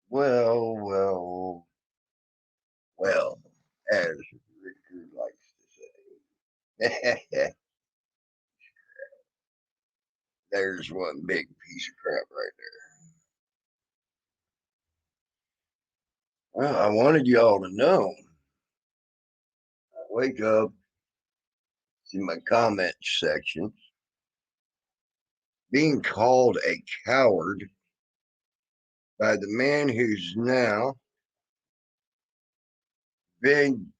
Well, well, well, as Richard likes to say. There's one big piece of crap right there. Well, I wanted y'all to know. I wake up, see my comment section, being called a coward by the man who's now been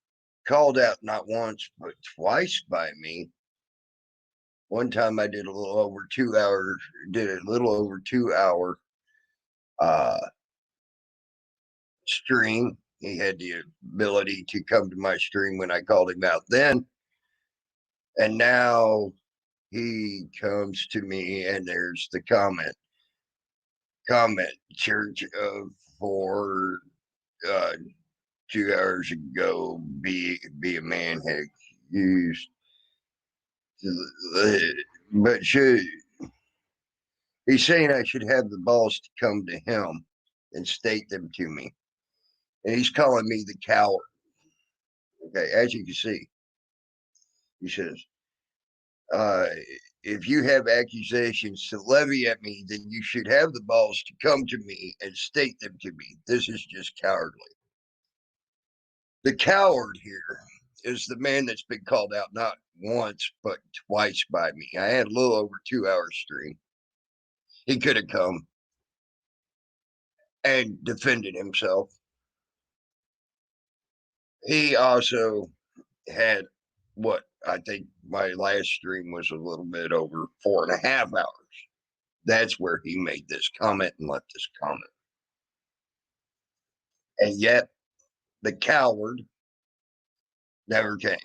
called out not once but twice by me. One time I did a little over 2 hours, did a little over 2 hour uh, stream. He had the ability to come to my stream when I called him out then. And now he comes to me and there's the comment church of for uh 2 hours ago be a man had used but should he's saying I should have the balls to come to him and state them to me, and he's calling me the coward. Okay, as you can see, he says, uh if you have accusations to levy at me, then you should have the balls to come to me and state them to me. This is just cowardly. The coward here is the man that's been called out not once but twice by me. I had a little over 2 hours stream. He could have come and defended himself. He also had what I think my last stream was a little bit over 4.5 hours. That's where he made this comment and left this comment. And yet the coward never came.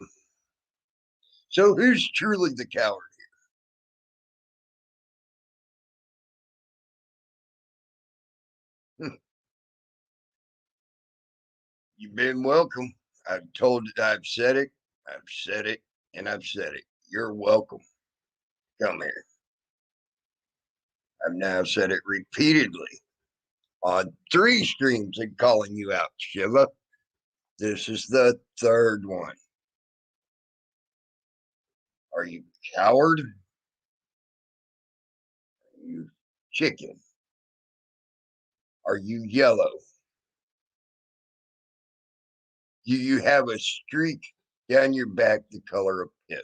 So who's truly the coward here? You've been welcome. I've said it, and I've said it. You're welcome. Come here. I've now said it repeatedly on 3 streams and calling you out, Shiva. This is the third one. Are you coward? Are you chicken? Are you yellow? Do you have a streak down your back the color of piss?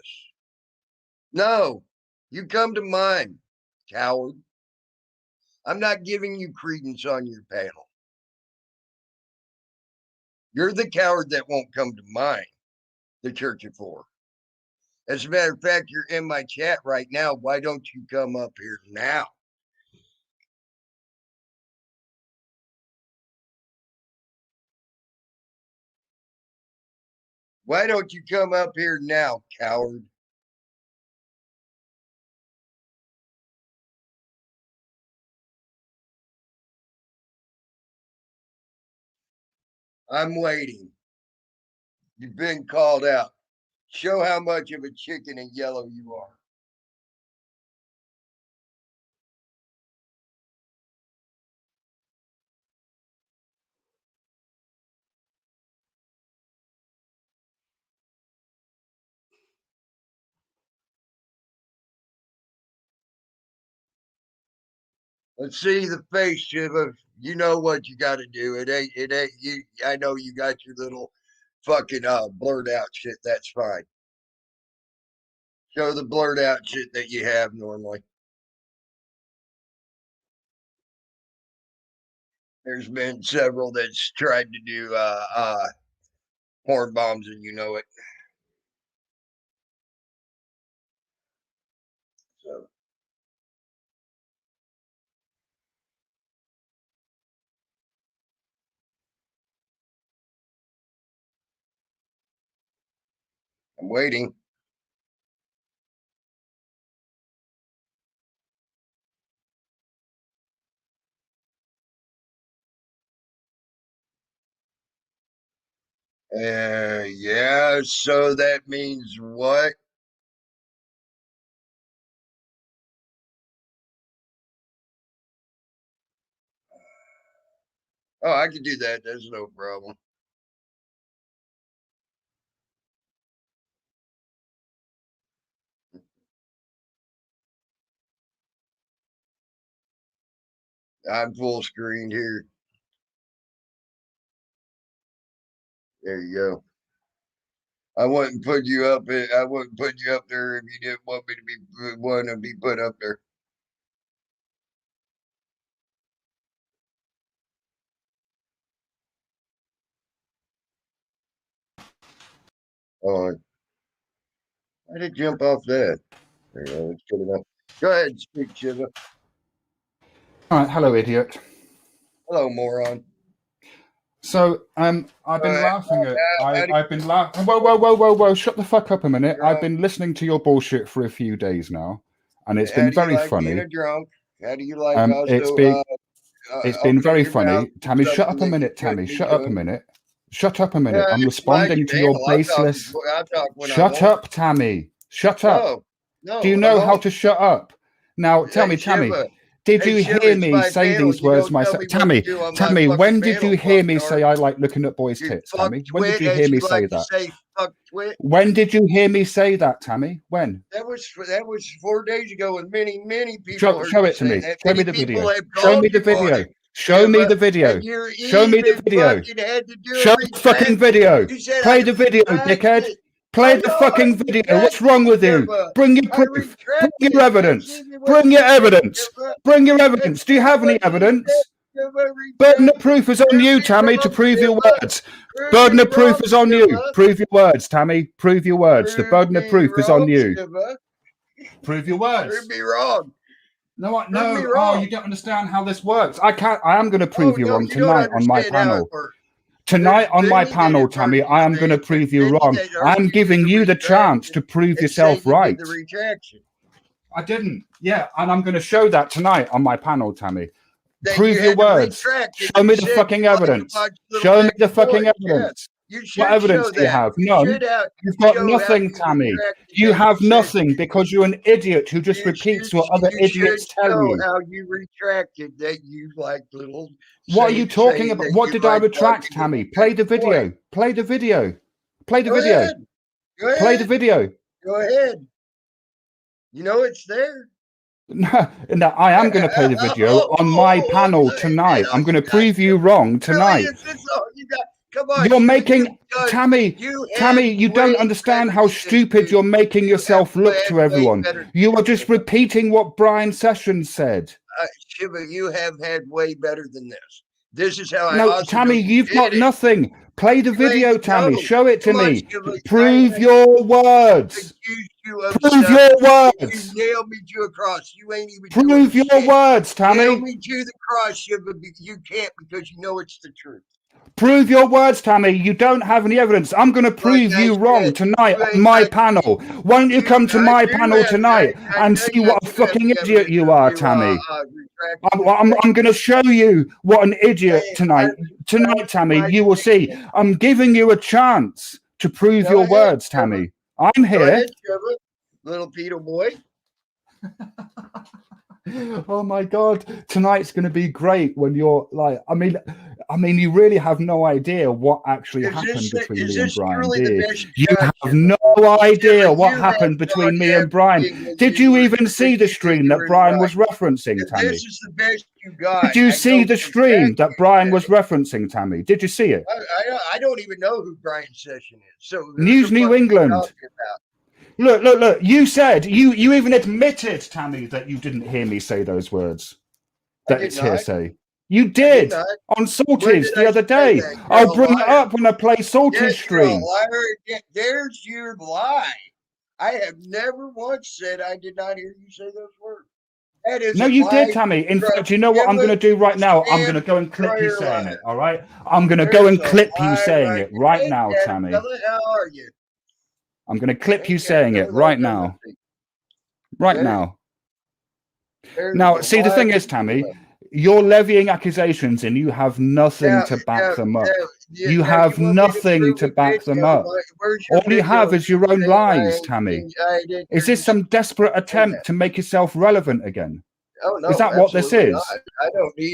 No, you come to mine, coward. I'm not giving you credence on your panel. You're the coward that won't come to mine, the Church of Four. As a matter of fact, you're in my chat right now. Why don't you come up here now? Why don't you come up here now, coward? I'm waiting. You've been called out. Show how much of a chicken and yellow you are. Let's see the face, Shiva. You know what you got to do. It ain't you. I know you got your little fucking blurred out shit. That's fine. Show the blurred out shit that you have normally. There's been several that's tried to do horn bombs, and you know it. So I'm waiting. Yeah. So that means what? Oh, I can do that. That's no problem. I'm full screen here. There you go. I wouldn't put you up. I wouldn't put you up there if you didn't want me to be put up there. Oh, I did jump off that. There you go. It's good enough. Go ahead and speak, Shiva. All right, hello, idiot. Hello, moron. So, I've been laughing at. I've been laughing. Whoa! Shut the fuck up a minute. I've been listening to your bullshit for a few days now, and it's been very funny. Being a drunk? How do you like it's been very funny. Tammy, shut up a minute. Tammy, shut up a minute. Shut up a minute. I'm responding to your baseless. Shut up, Tammy. Shut up. No. Do you know how to shut up? Now, tell me, Tammy. Did you hear me say these words myself? Tammy, when did you hear me say I like looking at boys' tits, Tammy? When did you hear me say that? When did you hear me say that, Tammy? When? That was 4 days ago, and many people. Show it to me. Show me the video. Show me the video. Show me the video. Show me the video. Show the fucking video. Play the video, dickhead. Play the fucking video. What's wrong with you? Bring your proof. Bring your evidence. Bring your evidence. Bring your evidence. Do you have any evidence? Burden of proof is on you, Tammy, to prove your words. Burden of proof is on you. Prove your words, Tammy. Prove your words. The burden of proof is on you. Prove your words. Prove me wrong. No. Oh, you don't understand how this works. I am going to prove you wrong tonight on my panel. Tonight on my panel, Tammy, I am going to prove you wrong. I'm giving you the chance to prove yourself right. I didn't. Yeah, and I'm going to show that tonight on my panel, Tammy. Prove your words. Show me the fucking evidence. Show me the fucking evidence. What evidence do you have? None. You've got nothing, Tammy. You have nothing because you're an idiot who just repeats what other idiots tell you. How you retracted that you like little. What are you talking about? What did I retract, Tammy? Play the video. Play the video. Play the video. Play the video. Go ahead. You know it's there. No, I am going to play the video on my panel tonight. I'm going to prove you wrong tonight. Come on, you're making Tammy, you don't understand how stupid you're making yourself look to everyone. You are just repeating what Brian Sessions said. Shiva, you have had way better than this. This is how I. No, Tammy, you've got nothing. Play the video, Tammy. Show it to me. Prove your words. Prove your words. You nailed me to a cross. You ain't even. Prove your words, Tammy. Nail me to the cross, Shiva. You can't because you know it's the truth. Prove your words, Tammy. You don't have any evidence. I'm going to prove you wrong tonight on my panel. Why don't you come to my panel tonight and see what a fucking idiot you are, Tammy? I'm going to show you what an idiot tonight. Tonight, Tammy, you will see. I'm giving you a chance to prove your words, Tammy. I'm here. Little Peter boy. Oh my God, tonight's going to be great when you're like, I mean, you really have no idea what actually happened between me and Brian, do you? You have no idea what happened between me and Brian. Did you even see the stream that Brian was referencing, Tammy? This is the best you got. Did you see the stream that Brian was referencing, Tammy? Did you see it? I don't even know who Brian Session is. So News New England. Look. You said, you even admitted, Tammy, that you didn't hear me say those words. That it's hearsay. You did on Salties the other day. I'll bring it up when I play Salties stream. There's your lie. I have never once said I did not hear you say those words. That is no, you did, Tammy. In fact, you know what I'm going to do right now? I'm going to go and clip you saying it, all right? I'm going to go and clip you saying it right now, Tammy. How are you? I'm going to clip you saying it right now. Right now. Now, see, the thing is, Tammy, you're levying accusations and you have nothing to back them up. You have nothing to back them up. All you have is your own lies, Tammy. Is this some desperate attempt to make yourself relevant again? Oh no, Is that what this absolutely is? not.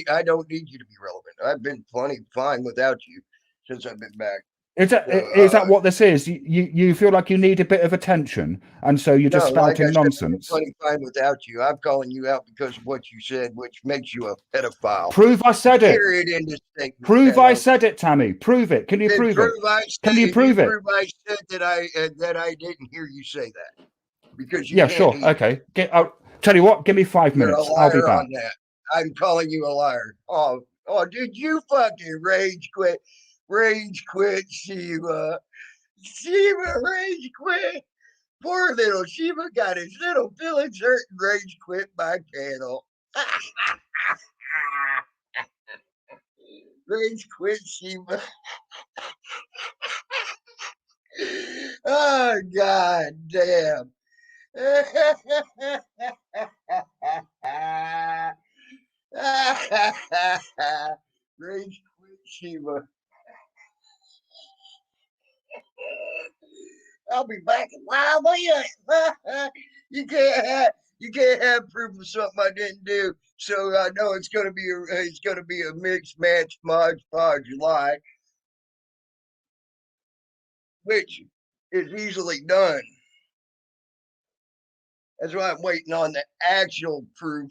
I don't need you to be relevant. I've been plenty fine without you since I've been back. Is So, that what this is? You feel like you need a bit of attention, and so you're just no, like I spouting said, I've been nonsense. plenty fine without you. I'm calling you out because of what you said, which makes you a pedophile. Prove I said it. Period. In this statement, Prove I pedo. said it, Tammy. Prove it. Can you Then prove it? Can you if you prove it? prove I said that I didn't hear you say that because you Yeah, can't sure. hear. Okay. Tell you what, give me 5 You're a minutes. I'll be liar back. on that. I'm calling you a liar. Did you fucking rage quit? Rage quit, Shiva. Shiva rage quit. Poor little Shiva got his little feelings hurt and rage quit my panel. Rage quit, Shiva. Oh, god damn. Rage quit, Shiva. I'll be back in 5 minutes. You can't have proof of something I didn't do. So I know it's gonna be a mixed match modge podge lie, which is easily done. That's why I'm waiting on the actual proof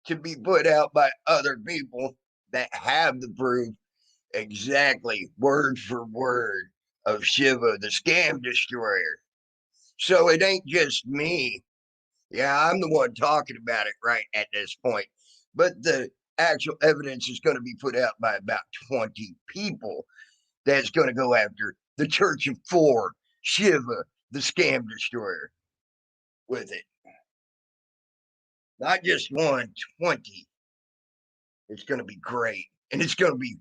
to be put out by other people that have the proof exactly word for word of Shiva, the scam destroyer. So it ain't just me. Yeah, I'm the one talking about it right at this point. But the actual evidence is going to be put out by about 20 people that's going to go after the Church of Four, Shiva, the scam destroyer, with it. Not just one, 20. It's going to be great. And it's going to be,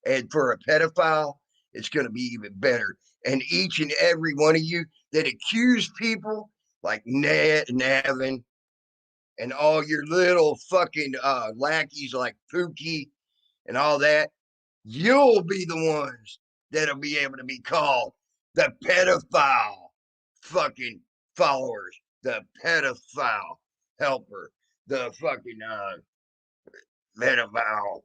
and for a pedophile, it's going to be even better. And each and every one of you that accuse people like Ned, Navin, and all your little fucking lackeys like Pookie and all that, you'll be the ones that'll be able to be called the pedophile fucking followers, the pedophile helper, the fucking pedophile,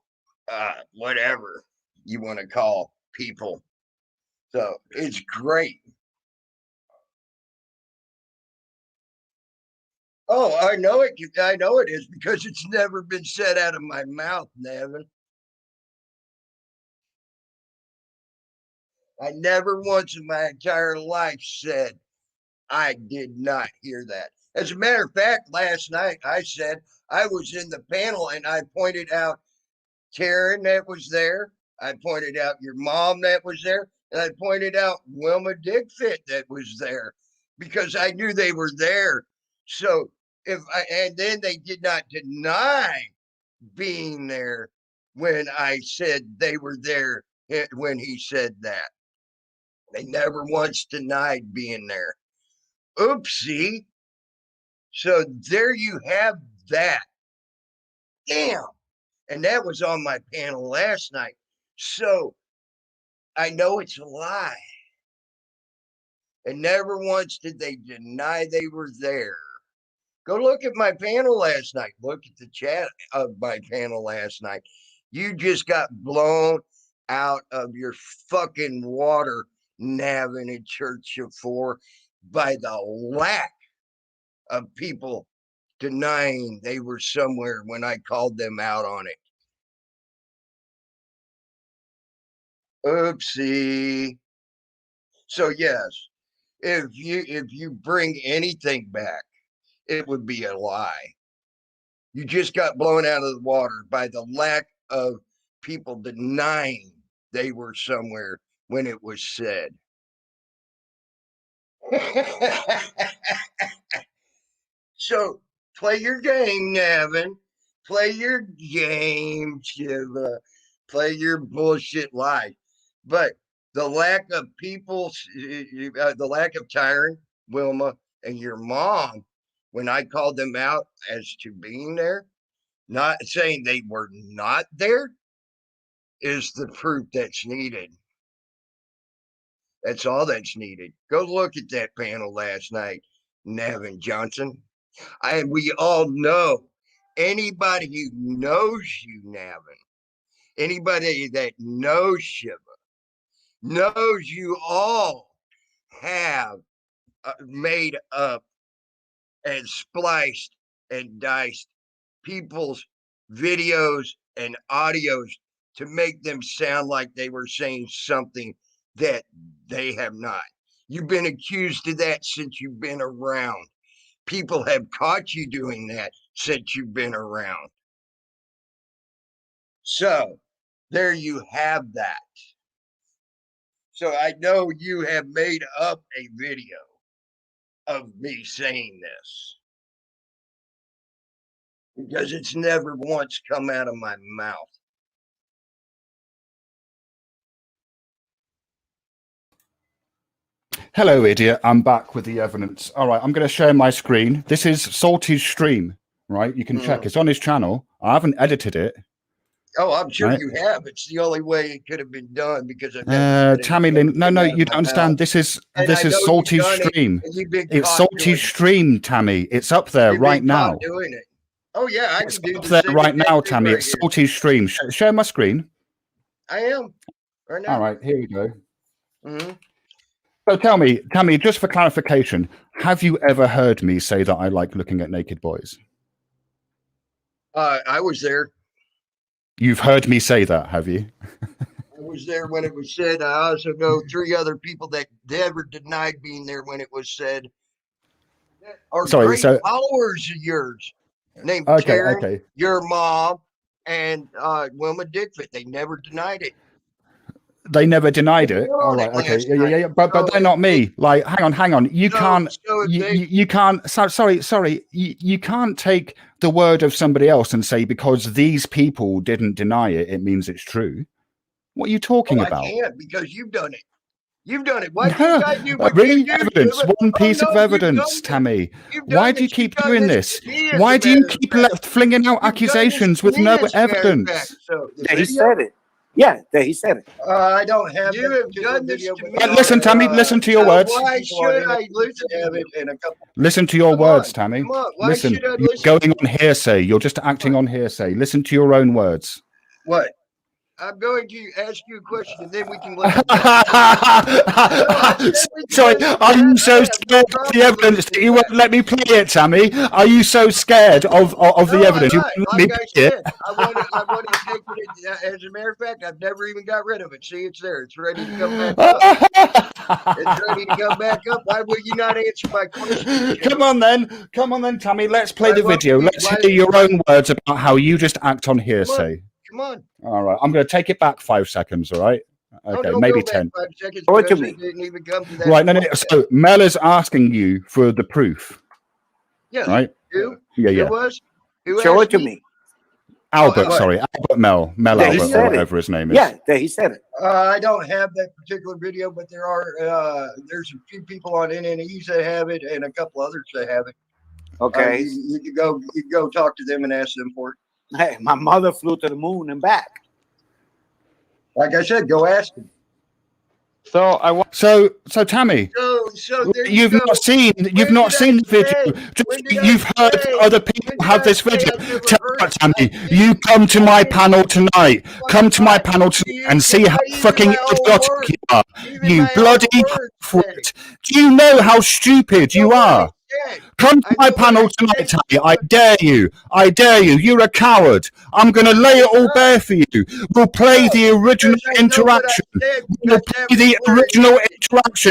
whatever you want to call people. So it's great. Oh, I know it. I know it is because it's never been said out of my mouth, Nevin. I never once in my entire life said I did not hear that. As a matter of fact, last night I said I was in the panel and I pointed out Karen that was there. I pointed out your mom that was there. And I pointed out Wilma Dickfit that was there because I knew they were there. So and then they did not deny being there when I said they were there when he said that. They never once denied being there. Oopsie. So there you have that. Damn. And that was on my panel last night. So I know it's a lie. And never once did they deny they were there. Go look at my panel last night. Look at the chat of my panel last night. You just got blown out of your fucking water, Navin and Church of Four, by the lack of people denying they were somewhere when I called them out on it. Oopsie. So yes, if you bring anything back, it would be a lie. You just got blown out of the water by the lack of people denying they were somewhere when it was said. So play your game, Navin. Play your game, Shiva. Play your bullshit life. But the lack of people, the lack of Tyron, Wilma, and your mom, when I called them out as to being there, not saying they were not there, is the proof that's needed. That's all that's needed. Go look at that panel last night, Nevin Johnson. We all know anybody who knows you, Navin, anybody that knows Shiva, knows you all have made up and spliced and diced people's videos and audios to make them sound like they were saying something that they have not. You've been accused of that since you've been around. People have caught you doing that since you've been around. So there you have that. So I know you have made up a video of me saying this, because it's never once come out of my mouth. Hello, idiot. I'm back with the evidence. All right, I'm going to share my screen. This is Salty's stream, right? You can check. It's on his channel. I haven't edited it. Oh, I'm sure you have. It's the only way it could have been done, because Tammy Lynn. No, you don't understand. This is Salty's stream. It's Salty's stream, Tammy. It's up there right now. Doing it. Oh yeah, it's up there right now, Tammy. It's Salty's stream. Share my screen. I am right now. All right, here we go. So tell me, Tammy, just for clarification, have you ever heard me say that I like looking at naked boys? I was there. You've heard me say that, have you? I was there when it was said. I also know 3 other people that never denied being there when it was said. Are great followers of yours, named Karen, your mom, and Wilma Dickford. They never denied it. They never denied it. All right, okay, yeah. But they're not me. Like, hang on. You can't. You can't. Sorry. You can't take the word of somebody else and say because these people didn't deny it, it means it's true. What are you talking about? I can't, because you've done it. You've done it. Why do you guys do what really? You Evidence. One piece of evidence, Tammy. Why do you keep doing this? Why do you keep flinging out accusations with no evidence? He said it. Yeah, he said it. I don't have. You have done this to me. Listen, Tammy. Listen to your words. Why should I listen to it? Listen to your words, Tammy. Listen. You're going on hearsay. You're just acting on hearsay. Listen to your own words. What? I'm going to ask you a question, and then we can let Sorry, are you so scared of the evidence that you won't let me play it, Tammy? Are you so scared of the evidence? You won't let me play it? I want to take it. As a matter of fact, I've never even got rid of it. See, it's there. It's ready to come back up. It's ready to come back up. Why will you not answer my question? Come on then, Tammy. Let's play the video. Let's hear your own words about how you just act on hearsay. Come on. All right, I'm going to take it back 5 seconds. All right. Okay, maybe 10. What do you mean? Right. No. So Mel is asking you for the proof. Yeah. Right. Who? Yeah. Who was? Show it to me. Albert. Sorry, Albert Mel Albert, or whatever his name is. Yeah, he said it. I don't have that particular video, but there's a few people on NNEs that have it, and a couple others that have it. Okay. You can go talk to them and ask them for it. Hey, my mother flew to the moon and back. Like I said, go ask him. So Tammy, you've not seen the video. You've heard other people have this video. Tammy, you come to my panel tonight. Come to my panel tonight and see how fucking idiotic you are. You bloody twit. Do you know how stupid you are? Come to my panel tonight, Tammy. I dare you. You're a coward. I'm going to lay it all bare for you. We'll play the original interaction.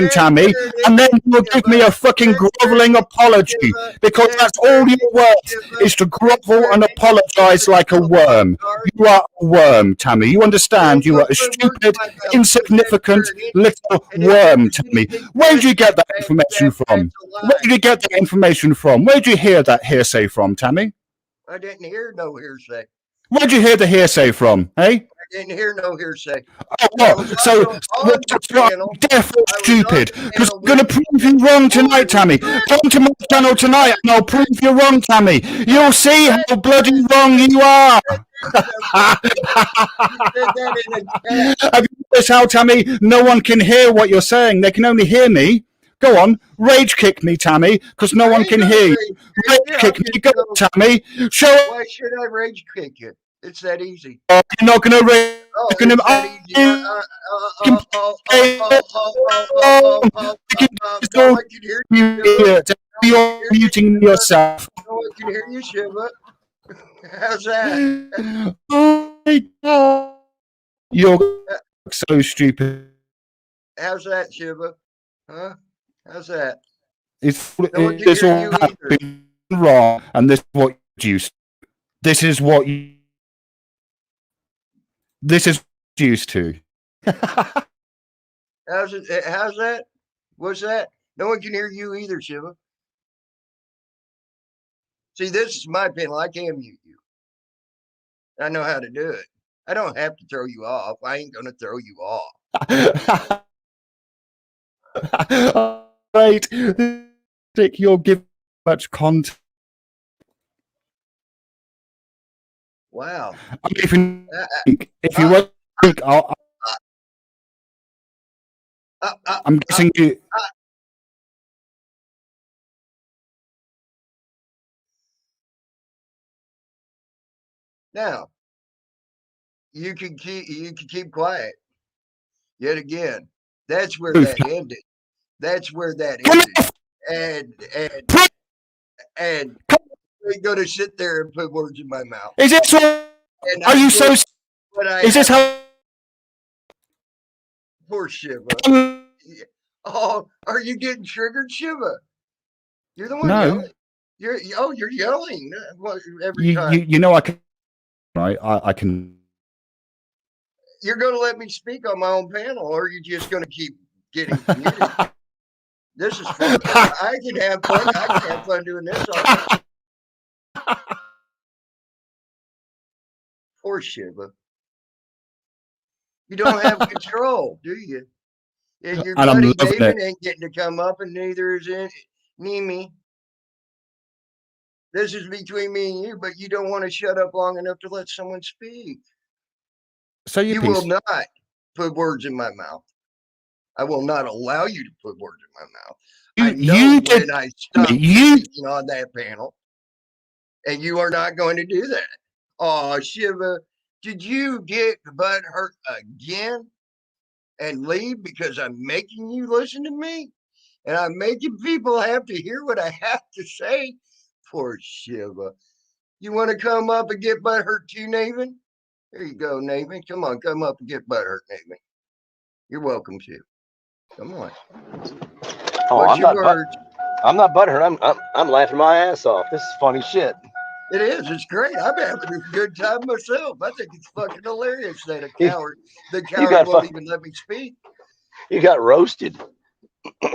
Tammy, and then you'll give me a fucking groveling apology, because that's all you're worth, is to grovel and apologize like a worm. You are a worm, Tammy. You understand? You are a stupid, insignificant little worm, Tammy. Where did you get that information from? Where did you hear that hearsay from, Tammy? I didn't hear no hearsay. Where'd you hear the hearsay from, hey? I didn't hear no hearsay. Oh, what? So, therefore stupid, because I'm going to prove you wrong tonight, Tammy. Come to my channel tonight and I'll prove you wrong, Tammy. You'll see how bloody wrong you are. Have you noticed how, Tammy, no one can hear what you're saying? They can only hear me. Go on, rage kick me, Tammy, because no one can hear you. Rage kick me, go, Tammy. Show. Why should I rage kick you? It's that easy. You're not gonna rage. Oh, it's that easy. No one can hear you. You're muting yourself. No one can hear you, Shiva. How's that? Oh my God. You're so stupid. How's that, Shiva? Huh? How's that? It's all happening wrong, and this is what you. This is what you. This is used to. How's it? How's that? What's that? No one can hear you either, Shiva. See, this is my panel. I can mute you. I know how to do it. I don't have to throw you off. I ain't gonna throw you off. Right. Dick, you're giving much content. Wow. If you want to speak, I'm guessing you. Now, you can keep quiet. Yet again, that's where that ended. That's where that ended. And we're gonna sit there and put words in my mouth. Is this what? Are you so? Is this how? Poor Shiva. Oh, are you getting triggered, Shiva? You're the one yelling. You're yelling every time. You know I can. Right, I can. You're going to let me speak on my own panel, or are you just going to keep getting muted? This is fun. I can have fun. I can have fun doing this all day. Poor Shiva. You don't have control, do you? And your buddy David ain't getting to come up, and neither is Mimi. This is between me and you, but you don't want to shut up long enough to let someone speak. So you will not put words in my mouth. I will not allow you to put words in my mouth. I know when I stop speaking on that panel, and you are not going to do that. Oh, Shiva, did you get butt hurt again and leave because I'm making you listen to me? And I'm making people have to hear what I have to say? Poor Shiva. You want to come up and get butt hurt too, Nathan? There you go, Nathan. Come on, come up and get butt hurt, Nathan. You're welcome to. Come on. Oh, I'm not butthurt. I'm laughing my ass off. This is funny shit. It is. It's great. I'm having a good time myself. I think it's fucking hilarious that the coward won't even let me speak. You got roasted.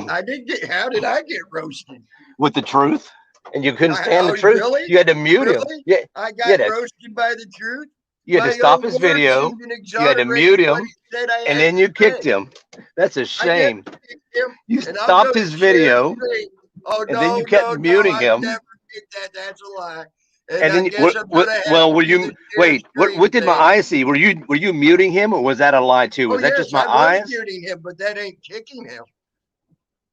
I did get. How did I get roasted? With the truth, and you couldn't stand the truth. Really? You had to mute him. Yeah, I got roasted by the truth. You had to stop his video. You had to mute him, and then you kicked him. That's a shame. You stopped his video, and then you kept muting him. Never did that. That's a lie. And then, were you? Wait, what did my eyes see? Were you muting him, or was that a lie too? Was that just my eyes? I was muting him, but that ain't kicking him.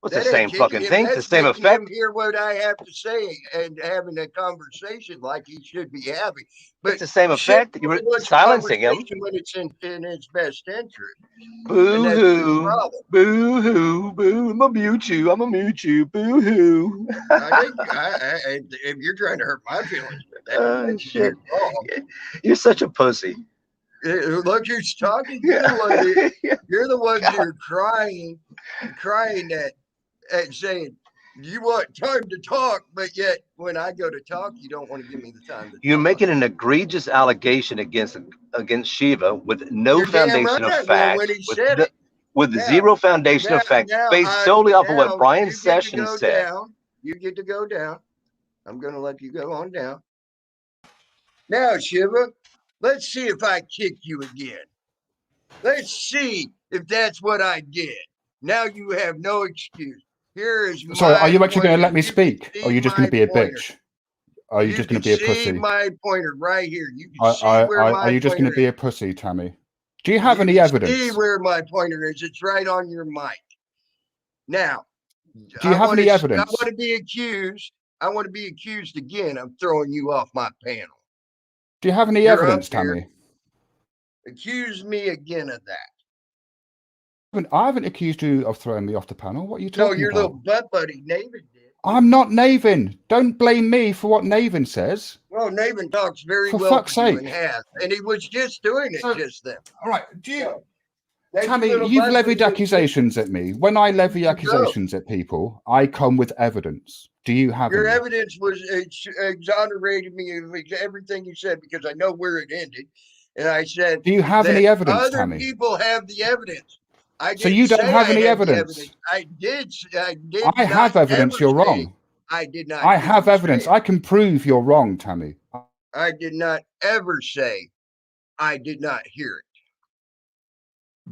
It's the same fucking thing. It's the same effect. Him hear what I have to say and having a conversation like he should be having. But it's the same effect. You were silencing him when it's in its best interest. Boo hoo, boo hoo, boo. I'm gonna mute you. I'm gonna mute you. Boo hoo. If you're trying to hurt my feelings, that's shit. You're such a pussy. Look who's talking. You're the one who's crying and saying you want time to talk, but yet when I go to talk, you don't want to give me the time to You're making an egregious allegation against Shiva with no foundation of fact, with zero foundation of fact, based solely off of what Brian Sessions said. You get to go down. I'm going to let you go on down. Now, Shiva, let's see if I kick you again. Let's see if that's what I did. Now you have no excuse. Here is Sorry, are you actually going to let me speak? Or are you just going to be a bitch? Are you just going to be a pussy? See my pointer right here. You can see where my Are you just going to be a pussy, Tammy? Do you have any evidence? See where my pointer is. It's right on your mic. Now, Do you have any evidence? I want to be accused. I want to be accused again of throwing you off my panel. Do you have any evidence, Tammy? Accuse me again of that. I haven't accused you of throwing me off the panel. What are you talking about? No, your little butt buddy, Navin, did. I'm not Navin. Don't blame me for what Navin says. Well, Navin talks very well. For fuck's sake. And he was just doing it just then. All right. Do you... Tammy, you've levied accusations at me. When I levy accusations at people, I come with evidence. Do you have your any? Evidence was exonerated me of everything you said because I know where it ended. And I said, do you have any evidence, other Tammy? People have the evidence. So you don't have any evidence? I did. I have evidence you're wrong. I did not. I have evidence. I can prove you're wrong, Tammy. I did not ever say I did not hear it.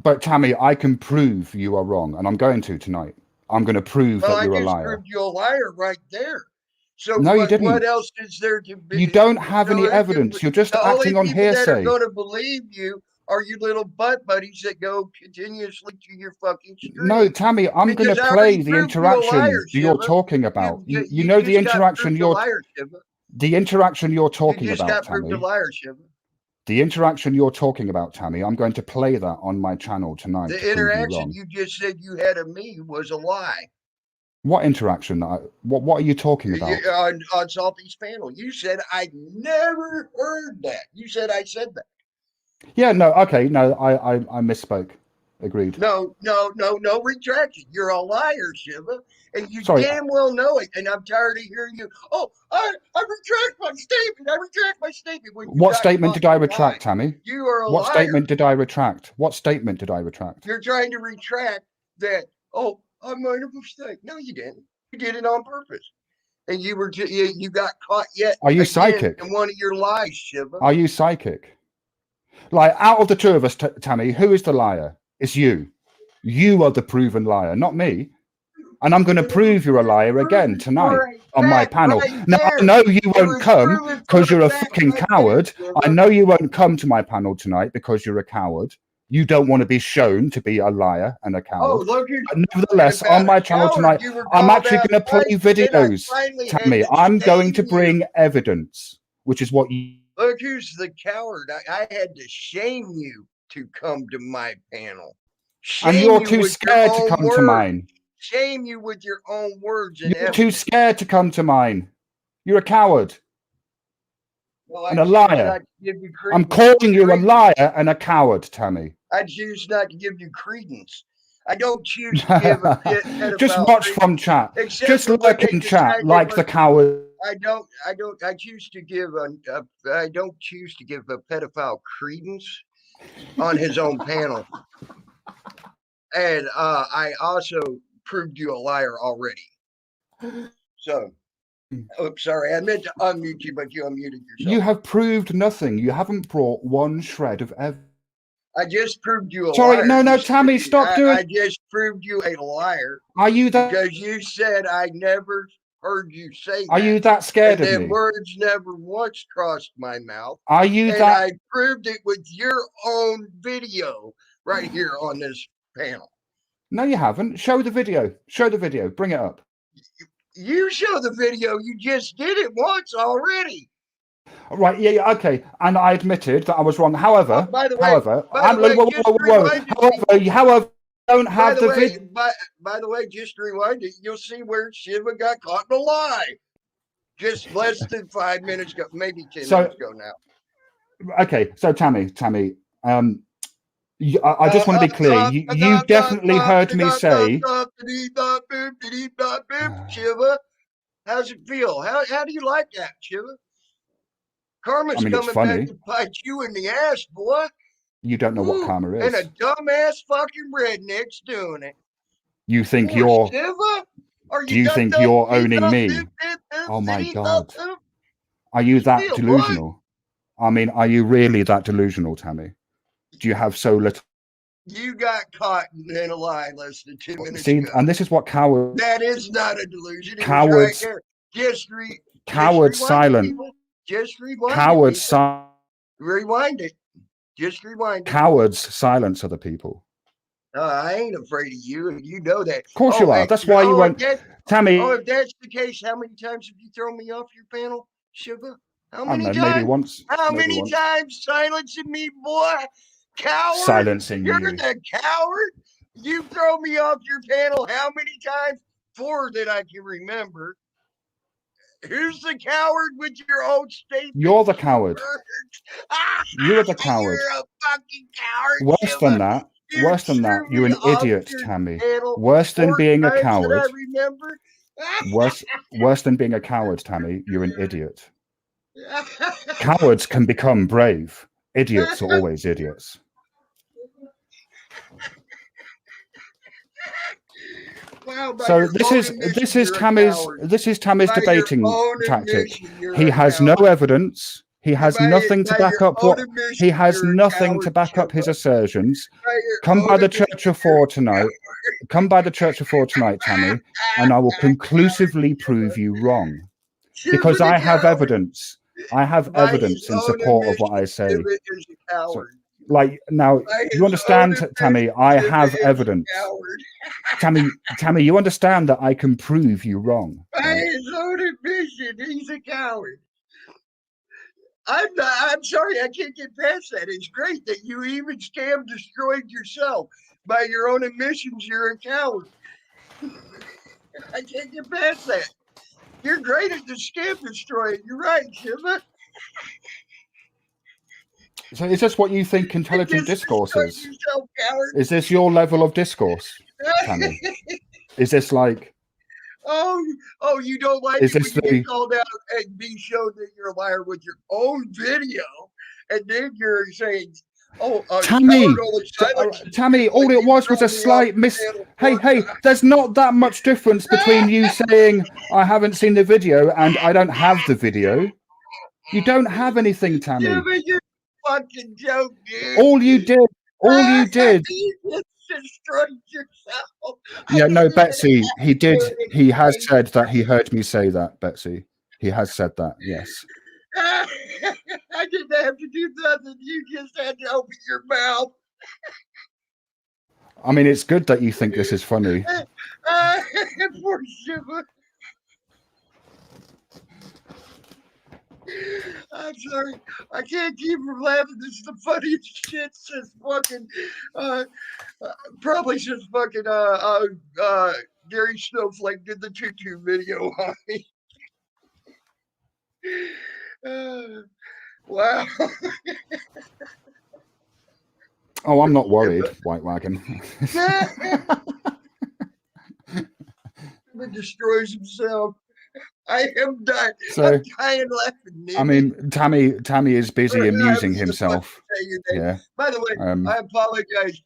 But Tammy, I can prove you are wrong, and I'm going to tonight. I'm going to prove that you're a liar. I proved you a liar right there. So no, you didn't. What else is there to be? You don't have any evidence. You're just acting on hearsay. The only people that are going to believe you are you little butt buddies that go continuously to your fucking stream. No, Tammy, I'm going to play the interaction you're talking about. You know the interaction you're... The interaction you're talking about, Tammy. The interaction you're talking about, Tammy, I'm going to play that on my channel tonight. The interaction you just said you had of me was a lie. What interaction? What are you talking about? On Salty's panel. You said I never heard that. You said I said that. Yeah, no, okay, no, I misspoke. Agreed. No retraction. You're a liar, Shiva. And you damn well know it. And I'm tired of hearing you. Oh, I retract my statement. I retract my statement. What statement did I retract, Tammy? You are a liar. What statement did I retract? What statement did I retract? You're trying to retract that, oh, I made a mistake. No, you didn't. You did it on purpose. And you got caught yet. Are you psychic? In one of your lies, Shiva. Are you psychic? Like, out of the two of us, Tammy, who is the liar? It's you. You are the proven liar, not me. And I'm going to prove you're a liar again tonight on my panel. Now, I know you won't come because you're a fucking coward. I know you won't come to my panel tonight because you're a coward. You don't want to be shown to be a liar and a coward. But nevertheless, on my channel tonight, I'm actually going to play videos. Tammy, I'm going to bring evidence, which is what you... Look who's the coward. I had to shame you to come to my panel. And you're too scared to come to mine. Shame you with your own words. You're too scared to come to mine. You're a coward. And a liar. I'm calling you a liar and a coward, Tammy. I choose not to give you credence. I don't choose to give a pedophile just watch from chat. Just look in chat like the coward. I don't choose to give I don't choose to give a pedophile credence on his own panel. And I also proved you a liar already. So, oops, sorry, I meant to unmute you, but you unmuted yourself. You have proved nothing. You haven't brought one shred of evidence. I just proved you a liar. Sorry, no, Tammy, stop doing. I just proved you a liar. Are you that? Because you said I never heard you say that. Are you that scared of me? And words never once crossed my mouth. Are you that? I proved it with your own video right here on this panel. No, you haven't. Show the video. Show the video. Bring it up. You show the video. You just did it once already. Right, yeah, okay. And I admitted that I was wrong. However, by the way, however, don't have the video. By the way, just rewind it. You'll see where Shiva got caught in a lie. Just less than 5 minutes ago, maybe 10 minutes ago now. Okay, so Tammy, I just want to be clear. You definitely heard me say. Shiva, how's it feel? How do you like that, Shiva? Karma's coming back to bite you in the ass, boy. You don't know what karma is. And a dumbass fucking redneck's doing it. You think you're... Shiva? Do you think you're owning me? Oh my God. Are you that delusional? I mean, are you really that delusional, Tammy? Do you have so little? You got caught in a lie less than 2 minutes ago. And this is what cowards... That is not a delusion. Cowards... Cowards silent. Just rewind Cowards it. silent. Rewind it. Just rewind it. Cowards silence other people. I ain't afraid of you, and you know that. Of course you are. That's why you won't. Tammy. Oh, if that's the case, how many times have you thrown me off your panel, Shiva? How many times? Maybe once. How many times silencing me, boy? Coward. Silencing You're you. the coward. You throw me off your panel how many times? 4 that I can remember. Who's the coward with your own statement? You're the coward. You're the coward. You're a fucking coward. Worse Shiva. than that. Worse than that. You're an idiot, Tammy. Worse than being a coward. I remember. Worse than being a coward, Tammy. You're an idiot. Cowards can become brave. Idiots are always idiots. Wow, so this is Tammy's debating tactic. He has no evidence. He has nothing to back up his assertions. Come by the Church of Four tonight. Come by the Church of Four tonight, Tammy, and I will conclusively prove you wrong. Because I have evidence. I have evidence in support of what I say. So, like, now, you understand, Tammy, I have evidence. Tammy, you understand that I can prove you wrong. By his own admission, he's a coward. I'm sorry, I can't get past that. It's great that you even scam destroyed yourself. By your own admissions, you're a coward. I can't get past that. You're great at the scam destroying. You're right, Shiva. So is this what you think intelligent discourse is? Is this your level of discourse, Tammy? Is this like... Oh, you don't like it when you get called out and be shown that you're a liar with your own video, and then you're saying, Tammy, all it was a slight Hey, there's not that much difference between you saying I haven't seen the video and I don't have the video. You don't have anything, Tammy. You're fucking joke, dude. All you did. You just destroyed yourself. Yeah, no, Betsy, he did. He has said that he heard me say that, Betsy. He has said that, yes. I didn't have to do nothing. You just had to open your mouth. I mean, it's good that you think this is funny. Poor Shiva. I'm sorry. I can't keep from laughing. This is the funniest shit since fucking probably since fucking Gary Snowflake did the tutu video on me. Wow. Oh, I'm not worried, White Wagon. He destroys himself. I am dying. So, I'm dying laughing. I mean, Tammy is busy amusing himself. Yeah. By the way, I apologize.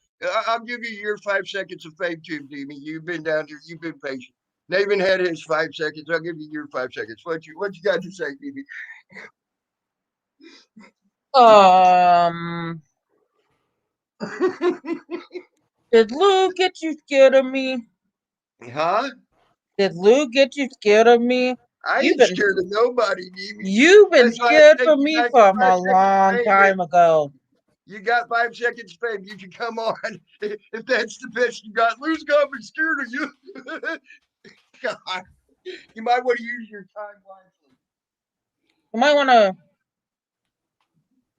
I'll give you your 5 seconds of fame too, Demi. You've been down here. You've been patient. Nathan had his 5 seconds. I'll give you your 5 seconds. What you got to say, Demi? Did Lou get you scared of me? Huh? Did Lou get you scared of me? I ain't scared of nobody, Demi. You've been scared of me from a long time ago. You got 5 seconds, babe. You can come on if that's the best you got. Lou's gonna be scared of you. God, you might want to use your time wisely. You might want to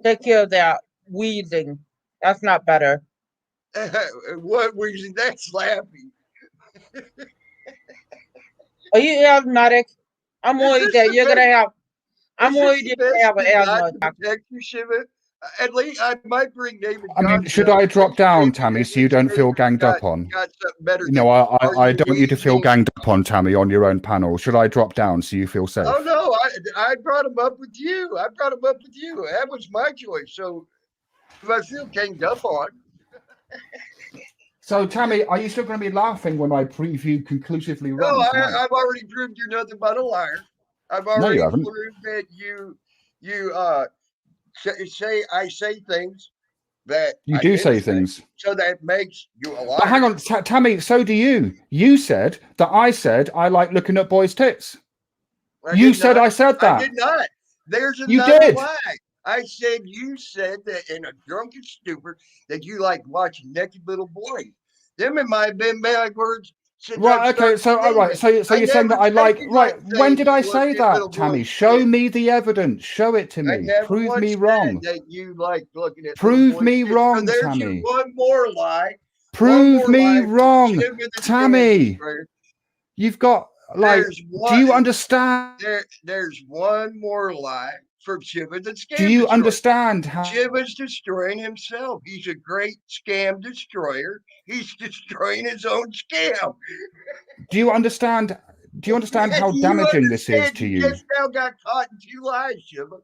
take care of that wheezing. That's not better. What wheezing? That's laughing. Are you asthmatic? I'm worried that you're gonna have. I'm worried you're gonna have an asthma attack. Protect you, Shiva. At least I might bring David. I mean, should I drop down, Tammy, so you don't feel ganged up on? No, I don't want you to feel ganged up on, Tammy, on your own panel. Should I drop down so you feel safe? Oh no, I brought him up with you. That was my choice. So if I feel ganged up on. So, Tammy, are you still going to be laughing when I prove you conclusively wrong? No, I've already proved you're nothing but a liar. I've already proved that you say I say things that you do say things. So that makes you a liar. But hang on, Tammy, so do you. You said that I said I like looking at boys' tits. I said that. I did not. There's another lie. I said you said that in a drunken stupor that you like watching naked little boys. Them it might have been bad words. Right, okay, so all right, so you're saying that I like right? When did I say that, Tammy? Show me the evidence. Show it to me. Prove me wrong. That you like looking at. Prove me wrong, Tammy. One more lie. Prove me wrong, Tammy. You've got like. Do you understand? There's one more lie from Shiva that scam. Do you understand how Shiva's destroying himself? He's a great scam destroyer. He's destroying his own scam. Do you understand? Do you understand how damaging this is to you? Just now got caught in 2 lies, Shiva.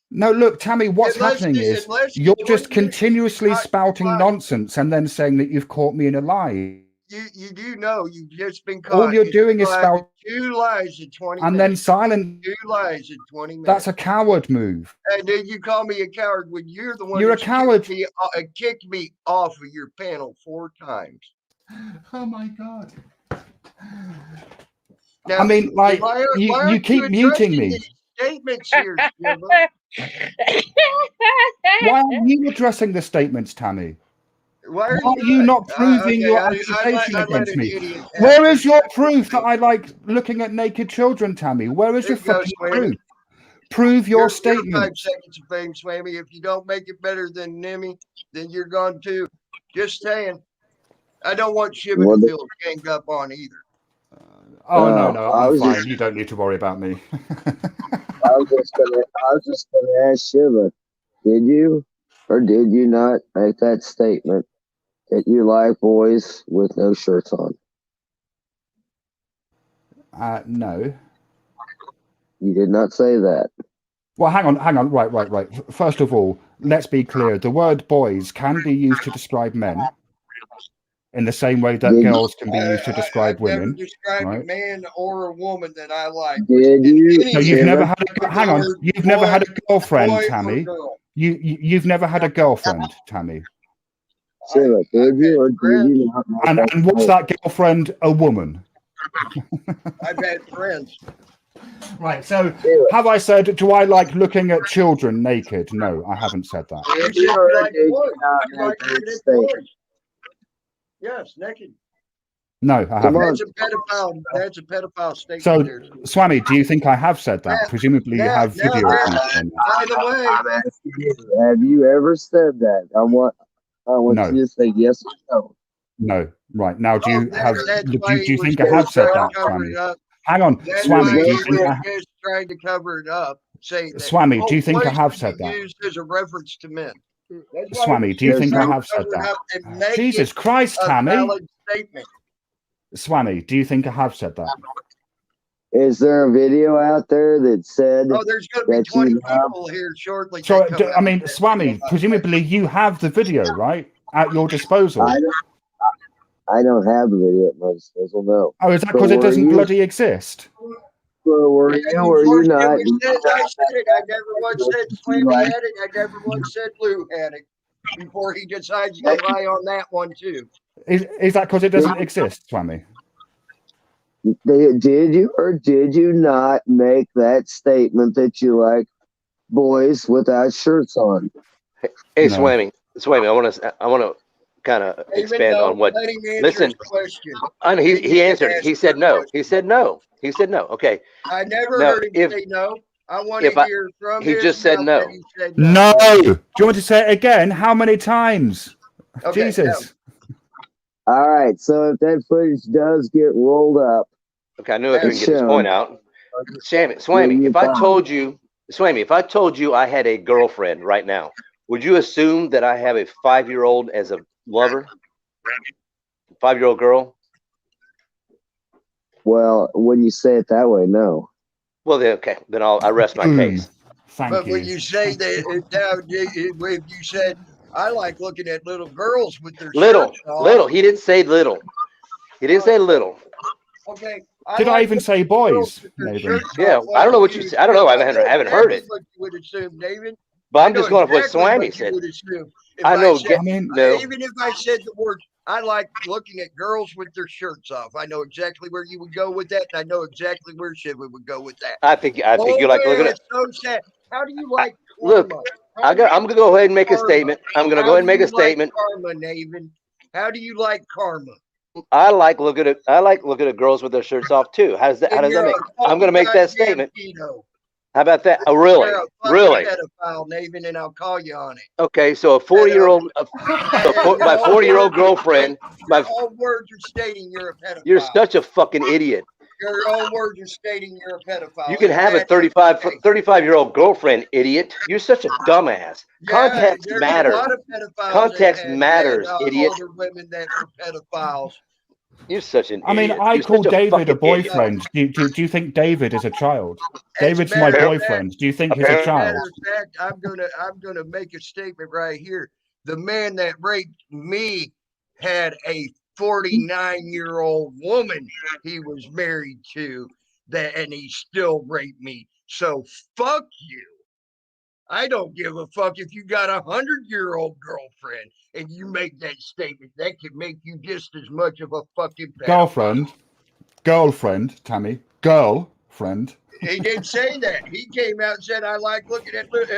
No, look, Tammy, what's happening is you're just continuously spouting nonsense and then saying that you've caught me in a lie. You do know you've just been caught. All you're doing is spout 2 lies in 20 minutes. And then silent. 2 lies in 20 minutes. That's a coward move. And then you call me a coward when you're the one you're a coward. Kicked me off of your panel 4 times. Oh my God. Now, I mean, like, you keep muting me. Statements here, Why are you addressing the statements, Tammy? Why are you not proving your accusation against me? Where is your proof that I like looking at naked children, Tammy? Where is your fucking proof? Prove your statement. 5 seconds of fame, Swammy. If you don't make it better than Nimmy, then you're gone too. Just saying. I don't want Shiva to feel ganged up on either. Oh no, I'm fine. You don't need to worry about me. I was just gonna ask Shiva, did you or did you not make that statement that you like boys with no shirts on? No. You did not say that. Well, hang on. Right. First of all, let's be clear. The word boys can be used to describe men in the same way that girls can be used to describe women. Never described a man or a woman that I like. Did you? No, you've never had You've never had a girlfriend, Tammy. You've never had a girlfriend, Tammy. Shiva, did you or did you not? And what's that girlfriend? A woman. I've had friends. Right, so have I said, do I like looking at children naked? No, I haven't said that. Yes, naked. No, I haven't. That's a pedophile statement. So, Swami, do you think I have said that? Presumably you have video. By the way, have you ever said that? I want you to say yes or no. No. Right. Now, do you think I have said that, Swami? Hang on, Swami, do you think I just trying to cover it up? Say that, Swami, do you think I have said that? Used as a reference to men. Swami, do you think I have said that? Jesus Christ, Tammy. Swami, do you think I have said that? Is there a video out there that said? Oh, there's going to be 20 people here shortly. So, I mean, Swami, presumably you have the video, right, at your disposal. I don't have the video at my disposal. No. Oh, is that because it doesn't bloody exist? Well, were you not? I said it. I never once said Swammy had it. I never once said Lou had it. Before he decides to lie on that one too. Is that because it doesn't exist, Swami? Did you or did you not make that statement that you like boys without shirts on? Hey, no. Swammy, I want to kind of expand on what. Listen, I know he answered. He said no. He said no. Okay. I never heard him say no. I want to hear from him. He just said no. No. Do you want to say it again? How many times? Okay, Jesus. No. All right. So if that footage does get rolled up. Okay, I knew I couldn't get this point out. Swammy, if I told you I had a girlfriend right now, would you assume that I have a 5-year-old as a lover? 5-year-old girl? Well, when you say it that way, no. Well, then, okay. Then I rest my case. But when you say that, if you said, I like looking at little girls with their shirts off. Little. He didn't say little. He didn't say little. Okay. Did I even say boys? Yeah, I don't know what you said. I don't know. I haven't heard it. What you would assume, David. But I'm just going with what Swammy said. I know. Even if I said the word, I like looking at girls with their shirts off. I know exactly where you would go with that, and I know exactly where Shiva would go with that. I think you like looking at. So sad. How do you like? Look, I'm gonna go ahead and make a statement. I'm gonna go ahead and make a statement. How do you like karma? I like looking at girls with their shirts off too. How does that make? I'm gonna make that statement. Pedo. How about that? Oh, really? You're a Really? pedophile, Nathan, and I'll call you on it. Okay, so a 40-year-old, my 40-year-old girlfriend, your own words are stating you're a pedophile. You're such a fucking idiot. Your own words are stating you're a pedophile. You can have a 35-year-old girlfriend, idiot. You're such a dumbass. Context matters. Context matters, idiot. Older women that are pedophiles. You're such an idiot. I mean, I call David a boyfriend. Do you think David is a child? David's my boyfriend. Do you think he's a child? Matter of fact, I'm gonna make a statement right here. The man that raped me had a 49-year-old woman he was married to, and he still raped me. So fuck you. I don't give a fuck if you got a 100-year-old girlfriend and you make that statement. That could make you just as much of a fucking pedophile. Girlfriend, Tammy, girlfriend. He didn't say that. He came out and said, "I like looking at girls."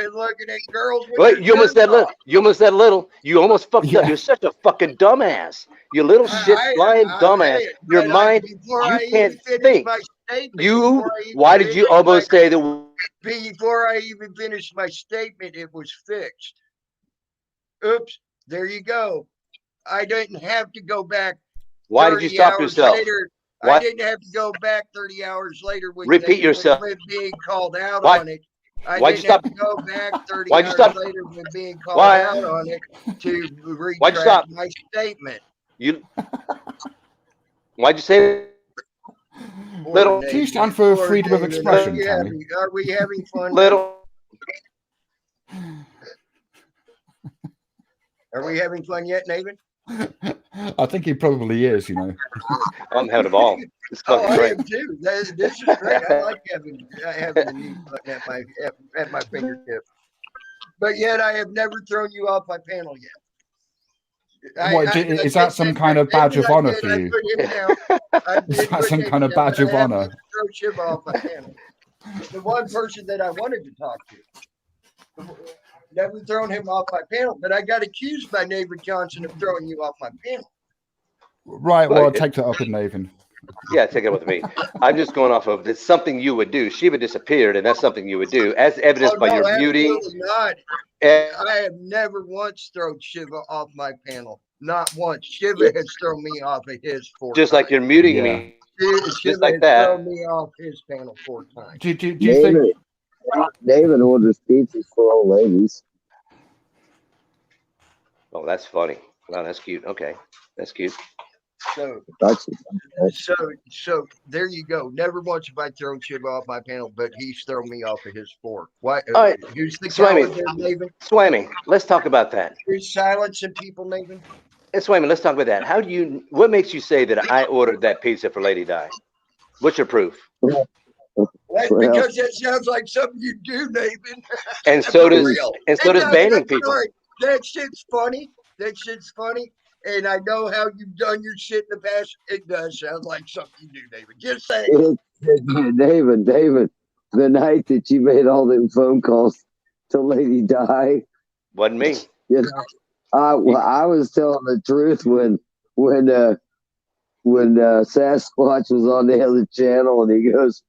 Wait, you almost said little. You almost said little. You almost fucked up. You're such a fucking dumbass. You little shit flying dumbass. Your mind, you can't think. Why did you almost say that? Before I even finished my statement, it was fixed. Oops, there you go. I didn't have to go back. Why did you stop yourself? I didn't have to go back 30 hours later. Repeat yourself. When being called out on it. Why'd you stop? Have to go back 30 hours later when being called out on it to retract my statement. Why'd you say little? Do you stand for freedom of expression, Tammy? Are we having fun? Little. Are we having fun yet, Nathan? I think he probably is, you know. I'm having a ball. It's fucking great. I am too. This is great. I like having the knee button at my fingertip. But yet I have never thrown you off my panel yet. Is that some kind of badge of honor for you? Is that some kind of badge of honor? Throw Shiva off my panel. The one person that I wanted to talk to. Never thrown him off my panel, but I got accused by Nathan Johnson of throwing you off my panel. Right, well, I'll take that up with Nathan. Yeah, take it up with me. I'm just going off of it's something you would do. Shiva disappeared, and that's something you would do, as evidenced by your beauty. Not. I have never once thrown Shiva off my panel. Not once. Shiva has thrown me off of his 4 times. Just like you're muting me. Shiva like that. Thrown me off his panel 4 times. Do you think David orders pizzas for old ladies? Oh, that's funny. Wow, that's cute. Okay, that's cute. So there you go. Never once have I thrown Shiva off my panel, but he's thrown me off of his 4. Why? All right, Swamy, let's talk about that. You're silencing people, Nathan. Swamy, let's talk about that. What makes you say that I ordered that pizza for Lady Di? What's your proof? That's because that sounds like something you do, Nathan. And so does banning people. Sorry. That shit's funny. And I know how you've done your shit in the past. It does sound like something you do, David. Just saying. David, the night that you made all them phone calls to Lady Di. Wasn't me. You know, I was telling the truth when Sasquatch was on the other channel and he goes,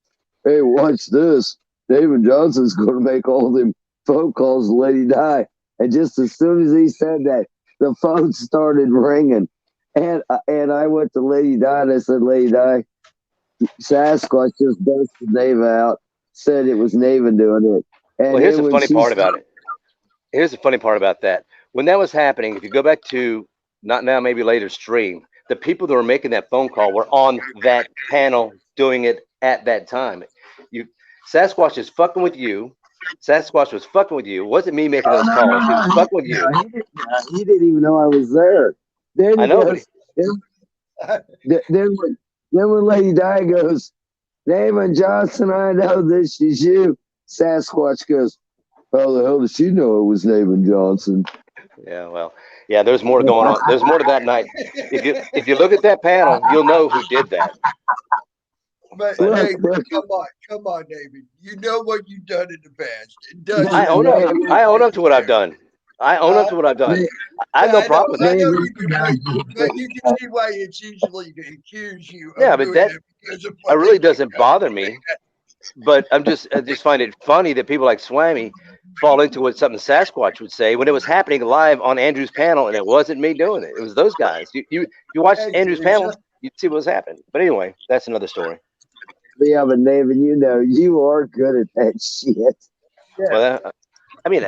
"Hey, watch this. David Johnson's going to make all them phone calls to Lady Di." And just as soon as he said that, the phone started ringing. And I went to Lady Di and I said, "Lady Di, Sasquatch just busted Nava out, said it was Nava doing it." And well, here's the funny part about it. Here's the funny part about that. When that was happening, if you go back to not now, maybe later stream, the people that were making that phone call were on that panel doing it at that time. Sasquatch is fucking with you. Sasquatch was fucking with you. It wasn't me making those calls. He was fucking with you. He didn't even know I was there. Then I know. Then when Lady Di goes, "David Johnson, I know this is you." Sasquatch goes, "How the hell does she know it was David Johnson?" Yeah, well, yeah. There's more going on. There's more to that night. If you look at that panel, you'll know who did that. But David, come on, David. You know what you've done in the past. I own up to what I've done. I own up to what I've done. I have no problem with that. But you can see why it's usually accuse you of Yeah, but doing that it because of it what really they doesn't bother me. But I just find it funny that people like Swammy fall into what something Sasquatch would say when it was happening live on Andrew's panel, and it wasn't me doing it. It was those guys. You watch Andrew's panel, you'd see what was happening. But anyway, that's another story. Yeah, but David, you are good at that shit. Yeah. Well, I mean,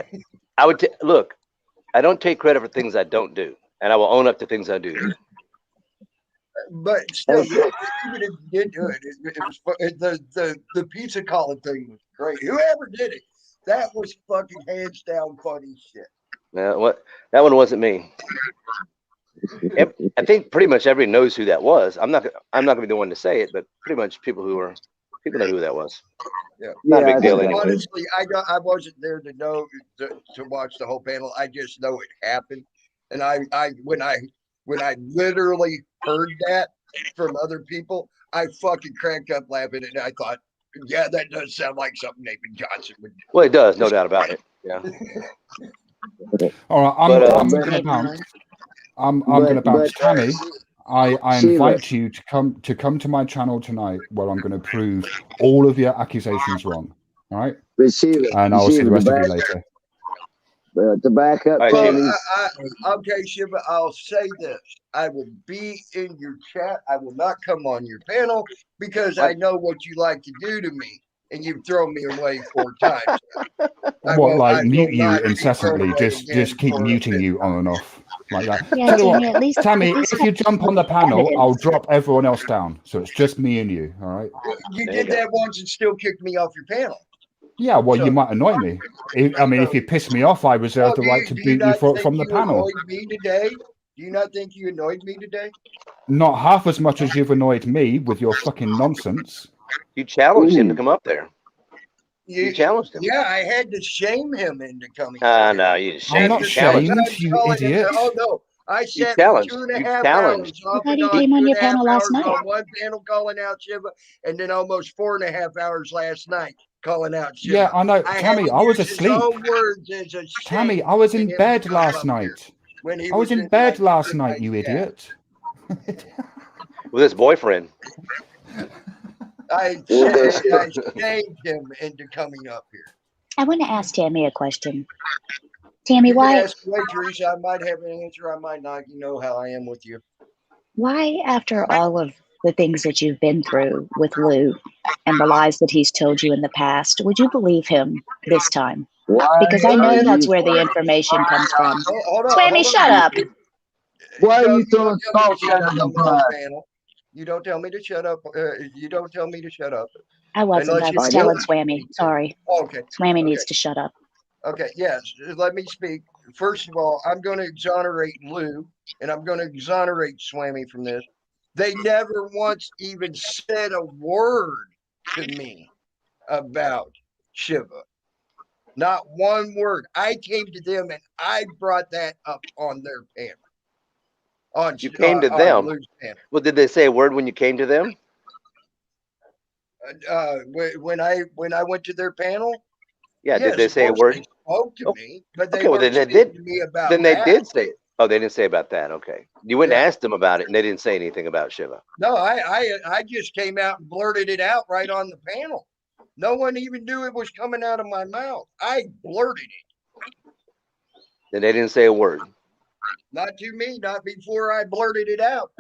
I would look. I don't take credit for things I don't do, and I will own up to things I do. But still, even if you did do it, it was the pizza collar thing was great. Whoever did it, that was fucking hands down funny shit. Yeah, that one wasn't me. I think pretty much everybody knows who that was. I'm not gonna be the one to say it, but pretty much people know who that was. Yeah, not a big deal anyway. Honestly, I wasn't there to know to watch the whole panel. I just know it happened, and when I literally heard that from other people, I fucking cracked up laughing, and I thought, yeah, that does sound like something Nathan Johnson would do. Well, it does, no doubt about it. Yeah. All right, I'm gonna bounce. I'm gonna bounce. Tammy, I invite you to come to my channel tonight, where I'm going to prove all of your accusations wrong. All right, and I'll see the rest of you later. To back up, okay, Shiva, I'll say this. I will be in your chat. I will not come on your panel because I know what you like to do to me, and you've thrown me away 4 times. Mute you incessantly? Just keep muting you on and off like that. Yeah, Tammy, at least, Tammy, if you jump on the panel, I'll drop everyone else down, so it's just me and you. All right. You did that once and still kicked me off your panel. Yeah, well, you might annoy me. If you piss me off, I reserve the right to boot you from the panel. Me today? Do you not think you annoyed me today? Not half as much as you've annoyed me with your fucking nonsense. You challenged him to come up there. You challenged him. Yeah, I had to shame him into coming. No, you didn't. I'm not shamed, you idiot. Oh no, I sat 2.5 hours. I thought he came on your panel last night. On one panel calling out Shiva, and then almost 4.5 hours last night calling out Shiva. Yeah, I know, Tammy. I was asleep. Tammy, I was in bed last night. I was in bed last night, you idiot. With his boyfriend. I shamed him into coming up here. I want to ask Tammy a question. Tammy, why? Ask away, Teresa. I might have an answer. I might not. You know how I am with you. Why, after all of the things that you've been through with Lou and the lies that he's told you in the past, would you believe him this time? Because I know that's where the information comes from. Swammy, shut up. Why are you throwing salt under the fire? You don't tell me to shut up. You don't tell me to shut up. I wasn't. I was telling Swammy. Sorry. Okay. Swammy needs to shut up. Okay. Yes. Let me speak. First of all, I'm going to exonerate Lou, and I'm going to exonerate Swammy from this. They never once even said a word to me about Shiva. Not one word. I came to them and I brought that up on their panel. You came to them. Well, did they say a word when you came to them? When I went to their panel. Yeah, yes, did they say a word? They spoke to me, but they well, then they did. To me about then they that. did say it. Oh, they didn't say about that. Okay, you went and asked them about it, and they didn't say anything about Shiva. No, I just came out and blurted it out right on the panel. No one even knew it was coming out of my mouth. I blurted it. Then they didn't say a word. Not to me, not before I blurted it out.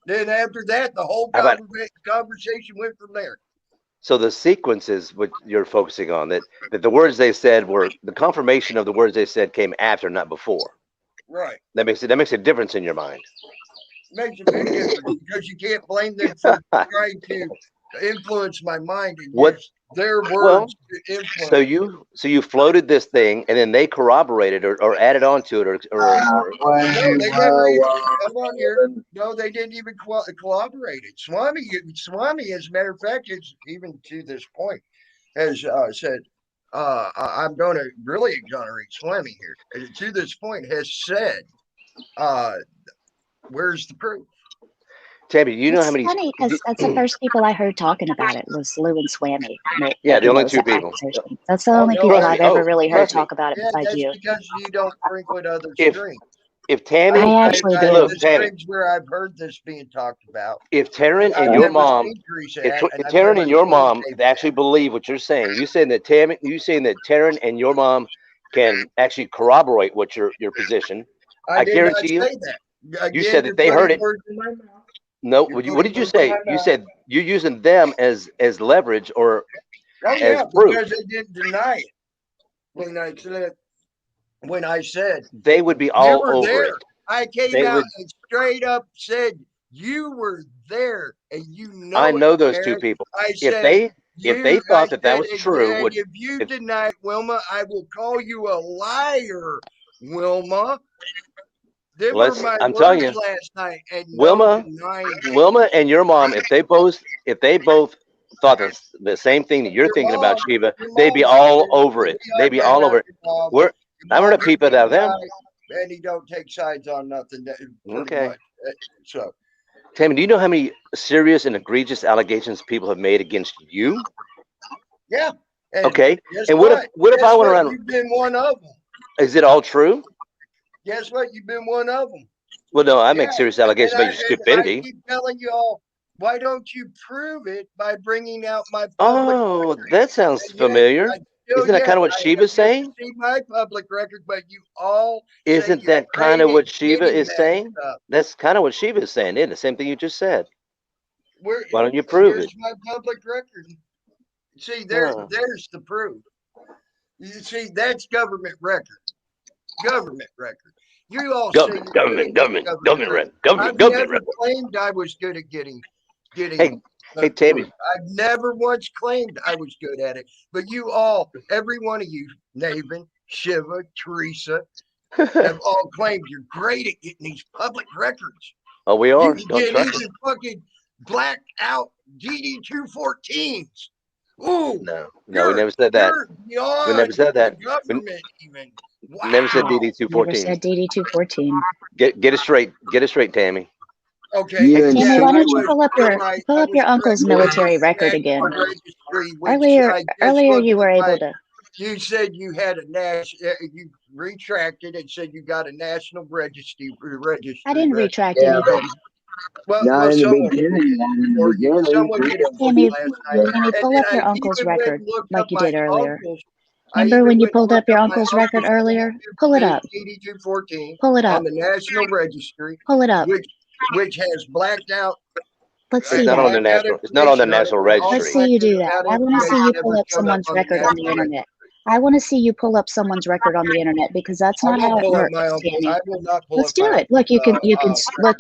Then after that, the whole conversation went from there. So the sequence is what you're focusing on, that the words they said were, the confirmation of the words they said came after, not before. Right. That makes a difference in your mind. It makes a big difference because you can't blame them for trying to influence my mind and use their words to influence. So you floated this thing, and then they corroborated or added on to it, No, they didn't even corroborate it. Swami, as a matter of fact, it's even to this point, has said, I'm going to really exonerate Swami here. To this point, has said, where's the proof? Tammy, you know how many? Funny because that's the first people I heard talking about it was Lou and Swammy. Yeah, the only two people. That's the only people I've ever really heard trust me. talk about it Yeah, besides that's you. because you don't drink what others If- drink. If Tammy, I actually do. look, The Tammy, streams where I've heard this being talked about. if Taryn I've and your never mom, seen Teresa if at, and I've Taryn never and your heard mom David actually at. believe what you're saying, you saying that Taryn and your mom can actually corroborate what your position. I did guarantee not you. say that. Again, You said that you're they heard putting it. words in my mouth. No, You're what putting did you words in say? my You mouth. said you're using them as leverage or Oh as yeah, proof. because they didn't deny it when I said They would be you all were over there. it. I came They out would. and straight up said you were there, and you know I it, know those two Eric. people. I If said they thought that was and true, and if you deny it, Wilma, I will call you a liar, Wilma. They were my I'm words telling you, last night, and Wilma, no denying it. Wilma and your mom, if they both thought the same thing that you're Your thinking about, mom- Shiva, your they'd be mom all said over it. They'd be all over it. I'm gonna peep it out of them. And he don't take sides on nothing. Pretty Okay. much. So Tammy, do you know how many serious and egregious allegations people have made against you? yeah. And Okay. guess And what if I went around? You've been one of them. Is it all true? Guess what? You've been one of them. Well, no, I make Yeah. serious allegations about your I stupidity. keep telling you all, why don't you prove it by bringing out my public Oh, record? that sounds And familiar. Isn't that kind of what Shiva's saying? See my public record, but you all Isn't say that kind of what Shiva getting is that saying? stuff. That's kind of what Shiva is saying, isn't it? The same thing you just said. Why don't you prove it? My public record. See, Huh. there's the proof. You see, that's government record. Government record. You all say Government record. I've never claimed I was good at getting. Hey, Tammy. I've never once claimed I was good at it. But you all, every one of you, Navin, Shiva, Teresa, have all claimed you're great at getting these public records. Oh, we are. You Don't can trust get it. fucking blacked out DD-214s. Ooh, No, we never said that. We never said that. Government even. Wow. Never said DD-214. Never said DD-214. Get it straight. Get it straight, Tammy. Okay. Yeah, Tammy, why don't you pull up I your uncle's military record again? Earlier you were able to. You said you had you retracted and said you got a national registry. I didn't retract anything. Not in the beginning. Tammy, pull up your uncle's record like you did earlier. Remember when you pulled up your uncle's record earlier? Pull it up. Pull it up. On the national registry. Pull it up. Which has blacked out. Let's see It's not that. on the national. It's not on the national registry. Let's see you do that. I want to see you pull up someone's record on the internet. I want to see you pull up someone's record on the internet because that's not how it works, Tammy. Let's do it. Look, you can look.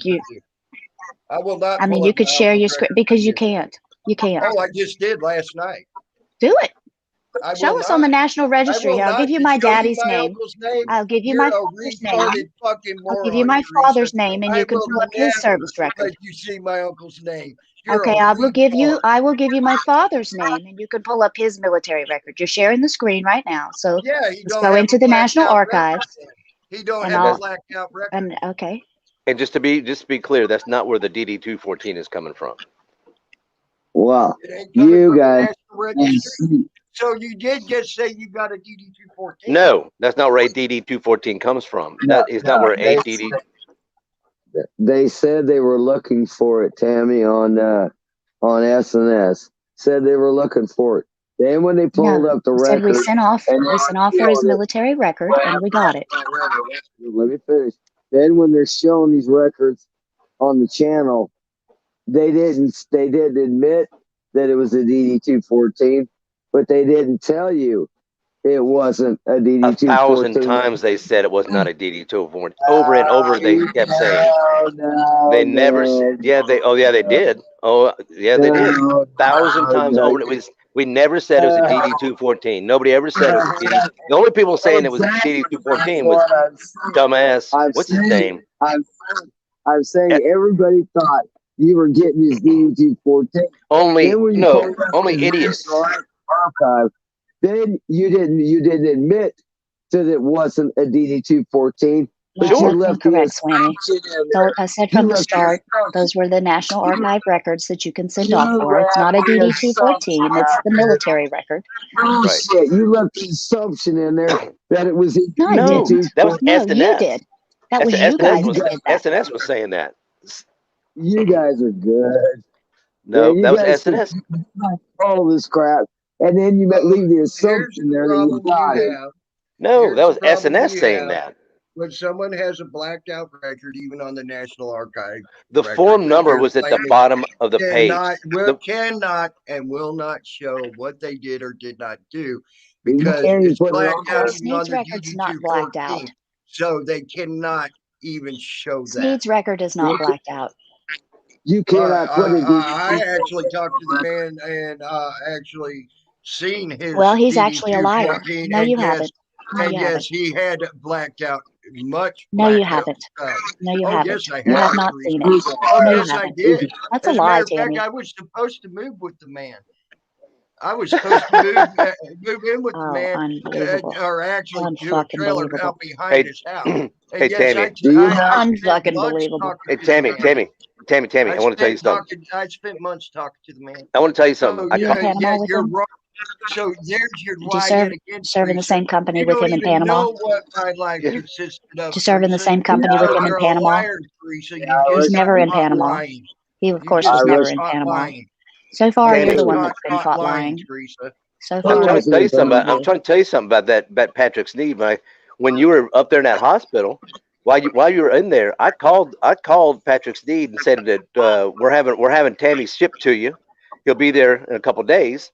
I will not. I mean, you could share your screen because you can't. You can't. Oh, I just did last night. Do it. Show us on the national registry. I'll give you my daddy's name. I'll give you my father's name. I'll give you my father's name, and you can pull up his service record. Let you see my uncle's name. Okay, I will give you my father's name, and you can pull up his military record. You're sharing the screen right now, so let's go into the National Archives. He don't have a blacked out record. And okay. And just to be clear, that's not where the DD-214 is coming from. Well, you guys. So you did just say you got a DD-214? No, that's not where a DD-214 comes from. That is not where a DD. They said they were looking for it, Tammy, on SNS. Said they were looking for it. Then when they pulled up the record, we sent off for his military record, and we got it. Let me finish. Then when they're showing these records on the channel, they didn't admit that it was a DD-214, but they didn't tell you it wasn't a DD-214. 1,000 times they said it was not a DD-214. Over and over they kept saying. They never. Yeah, they did. Oh, yeah, they did. 1,000 times over. We never said it was a DD-214. Nobody ever said it was a DD. The only people saying it was a DD-214 was dumbass. What's his name? I'm saying everybody thought you were getting this DD-214. Only idiots. Archive. Then you didn't admit that it wasn't a DD-214. No, incorrect, Swami. So I said from the start, those were the National Archive records that you can send off for. It's not a DD 214. It's the military record. Right. You left the assumption in there that it was. No, I didn't. That was no, SNS. you did. That was you guys who did that. SNS was saying that. You guys are good. No, that was SNS. All this crap, and then you leave the assumption there that you got it. No, that was SNS saying that. When someone has a blacked out record, even on the National Archive, the form number was at the bottom of the page. Cannot and will not show what they did or did not do because it's blacked out. Sneed's record's not blacked out, so they cannot even show that. Sneed's record is not blacked out. You cannot put it. I actually talked to the man and actually seen his. Well, he's actually a liar. No, you haven't. No, and you yes, haven't. he had blacked out much. No, you haven't. No, you haven't. Yes, I have. You have not seen it. Oh, no, yes, you I haven't. did. That's a As lie, matter of Tammy. fact, I was supposed to move with the man. I was supposed to move in with the man, unbelievable. or actually do a trailer out behind Hey, his house. And hey, yes, Tammy. Unfucking believable. Hey, Tammy, I want to tell you something. I spent months talking to the man. I want to tell you something. So, you're wrong. So there's your lie. Did you serve in the same company with him in Panama? Know what my life consisted of. Did you serve in the same company with him in Panama? He was never in Panama. He, of course, was never in Panama. So far, you're the one that's been caught lying. So far, I'm trying to tell you something about that Patrick Sneed. When you were up there in that hospital, while you were in there, I called Patrick Sneed and said that we're having Tammy shipped to you. He'll be there in a couple of days.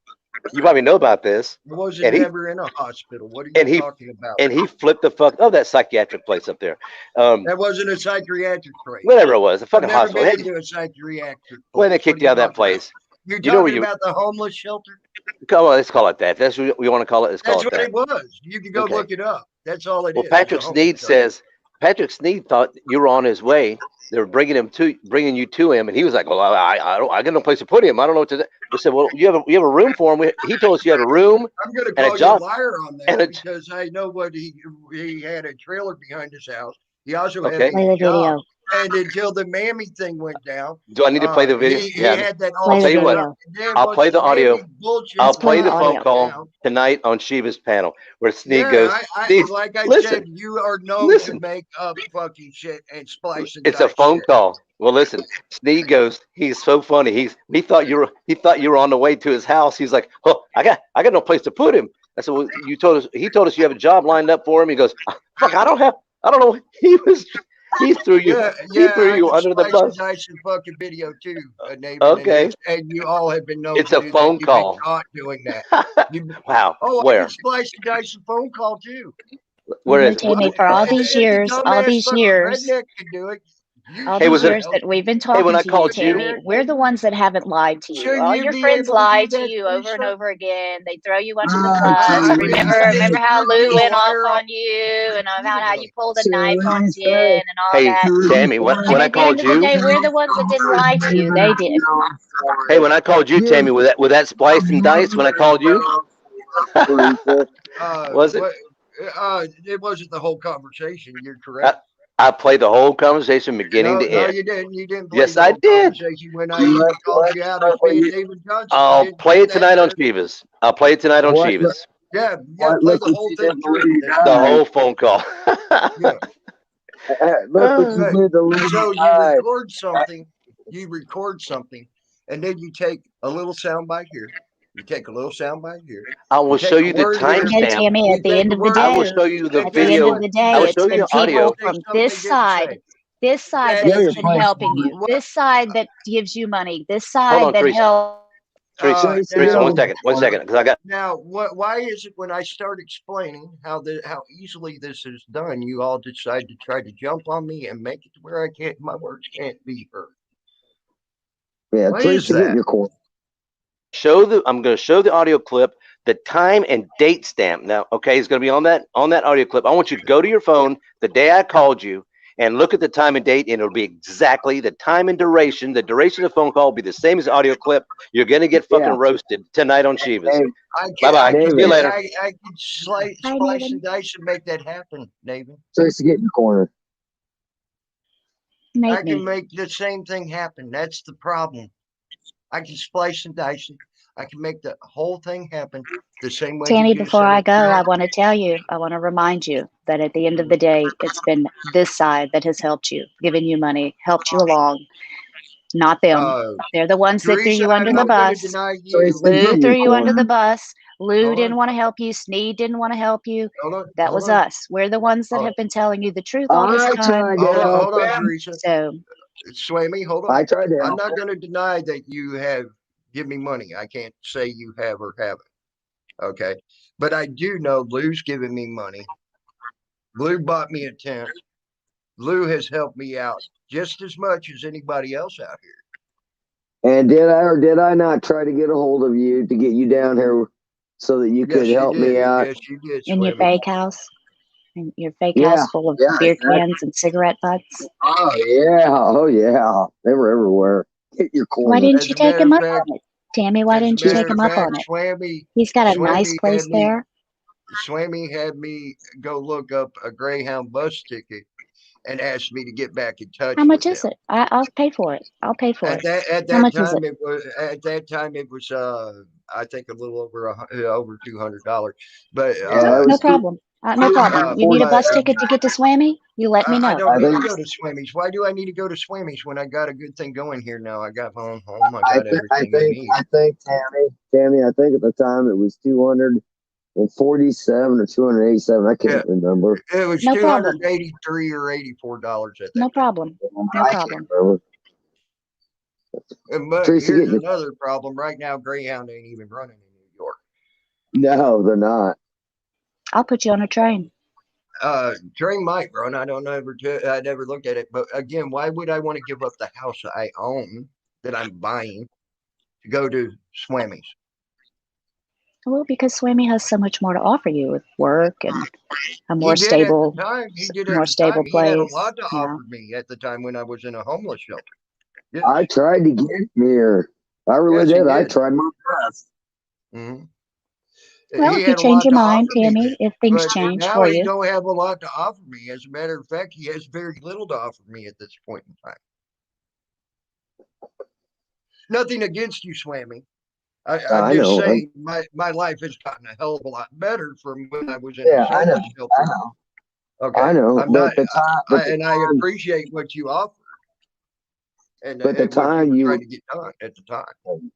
You probably know about this. I wasn't never in a hospital. What are you talking about? And he flipped the fuck. Oh, that psychiatric place up there. That wasn't a psychiatric place. Whatever it was, a fucking hospital. Never been to a psychiatric place. When they kicked you out of that place. You're talking about the homeless shelter? Come on, let's call it that. That's what we want to call it. That's what it was. You can go look it up. That's all it is. Well, Patrick Sneed says Patrick Sneed thought you were on his way. They were bringing you to him, and he was like, "Well, I got no place to put him. I don't know what to do." I said, "Well, you have a room for him." He told us you had a room. I'm going to call you a liar on that because I know what he had a trailer behind his house. He also had a job. And until the Mammy thing went down. Do I need to play the video? He had that. I'll tell you what. I'll play the audio. I'll play the phone call tonight on Shiva's panel where Sneed goes. Like I said, you are known to make up fucking shit and splice and it's a phone call. Well, listen, Sneed goes. He's so funny. He thought you were on the way to his house. He's like, "Oh, I got no place to put him." I said, "Well, you told us." He told us you have a job lined up for him. He goes, "Fuck, I don't know." He threw you. He threw you under the bus. Nice fucking video too, neighbor. Okay. And you all have been known. It's a phone call. You've been caught doing that. Wow. Oh, where? I can splice and dice a phone call too. Where is it? For all these years, Redneck can do it. All these years that we've been talking to you, Tammy, we're the ones that haven't lied to you. All your friends lie to you over and over again. They throw you under the bus. Remember how Lou went off on you and about how you pulled a knife on Jen and all that. Hey, Tammy, when I called you, we're the ones that didn't lie to you. They did. Hey, when I called you, Tammy, with that splice and dice, when I called you, was it? It wasn't the whole conversation. You're correct. I played the whole conversation beginning to end. No, you didn't. You didn't. Yes, I did. When I called you out of David Johnson, I'll play it tonight on Shivas. Yeah, play the whole thing. The whole phone call. So you record something, and then you take a little soundbite here. You take a little soundbite here. I will show you the timestamp. Tammy, at the end of the day, I will show you the video. At the end of the day, I will it's show you the audio people from this side that has been helping you. This side that gives you money. This side that helps. Teresa, one second, because I got. Now, why is it when I start explaining how easily this is done, you all decide to try to jump on me and make it to where my words can't be heard? Yeah, please get your corner. I'm going to show the audio clip, the time and date stamp. Now, okay, it's going to be on that audio clip. I want you to go to your phone the day I called you and look at the time and date, and it'll be exactly the time and duration. The duration of the phone call will be the same as the audio clip. You're going to get fucking roasted tonight on Shivas. Bye-bye. See you later. I can slice and dice and make that happen, David. So to get in your corner. I can make the same thing happen. That's the problem. I can splice and dice it. I can make the whole thing happen the same way. Tammy, before I go, I want to tell you, I want to remind you that at the end of the day, it's been this side that has helped you, given you money, helped you along, not them. They're the ones that threw you under the bus. Lou threw you under the bus. Lou didn't want to help you. Sneed didn't want to help you. That was us. We're the ones that have been telling you the truth all this time. Hold on, Teresa. So, Swamy, hold on. I'm not going to deny that you have given me money. I can't say you have or haven't. Okay. But I do know Lou's given me money. Lou bought me a tent. Lou has helped me out just as much as anybody else out here. And did I or did I not try to get a hold of you to get you down here so that you could help me out? Yes, you did. In your fake house? In your fake house full of beer cans and cigarette butts? Oh, yeah. Oh, yeah. They were everywhere. Get your corner. Why didn't you take him up on it? Tammy, why didn't you take him up on it? He's got a nice place there. Swamy had me go look up a Greyhound bus ticket and asked me to get back in touch. How much is it? I'll pay for it. I'll pay for it. At that time, it was I think a little over $200. But no problem. No problem. You need a bus ticket to get to Swamy? You let me know. I don't need to go to Swamy's. Why do I need to go to Swamy's when I got a good thing going here now? I got my own home. I got everything I need. I think, Tammy, I think at the time it was 247 or 287. I can't remember. It was $283 or $84 at that. No problem. No problem. But here's another problem. Right now, Greyhound ain't even running in New York. No, they're not. I'll put you on a train. Train might run. I don't know. I never looked at it. But again, why would I want to give up the house I own that I'm buying to go to Swamy's? Well, because Swamy has so much more to offer you with work and a more stable place. He had a lot to offer me at the time when I was in a homeless shelter. Yes. I tried to get here. I really did. I tried my best. Mm-hmm. Well, if you change your mind, Tammy, if things change for you. He don't have a lot to offer me. As a matter of fact, he has very little to offer me at this point in time. Nothing against you, Swamy. I'm just saying my life has gotten a hell of a lot better from when I was in a homeless shelter. I know. Okay. I know. I appreciate what you offer. But the time you trying to get done at the time.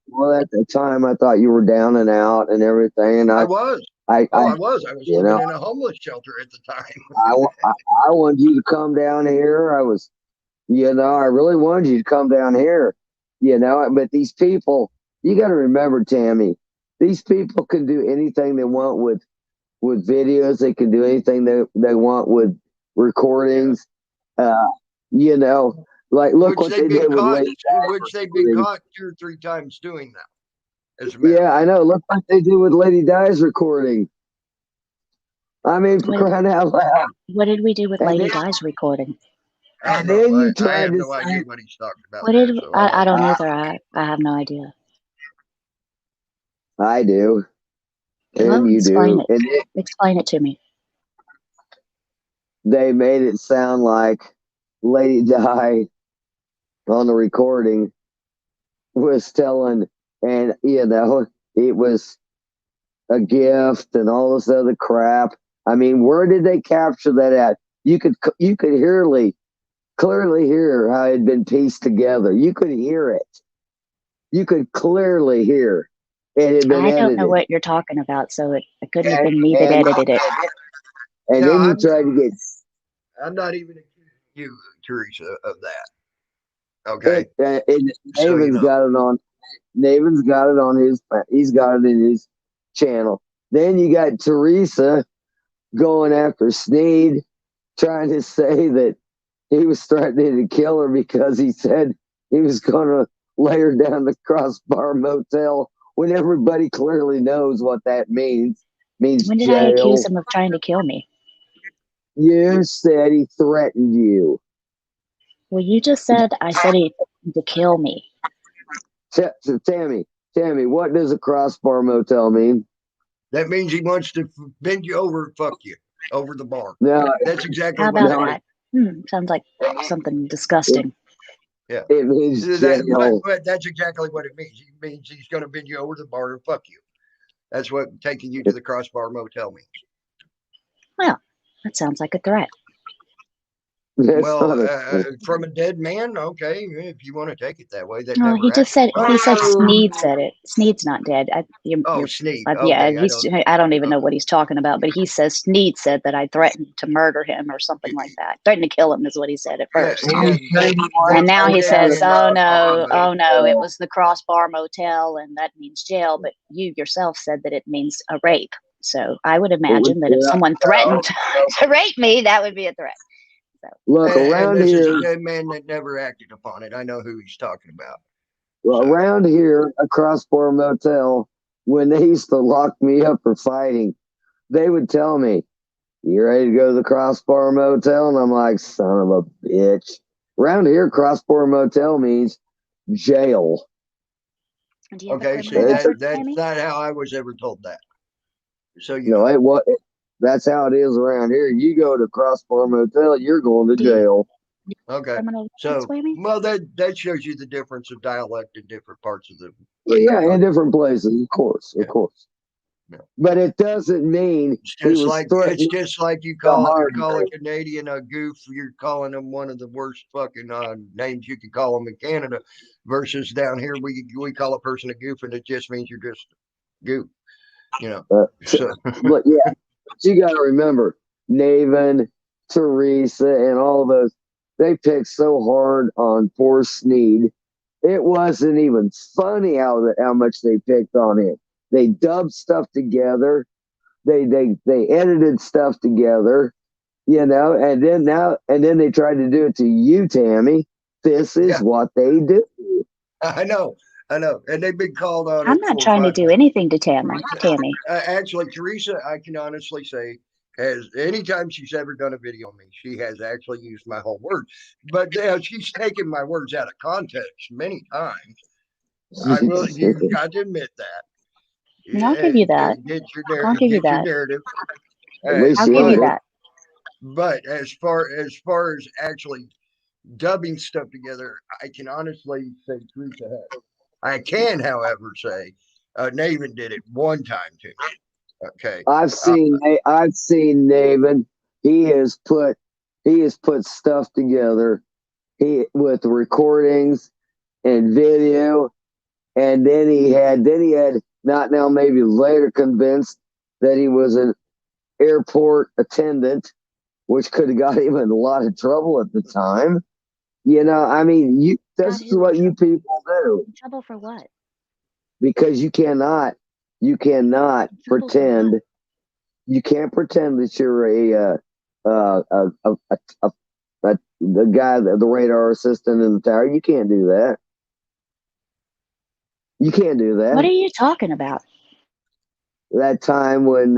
Well, at the time, I thought you were down and out and everything. And I was. I was living in a homeless shelter at the time. I wanted you to come down here. I really wanted you to come down here. But these people, you got to remember, Tammy, these people can do anything they want with videos. They can do anything they want with recordings. Like, look what they did with Lady Di. Which they've been caught 2 or 3 times doing now. Yeah, I know. Look what they did with Lady Di's recording. I mean, for crying out loud. What did we do with Lady Di's recording? And then you tried I have to no idea what he's talking about. I don't either. I have no idea. I do. And you do. Explain it to me. They made it sound like Lady Di on the recording was telling, and it was a gift and all this other crap. I mean, where did they capture that at? You could clearly hear how it had been pieced together. You could hear it. You could clearly hear it had been edited. I don't know what you're talking about, so it couldn't have been me that edited it. And then you tried to get. I'm not even accusing you, Teresa, of that. Okay. Naven's got it on. Naven's got it on his. He's got it in his channel. Then you got Teresa going after Sneed, trying to say that he was threatening to kill her because he said he was going to lay her down the Crossbar Motel when everybody clearly knows what that means. When did I accuse him of trying to kill me? You said he threatened you. Well, you just said I said he threatened to kill me. So, Tammy, what does a Crossbar Motel mean? That means he wants to bend you over and fuck you over the bar. No, that's exactly what that means. Sounds like something disgusting. Yeah. It means But that's exactly what it means. It means he's going to bend you over the bar and fuck you. That's what taking you to the Crossbar Motel means. Well, that sounds like a threat. Well, from a dead man, okay. If you want to take it that way, that No, he said Sneed said it. Sneed's not dead. Sneed. Yeah, I don't even know what he's talking about, but he says Sneed said that I threatened to murder him or something like that. Threatened to kill him is what he said at first. And now he says, "Oh no, it was the Crossbar Motel, and that means jail." But you yourself said that it means a rape. So I would imagine that if someone threatened to rape me, that would be a threat. Look, around this here, is a dead man that never acted upon it. I know who he's talking about. Well, around here, a Crossbar Motel, when they used to lock me up for fighting, they would tell me, "You ready to go to the Crossbar Motel?" And I'm like, "Son of a bitch." Around here, Crossbar Motel means jail. Okay, see, that's not how I was ever told that. So you know. That's how it is around here. You go to Crossbar Motel, you're going to jail. Okay. So, well, that shows you the difference of dialect in different parts of the. Yeah, in different places, of course. Yeah. But it doesn't mean it's just like you call a Canadian a goof. You're calling them one of the worst fucking names you can call them in Canada, versus down here we call a person a goof, and it just means you're just goof. You know. But yeah. You got to remember, Naven, Teresa, and all those, they picked so hard on poor Sneed. It wasn't even funny how much they picked on him. They dubbed stuff together. They edited stuff together, you know, and then they tried to do it to you, Tammy. This is what they do. I know. And they've been called on. I'm not trying to do anything to Tammy. Actually, Teresa, I can honestly say, anytime she's ever done a video on me, she has actually used my whole words. But she's taken my words out of context many times. You got to admit that. I'll give you that. I'll give you that. Narrative. I'll give you that. But as far as actually dubbing stuff together, I can honestly say Teresa has. I can, however, say Naven did it one time too. Okay, I've seen Naven. He has put stuff together. With recordings and video, and then he had not now maybe later convinced that he was an airport attendant, which could have got him in a lot of trouble at the time. You know, I mean, this is what you people do. Trouble for what? Because you cannot pretend. You can't pretend that you're the guy, the radar assistant in the tower. You can't do that. You can't do that. What are you talking about? That time when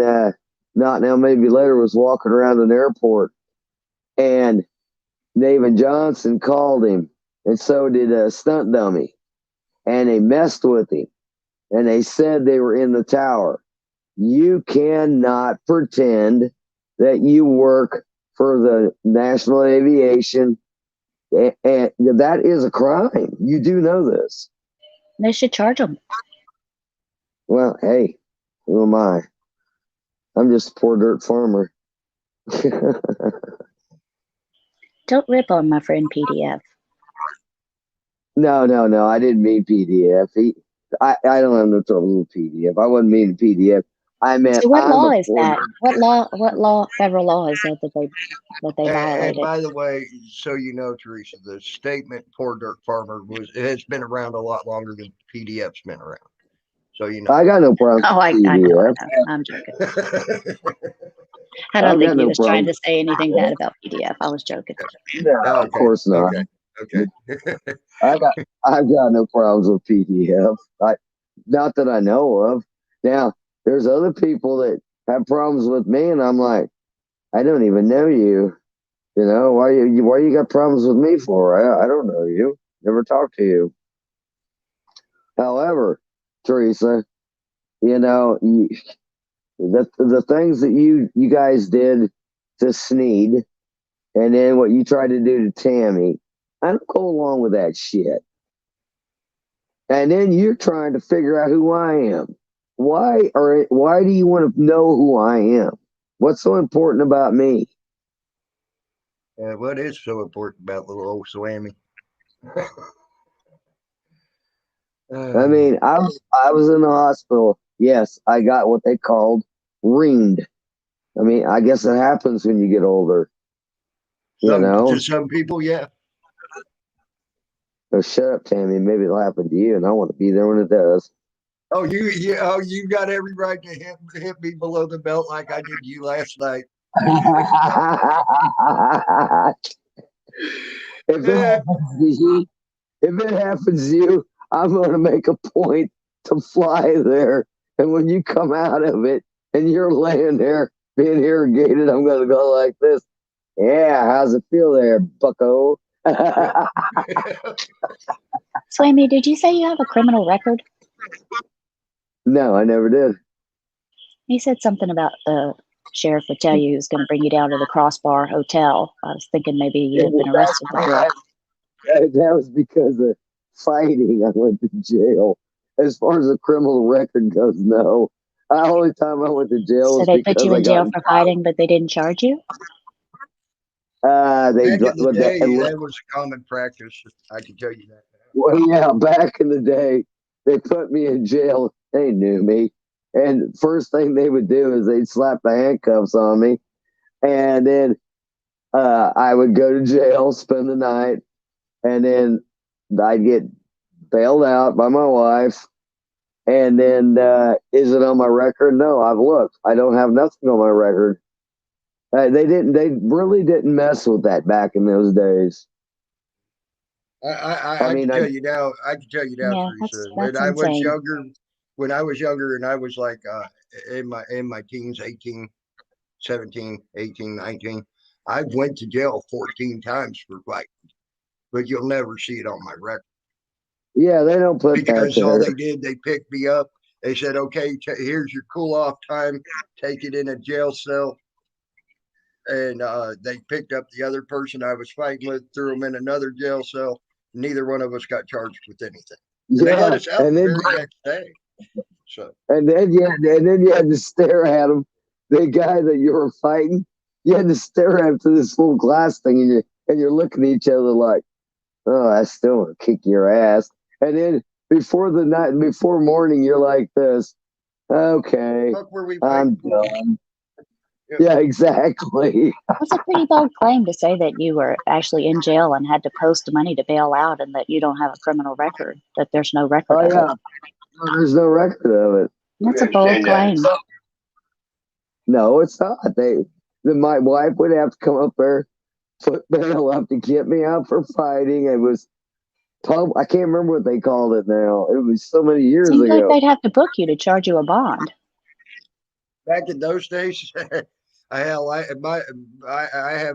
not now maybe later was walking around an airport, and David Johnson called him, and so did a stunt dummy, and they messed with him, and they said they were in the tower. You cannot pretend that you work for the National Aviation, and that is a crime. You do know this. They should charge them. Well, hey, who am I? I'm just a poor dirt farmer. Don't rip on my friend PDF. No. I didn't mean PDF. I don't have no trouble with PDF. I wasn't meaning PDF. I meant. So what law is that? What law? Federal law is that they violated? And by the way, so you know, Teresa, the statement "poor dirt farmer" has been around a lot longer than PDF's been around. So you know. I got no problem. Oh, I know. I'm joking. I don't think he was trying to say anything bad about PDF. I was joking. No, of course not. Okay. I've got no problems with PDF. Not that I know of. Now, there's other people that have problems with me, and I'm like, I don't even know you. You know, why you got problems with me for? I don't know you. Never talked to you. However, Teresa, you know, the things that you guys did to Sneed, And then what you tried to do to Tammy, I don't go along with that shit. And then you're trying to figure out who I am. Why do you want to know who I am? What's so important about me? What is so important about little old Swammy? I mean, I was in the hospital. Yes, I got what they called ringed. I mean, I guess it happens when you get older. You know? To some people, yeah. So shut up, Tammy. Maybe it'll happen to you, and I want to be there when it does. Oh, you got every right to hit me below the belt like I did you last night. If it happens to you, I'm going to make a point to fly there. And when you come out of it and you're laying there being irrigated, I'm going to go like this. Yeah, how's it feel there, bucko? Swamy, did you say you have a criminal record? No, I never did. He said something about the sheriff would tell you he was going to bring you down to the Crossbar Hotel. I was thinking maybe you had been arrested before. That was because of fighting. I went to jail. As far as a criminal record goes, no. The only time I went to jail was So they because put you in jail for fighting, but they didn't charge you? Back in the day, that was common practice. I can tell you that. Well, yeah, back in the day, they put me in jail. They knew me. And first thing they would do is they'd slap the handcuffs on me. And then I would go to jail, spend the night. And then I'd get bailed out by my wife. And then, is it on my record? No, I've looked. I don't have nothing on my record. They really didn't mess with that back in those days. I can tell you now, Yeah, Teresa. that's insane. When I was younger and I was like in my teens, 18, 17, 18, 19, I went to jail 14 times for fighting. But you'll never see it on my record. Yeah, they don't put because that there. All they did, they picked me up. They said, okay, here's your cool off time. Take it in a jail cell. And they picked up the other person I was fighting with, threw him in another jail cell. Neither one of us got charged with anything. And they let us out the very next day. So. And then you had to stare at him. The guy that you were fighting, you had to stare at him through this little glass thing, and you're looking at each other like, oh, I still want to kick your ass. And then before morning, you're like this. Okay, I'm done. Yeah, exactly. It's a pretty bold claim to say that you were actually in jail and had to post money to bail out and that you don't have a criminal record, that there's no record of it. No, there's no record of it. That's a bold claim. No, it's not. My wife would have to come up there, put bail up to get me out for fighting. It was I can't remember what they called it now. It was so many years ago. Seems like they'd have to book you to charge you a bond. Back in those days, I have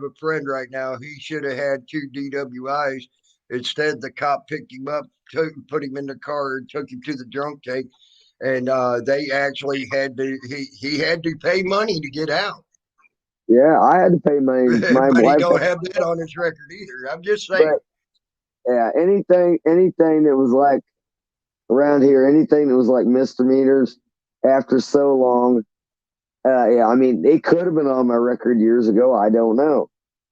a friend right now. He should have had 2 DWIs. Instead, the cop picked him up, put him in the car, and took him to the drunk tank. And they actually had to. He had to pay money to get out. Yeah, I had to pay money. My but wife he don't have that on his record either. I'm just saying. But, yeah, anything that was like around here, anything that was like misdemeanors after so long. Yeah, I mean, it could have been on my record years ago. I don't know.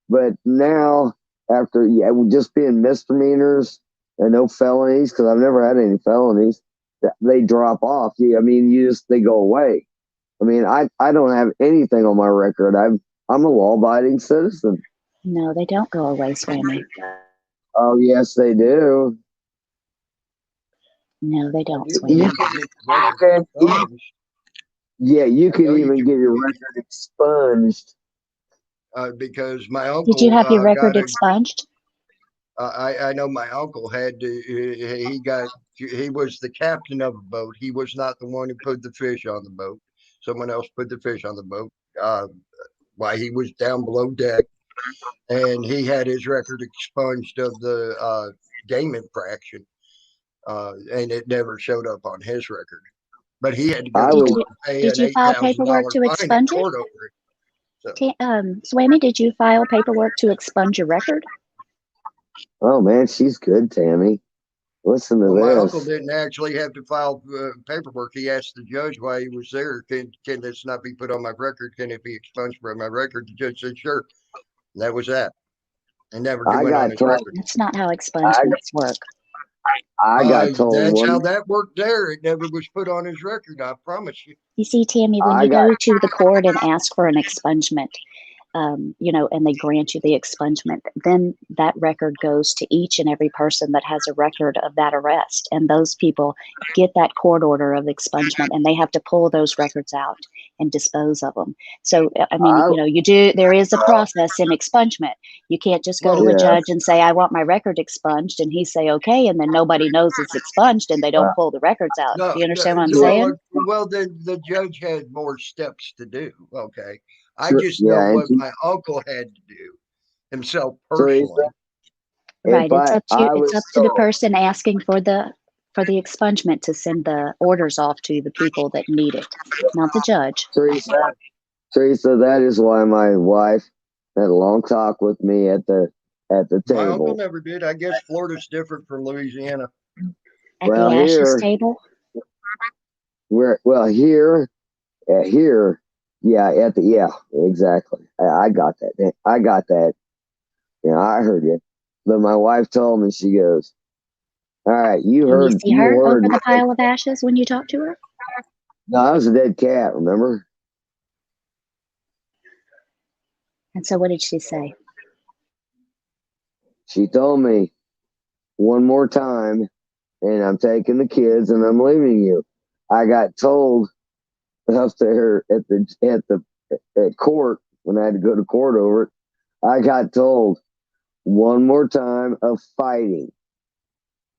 But now, after just being misdemeanors and no felonies, because I've never had any felonies, they drop off. I mean, they go away. I mean, I don't have anything on my record. I'm a law-abiding citizen. No, they don't go away, Swamy. Oh, yes, they do. No, they don't, Swamy. You can even get your record expunged. Because my uncle. Did you have your record expunged? I know my uncle had to. He was the captain of a boat. He was not the one who put the fish on the boat. Someone else put the fish on the boat while he was down below deck, and he had his record expunged of the game infraction, and it never showed up on his record. But he had to go to court and pay Did you file paperwork to expunge it? Over it. So, Swami, did you file paperwork to expunge your record? Oh man, she's good, Tammy. Listen to my this. uncle didn't actually have to file paperwork. He asked the judge why he was there. Can this not be put on my record? Can it be expunged from my record? The judge said, sure. And that was that. And never went on his record. That's not how expungements work. I got told that's how that worked there. It never was put on his record. I promise you. You see, Tammy, when you go to the court and ask for an expungement, you know, and they grant you the expungement, then that record goes to each and every person that has a record of that arrest. And those people get that court order of expungement, and they have to pull those records out and dispose of them. So, I mean, you know, there is a process in expungement. You can't just go to a judge and say, I want my record expunged, and he say, okay, and then nobody knows it's expunged and they don't pull the records out. Do you understand what I'm saying? Well, the judge had more steps to do. Okay. I just know what my uncle had to do himself personally. Right. It's up to the person asking for the expungement to send the orders off to the people that need it, not the judge. Teresa, that is why my wife had a long talk with me at the table. My uncle never did. I guess Florida's different from Louisiana. At the Ashes table? Here. Yeah, exactly. I got that. Yeah, I heard you. But my wife told me, she goes, all right, you heard. You see her over the pile of ashes when you talk to her? No, I was a dead cat, remember? And so what did she say? She told me, one more time, and I'm taking the kids and I'm leaving you. I got told up there at court, when I had to go to court over it, I got told one more time of fighting.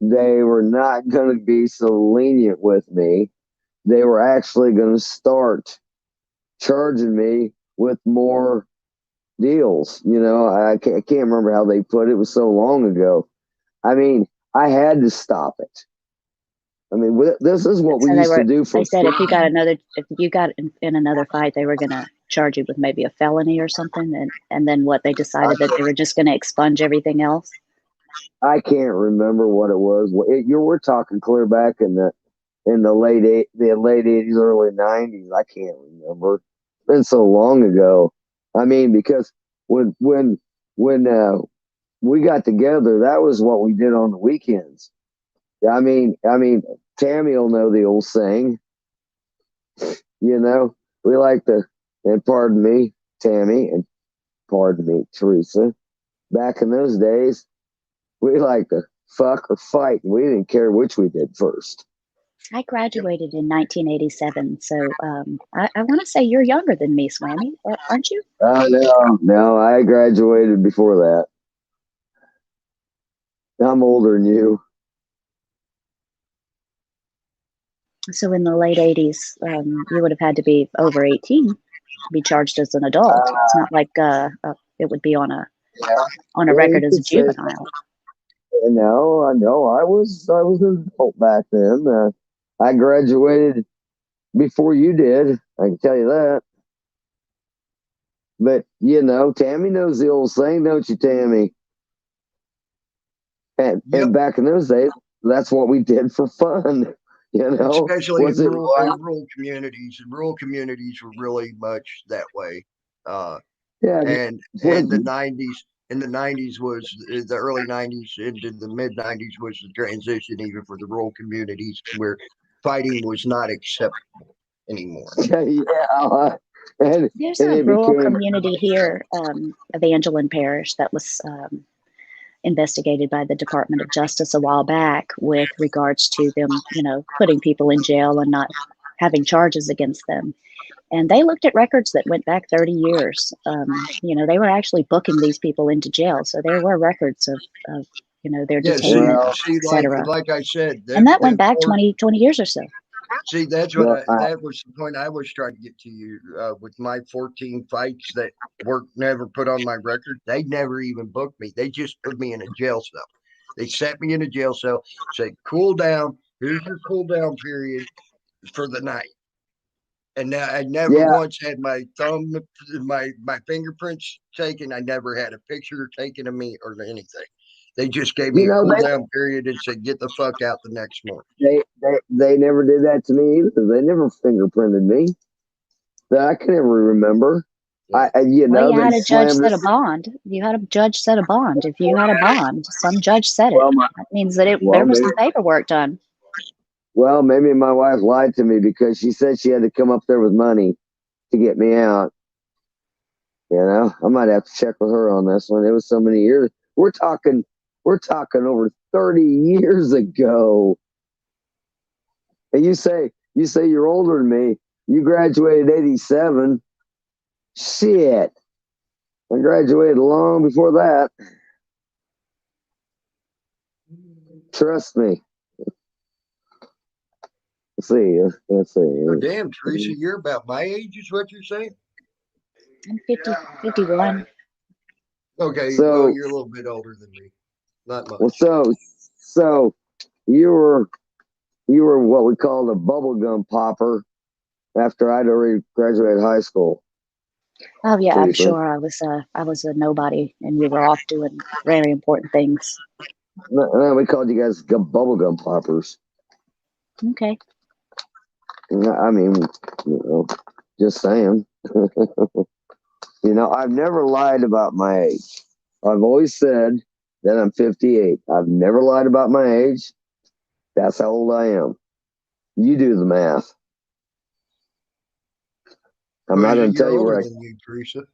They were not going to be so lenient with me. They were actually going to start charging me with more deals. You know, I can't remember how they put it. It was so long ago. I mean, I had to stop it. I mean, this is what we used to do for. They said if you got in another fight, they were going to charge you with maybe a felony or something, and then what, they decided that they were just going to expunge everything else. I can't remember what it was. We're talking clear back in the late 80s, early 90s. I can't remember. It's been so long ago. I mean, because when we got together, that was what we did on the weekends. I mean, Tammy will know the old saying. You know, we like to, and pardon me, Tammy, and pardon me, Teresa. Back in those days, we like to fuck or fight. We didn't care which we did first. I graduated in 1987, so I want to say you're younger than me, Swami, aren't you? No, I graduated before that. I'm older than you. So in the late 80s, you would have had to be over 18 to be charged as an adult. It's not like it would be on a record as a juvenile. No, I know. I was an adult back then. I graduated before you did. I can tell you that. But you know, Tammy knows the old saying, don't you, Tammy? And back in those days, that's what we did for fun. You know, especially in rural communities. Rural communities were really much that way. And in the 90s was the early 90s into the mid 90s was the transition even for the rural communities where fighting was not acceptable anymore. There's a rural community here, Evangeline Parish, that was investigated by the Department of Justice a while back with regards to them, you know, putting people in jail and not having charges against them. And they looked at records that went back 30 years. You know, they were actually booking these people into jail. So there were records of you know, their detention, etc. Like I said, and that went back 20 years or so. See, that's what that was the point I was trying to get to you with my 14 fights that were never put on my record. They never even booked me. They just put me in a jail cell. They set me in a jail cell, said, cool down. Here's your cool down period for the night. And I never once had my thumb, my fingerprints taken. I never had a picture taken of me or anything. They just gave me a cool down period and said, "Get the fuck out the next morning." They never did that to me either. They never fingerprinted me that I can ever remember. Well, you had a judge set a bond. You had a judge set a bond. If you had a bond, some judge set it. That means that there was some paperwork done. Well, maybe my wife lied to me because she said she had to come up there with money to get me out. You know, I might have to check with her on this one. It was so many years. We're talking over 30 years ago. And you say you're older than me. You graduated 87. Shit. I graduated long before that. Trust me. Let's see. Oh, damn, Teresa, you're about my age, is what you're saying? I'm 51. Okay, so you're a little bit older than me. Not much. Well, so you were what we called a bubblegum popper after I'd already graduated high school. Oh yeah, I'm sure I was a nobody, and you were off doing very important things. No, we called you guys bubblegum poppers. Okay. I mean, just saying. I've never lied about my age. I've always said that I'm 58. I've never lied about my age. That's how old I am. You do the math. I'm not going to tell you where than you, Teresa.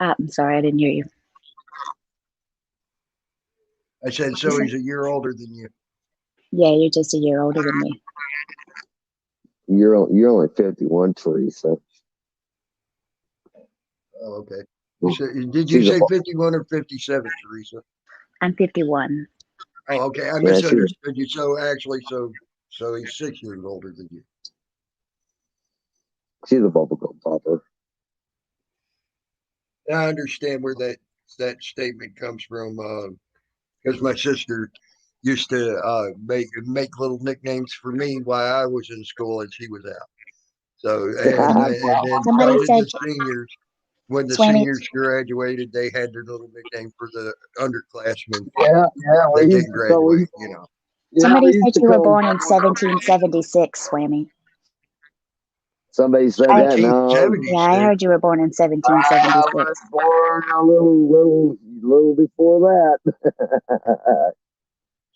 I'm sorry, I didn't hear you. I said, so he's a year older than you. Yeah, you're just a year older than me. You're only 51, Teresa. Oh, okay. Did you say 51 or 57, Teresa? I'm 51. Oh, okay. I misunderstood you. So actually, so he's 6 years older than you. She's a bubblegum popper. I understand where that statement comes from, because my sister used to make little nicknames for me while I was in school and she was out. So and then Somebody said seniors, when the Sweeney, seniors graduated, they had their little nickname for the underclassmen. Yeah, that didn't graduate. Somebody said you were born in 1776, Swammy. Somebody said that. No. Yeah, I heard you were born in 1776. I was born a little before that.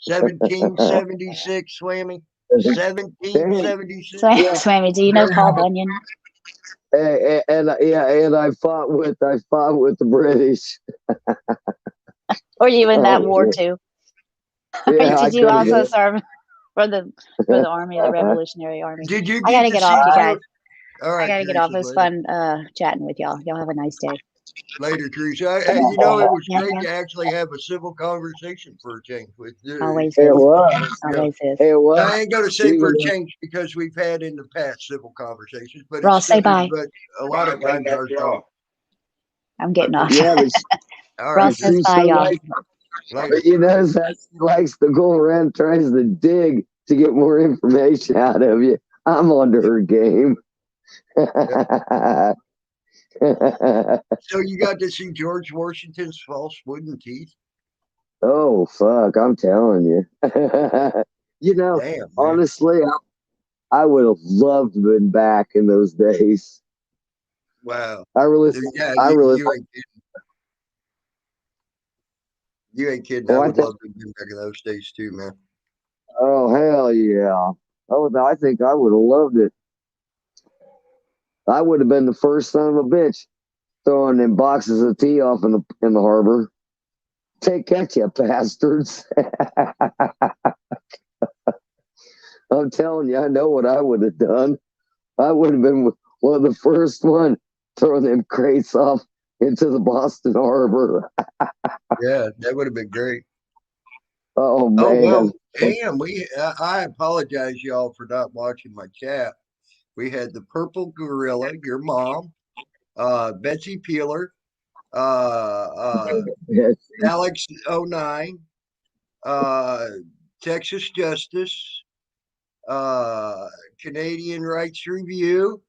1776, Swammy. 1776. Swammy, do you know Paul Bunyan? And I fought with the British. Were you in that war too? Yeah, did you also serve for the Army, the Revolutionary Army? Did you? I gotta get off, you guys. All right, I gotta get off. It was fun chatting with y'all. Y'all have a nice day. Later, Teresa. It was great to actually have a civil conversation for a change with you. Always is. Always is. I ain't gonna say for a change because we've had in the past civil conversations, but Ross, say bye. But a lot of times are gone. I'm getting off. Yeah, Ross says bye, y'all. But she likes to go around, tries to dig to get more information out of you. I'm under her game. So you got to see George Washington's false wooden teeth? Oh, fuck, I'm telling you. Damn, honestly, I would have loved to have been back in those days. Wow. You ain't kidding. I would love to have been back in those days too, man. Oh, hell yeah. I think I would have loved it. I would have been the first son of a bitch throwing them boxes of tea off in the harbor. Take that, you bastards. I'm telling you, I know what I would have done. I would have been one of the first one throwing them crates off into the Boston Harbor. Yeah, that would have been great. Oh, man. Oh, well, damn. I apologize, y'all, for not watching my chat. We had the Purple Gorilla, your mom, Betsy Peeler, Alex09, Texas Justice, Canadian Rights Review.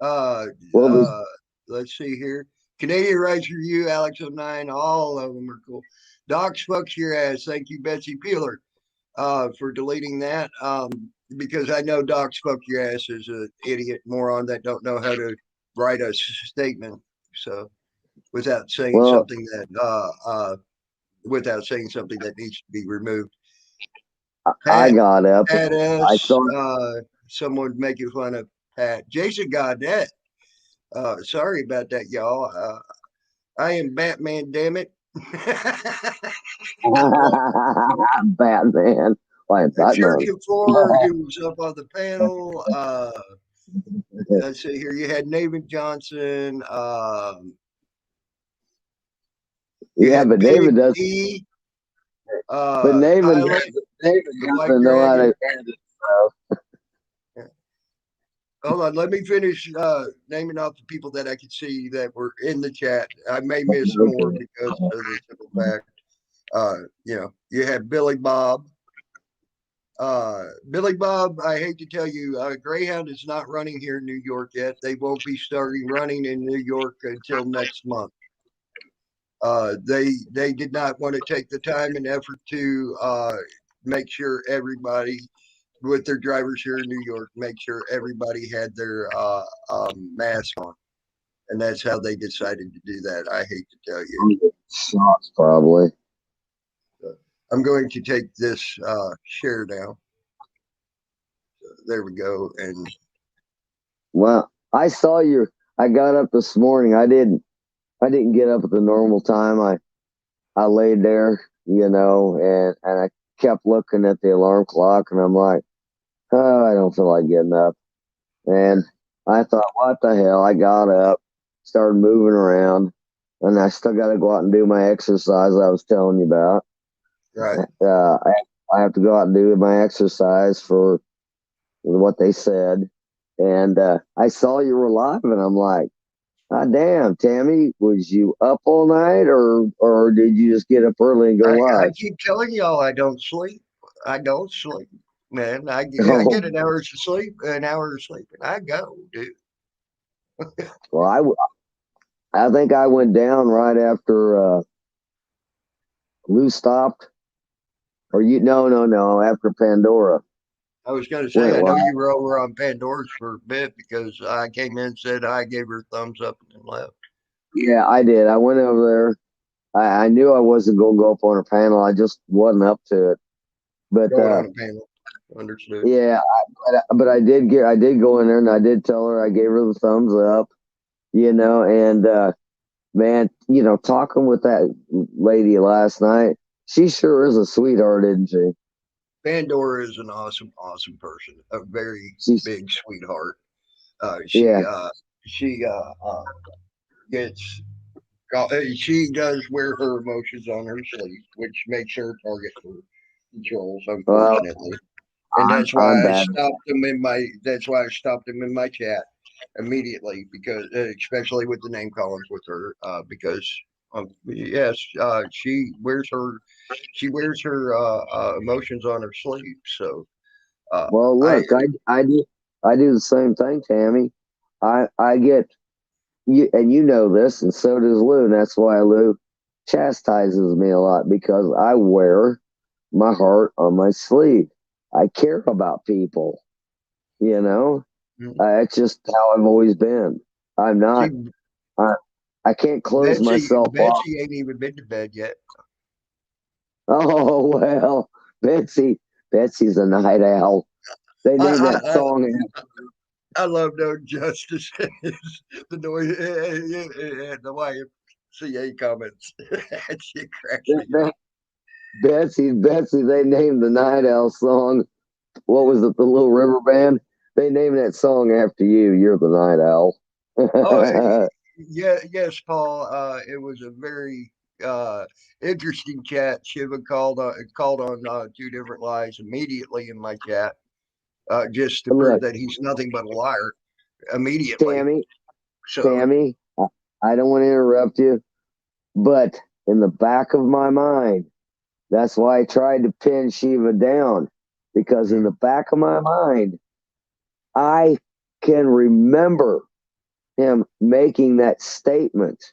Let's see here. Canadian Rights Review, Alex 09, all of them are cool. Docs fucks your ass. Thank you, Betsy Peeler, for deleting that. Because I know Docs fuck your ass is an idiot moron that don't know how to write a statement. So without saying something that needs to be removed. I got up. I saw someone making fun of Pat. Jason Goddett. Sorry about that, y'all. I am Batman, damn it. Batman. Church of Ford, who was up on the panel. Let's see here. You had Nathan Johnson. But David does. But Nathan doesn't know how to edit stuff. Hold on, let me finish naming off the people that I could see that were in the chat. I may miss more because of the simple fact. You have Billy Bob. Billy Bob, I hate to tell you, Greyhound is not running here in New York yet. They won't be starting running in New York until next month. They did not want to take the time and effort to make sure everybody, with their drivers here in New York, make sure everybody had their mask on. And that's how they decided to do that. I hate to tell you. Shots, probably. I'm going to take this share now. There we go. And well, I saw I got up this morning. I didn't get up at the normal time. I laid there, and I kept looking at the alarm clock, and I'm like, oh, I don't feel like getting up. And I thought, what the hell? I got up, started moving around, and I still got to go out and do my exercise I was telling you about. Right. I have to go out and do my exercise for what they said. And I saw you were live, and I'm like, ah, damn, Tammy, was you up all night, or did you just get up early and go live? I keep telling y'all I don't sleep. I don't sleep, man. I get an hour of sleep, and I go, dude. Well, I think I went down right after Lou stopped, or no, after Pandora. I was going to say, I know you were over on Pandora's for a bit because I came in, said I gave her a thumbs up, and then left. Yeah, I did. I went over there. I knew I wasn't going to go up on her panel. I just wasn't up to it. But on a panel, understood. Yeah, but I did go in there, and I did tell her, I gave her the thumbs up, and man, talking with that lady last night, she sure is a sweetheart, isn't she? Pandora is an awesome, awesome person. A very big sweetheart. She does wear her emotions on her sleeve, which makes her a target for controls, unfortunately. And that's why I stopped him in my chat immediately, because especially with the name callings with her, because yes, she wears her emotions on her sleeve. So well, look, I do the same thing, Tammy. I get you, and you know this, and so does Lou, and that's why Lou chastises me a lot, because I wear my heart on my sleeve. I care about people, It's just how I've always been. I'm not. I can't close myself off. Betsy ain't even been to bed yet. Oh well, Betsy's a night owl. They named that song. I love No Justice. The noise and the YMCA comments. That shit cracks me. Betsy, they named the Night Owl song. What was it? The Little River Band. They named that song after you. You're the Night Owl. Yeah, yes, Paul. It was a very interesting chat. Shiva called on 2 different lies immediately in my chat, just to prove that he's nothing but a liar. Immediately, Tammy, I don't want to interrupt you, but in the back of my mind, that's why I tried to pin Shiva down. because in the back of my mind, I can remember him making that statement.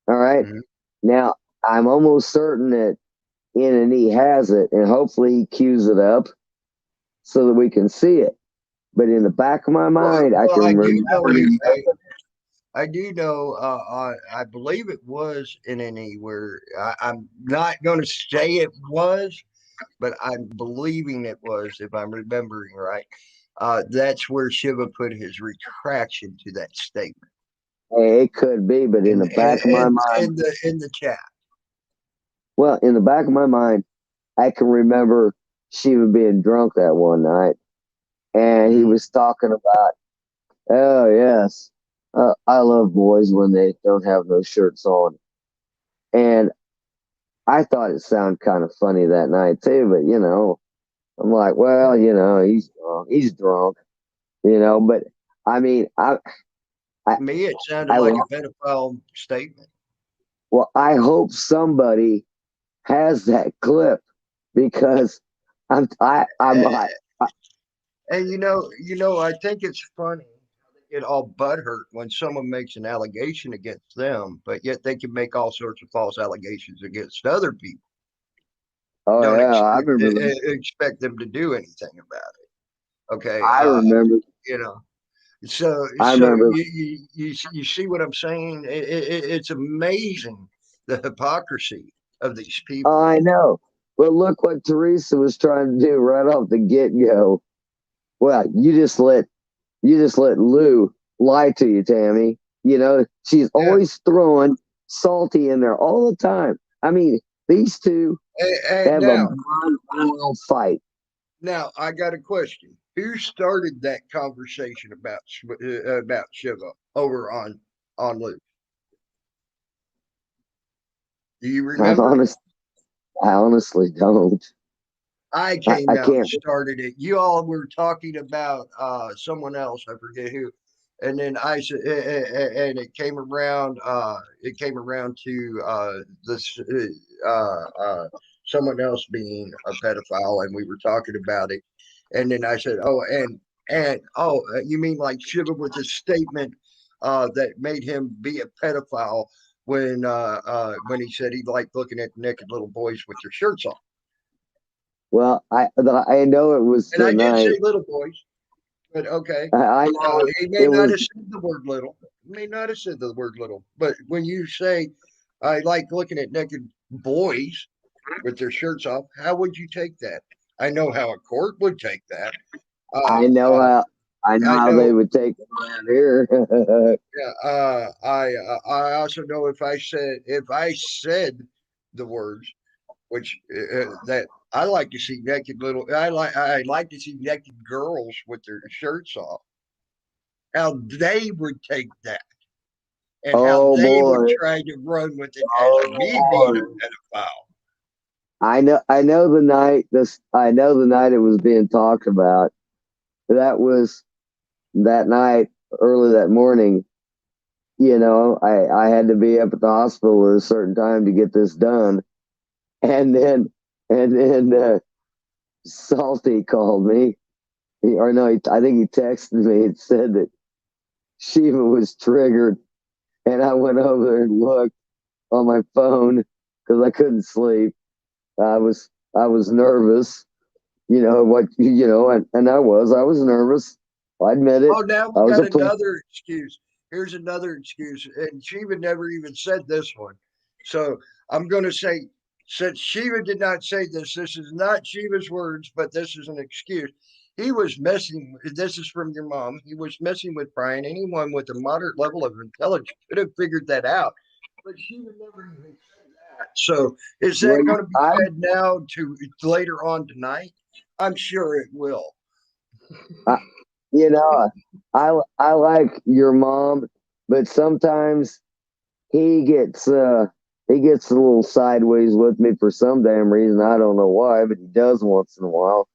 All right. Mhm. Now, I'm almost certain that N&E has it, and hopefully he cues it up so that we can see it. But in the back of my mind, I can remember him. I do know. I believe it was in any where I'm not going to say it was, but I'm believing it was, if I'm remembering right. That's where Shiva put his retraction to that statement. Hey, it could be, but in the back of my mind, in the chat. well, in the back of my mind, I can remember Shiva being drunk that one night, and he was talking about, oh yes, I love boys when they don't have no shirts on, and I thought it sounded kind of funny that night too. But I'm like, well, he's drunk, But I mean, To me, it sounded like a pedophile statement. Well, I hope somebody has that clip because I'm like, and I think it's funny how they get all butthurt when someone makes an allegation against them, but yet they can make all sorts of false allegations against other people. oh Don't yeah, I remember expect them to do anything about it. Okay, I remember. So I remember. you see what I'm saying? It's amazing the hypocrisy of these people. I know. But look what Teresa was trying to do right off the get go. Well, you just let Lou lie to you, Tammy. She's always throwing Salty in there all the time. I mean, these two have a wild fight. Now, I got a question. Who started that conversation about Shiva over on Luke? Do you remember? I honestly don't. I came out and started it. You all were talking about someone else. I forget who. And then I said, and it came around. It came around to this someone else being a pedophile, and we were talking about it. And then I said, oh, you mean like Shiva with a statement that made him be a pedophile when he said he liked looking at naked little boys with their shirts off. Well, I know it was and tonight. I did say little boys, but okay. I know he may not have said the word little. He may not have said the word little, but when you say I like looking at naked boys with their shirts off, how would you take that? I know how a court would take that. I know how they would take it around here. Yeah. I also know if I said the words, which that I like to see naked I like to see naked girls with their shirts off. How they would take that, and how they would try to run with it as me being a pedophile. I know the night it was being talked about. That was that night, early that morning. I had to be up at the hospital at a certain time to get this done, and then Salty called me. I think he texted me and said that Shiva was triggered, and I went over there and looked on my phone because I couldn't sleep. I was nervous, and I was nervous. I admit it. Oh, now we got another excuse. Here's another excuse, and Shiva never even said this one. So I'm going to say, since Shiva did not say this is not Shiva's words, but this is an excuse. He was messing. This is from your mom. He was messing with Brian. Anyone with a moderate level of intelligence could have figured that out, but Shiva never even said that. So is that going to be said now to later on tonight? I'm sure it will. I like your mom, but sometimes he gets a little sideways with me for some damn reason. I don't know why, but he does once in a while.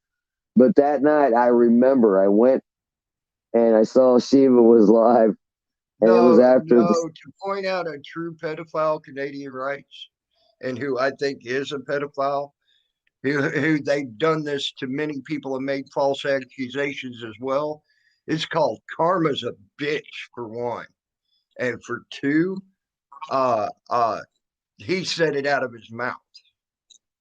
But that night, I remember I went and I saw Shiva was live, and it was after to point out a true pedophile, Canadian rights, and who I think is a pedophile. who they've done this to many people and made false accusations as well. It's called karma's a bitch, for one. And for two, he said it out of his mouth.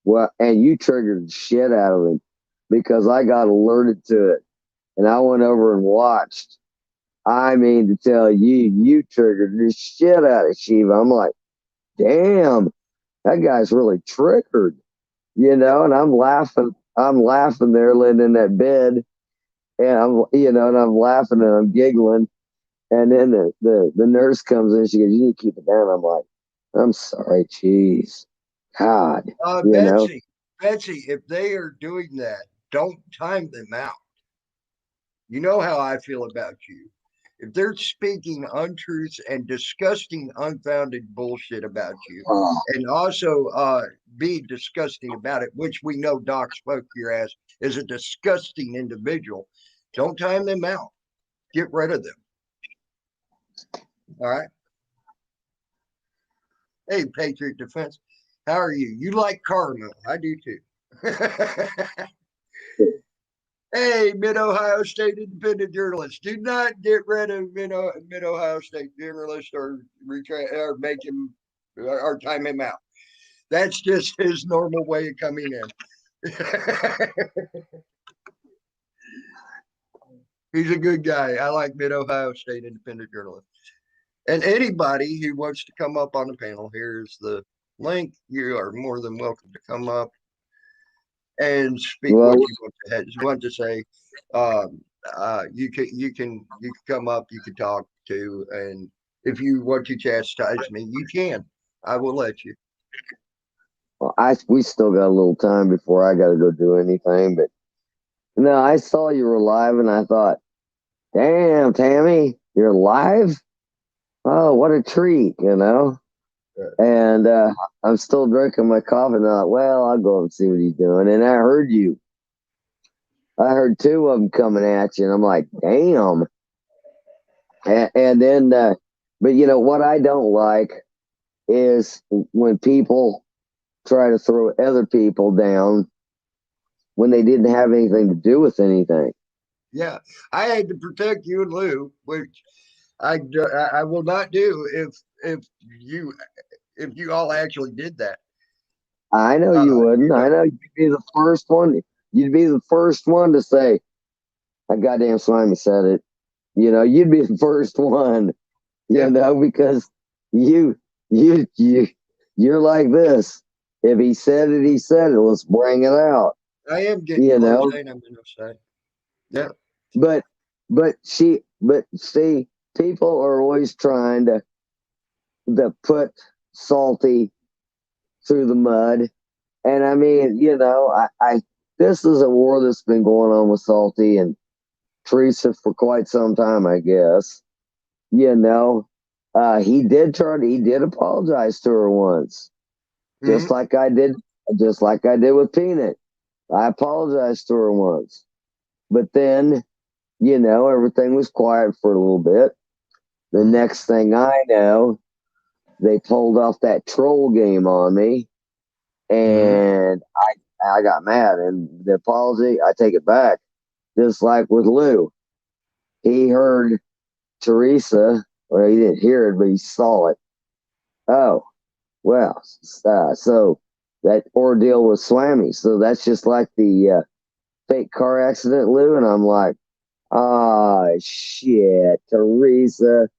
Well, and you triggered the shit out of him because I got alerted to it and I went over and watched. I mean, to tell you, you triggered the shit out of Shiva. I'm like, damn, that guy's really triggered, you know, and I'm laughing there laying in that bed and I'm laughing and I'm giggling. And then the nurse comes in, she goes, you need to keep it down. I'm like, I'm sorry, jeez. God, Betsy, if they are doing that, don't time them out. You know how I feel about you. If they're speaking untruths and disgusting, unfounded bullshit about you, and also be disgusting about it, which we know Doc Spoke Your Ass is a disgusting individual, don't time them out. Get rid of them. All right. Hey, Patriot Defense. How are you? You like caramel. I do too. Hey, Mid-Ohio State Independent Journalist. Do not get rid of Mid-Ohio State Journalist or make him or time him out. That's just his normal way of coming in. He's a good guy. I like Mid-Ohio State Independent Journalist. And anybody who wants to come up on the panel, here's the link. You are more than welcome to come up and speak what you want to say. You can come up, you can talk to, and if you want to chastise me, you can. I will let you. Well, we still got a little time before I got to go do anything, but no, I saw you were live and I thought, damn, Tammy, you're live? Oh, what a treat, you know? And I'm still drinking my coffee and I thought, well, I'll go and see what he's doing. And I heard you. I heard two of them coming at you, and I'm like, damn. And then, but you know, what I don't like is when people try to throw other people down when they didn't have anything to do with anything. Yeah, I had to protect you and Lou, which I will not do if you all actually did that. I know you wouldn't. I know you'd be the first one. You'd be the first one to say, "I goddamn Slimy said it." You know, you'd be the first one. You know, because you're like this. If he said it, he said it. Let's bring it out. I am getting close. I'm gonna say. Yeah. But see, people are always trying to put Salty through the mud. And I mean, you know, I this is a war that's been going on with Salty and Teresa for quite some time, I guess. You know, he did apologize to her once. Mm-hmm. Just like I did with Peanut. I apologized to her once. But then, you know, everything was quiet for a little bit. The next thing I know, they pulled off that troll game on me. And I got mad. And the apology, I take it back. Just like with Lou. He heard Teresa, well, he didn't hear it, but he saw it. Oh, well, so that ordeal was Swammy. So that's just like the fake car accident, Lou. And I'm like, shit, Teresa,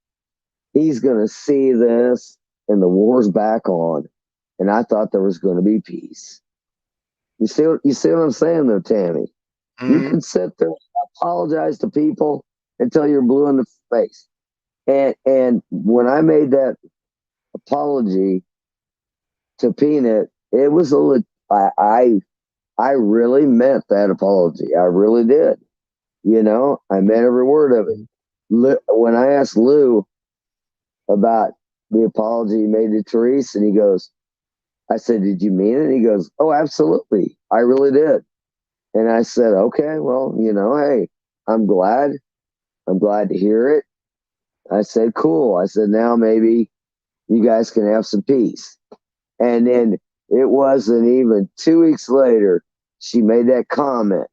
he's going to see this and the war's back on. And I thought there was going to be peace. You see what I'm saying, though, Tammy? Mm-hmm. You can sit there and apologize to people until you're blue in the face. And when I made that apology to Peanut, it was I really meant that apology. I really did. You know, I meant every word of it. When I asked Lou about the apology he made to Therese, and he goes, I said, did you mean it? And he goes, oh, absolutely. I really did. And I said, okay, well, you know, hey, I'm glad to hear it. I said, cool. I said, now maybe you guys can have some peace. And then it wasn't even 2 weeks later, she made that comment.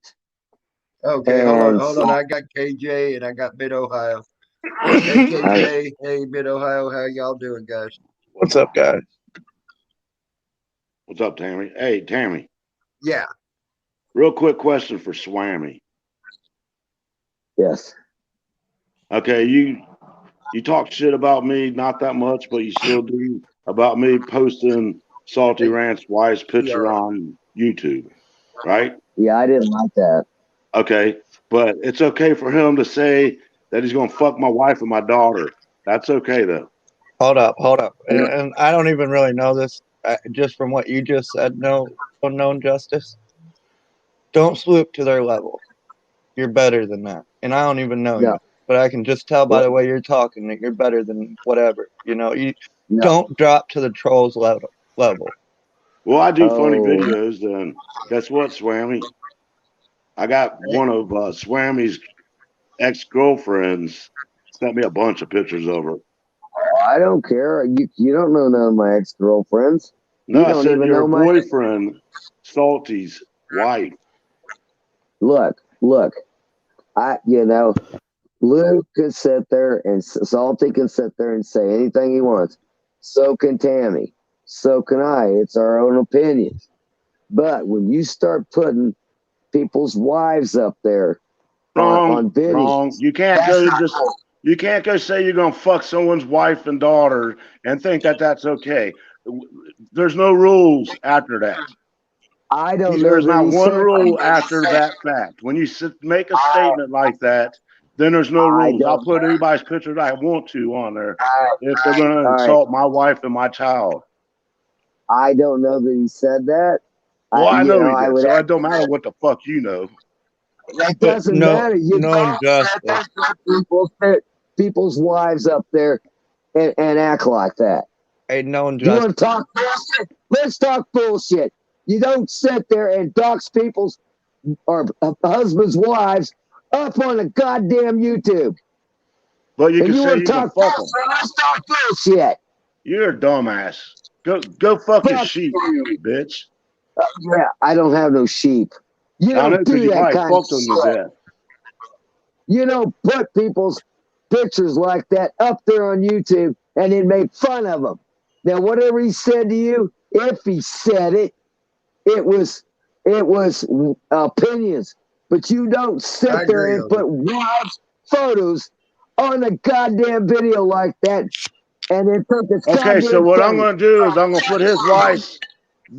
Okay, hold on. I got KJ and I got Mid Ohio. Hey KJ, hey Mid Ohio, how y'all doing, guys? What's up, guys? What's up, Tammy? Hey, Tammy. Yeah. Real quick question for Swammy. Yes. Okay, you talk shit about me, not that much, but you still do, about me posting Salty Rant's wife's picture on YouTube, right? Yeah, I didn't like that. Okay, but it's okay for him to say that he's gonna fuck my wife and my daughter. That's okay though. Hold up. And I don't even really know this. Just from what you just said, no unknown justice. Don't swoop to their level. You're better than that. And I don't even know you. But I can just tell by the way you're talking that you're better than whatever. You know, you don't drop to the trolls level. Well, I do funny videos, and guess what, Swammy? I got one of Swammy's ex-girlfriends sent me a bunch of pictures of her. I don't care. You don't know none of my ex-girlfriends. No, I said your boyfriend, Salty's wife. Look. Luke can sit there and Salty can sit there and say anything he wants. So can Tammy. So can I. It's our own opinions. But when you start putting people's wives up there on video, wrong. You can't go say you're gonna fuck someone's wife and daughter and think that that's okay. There's no rules after that. I don't know. There's not one rule after that fact. When you make a statement like that, then there's no rules. I'll put anybody's picture that I want to on there if they're going to insult my wife and my child. I don't know that he said that. Well, I know he did, so it don't matter what the fuck you know. It doesn't matter. You don't put people's wives up there and act like that. Ain't no injustice. You want to talk bullshit? Let's talk bullshit. You don't sit there and dox people's or husbands' wives up on a goddamn YouTube. But you can say you can fuck them. Let's talk bullshit. You're a dumbass. Go fuck your sheep, bitch. Yeah, I don't have no sheep. You don't do that kind of shit. You don't put people's pictures like that up there on YouTube and then make fun of them. Now, whatever he said to you, if he said it, it was opinions. But you don't sit there and put wives' photos on a goddamn video like that and then think it's okay. So what I'm going to do is I'm going to put his wife's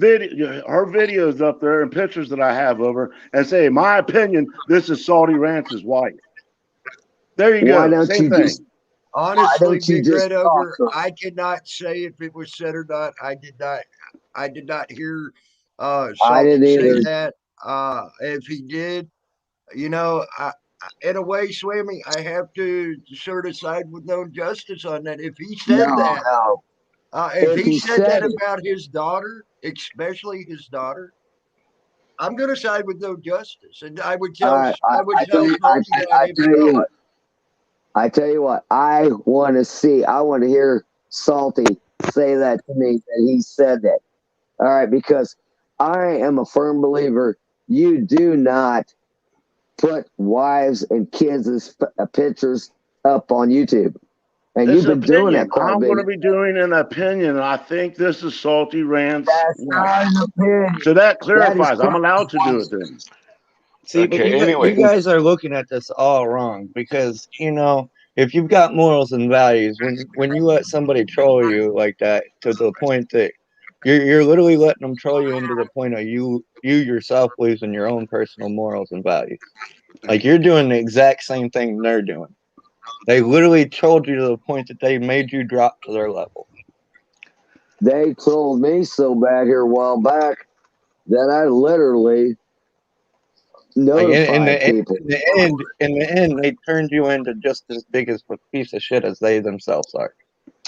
her videos up there and pictures that I have of her and say, in my opinion, this is Salty Ranch's wife. There you go. Same thing. Honestly, Big Red Ogre, I cannot say if it was said or not. I did not hear Salty say that. If he did, in a way, Swammy, I have to sort of side with no justice on that. If he said if he said that about his daughter, especially his daughter, I'm going to side with no justice, and I would tell. I tell you what, I want to hear Salty say that to me, that he said that. All right, because I am a firm believer you do not put wives and kids' pictures up on YouTube. And you've been doing that quite a bit. I'm going to be doing an opinion. I think this is Salty Rant's wife. So that clarifies. I'm allowed to do it then. See, but you guys are looking at this all wrong because, if you've got morals and values, when you let somebody troll you like that to the point that you're literally letting them troll you into the point of you yourself losing your own personal morals and values. Like you're doing the exact same thing they're doing. They literally trolled you to the point that they made you drop to their level. They trolled me so bad here a while back that I literally notified people. In the end, they turned you into just as big as a piece of shit as they themselves are.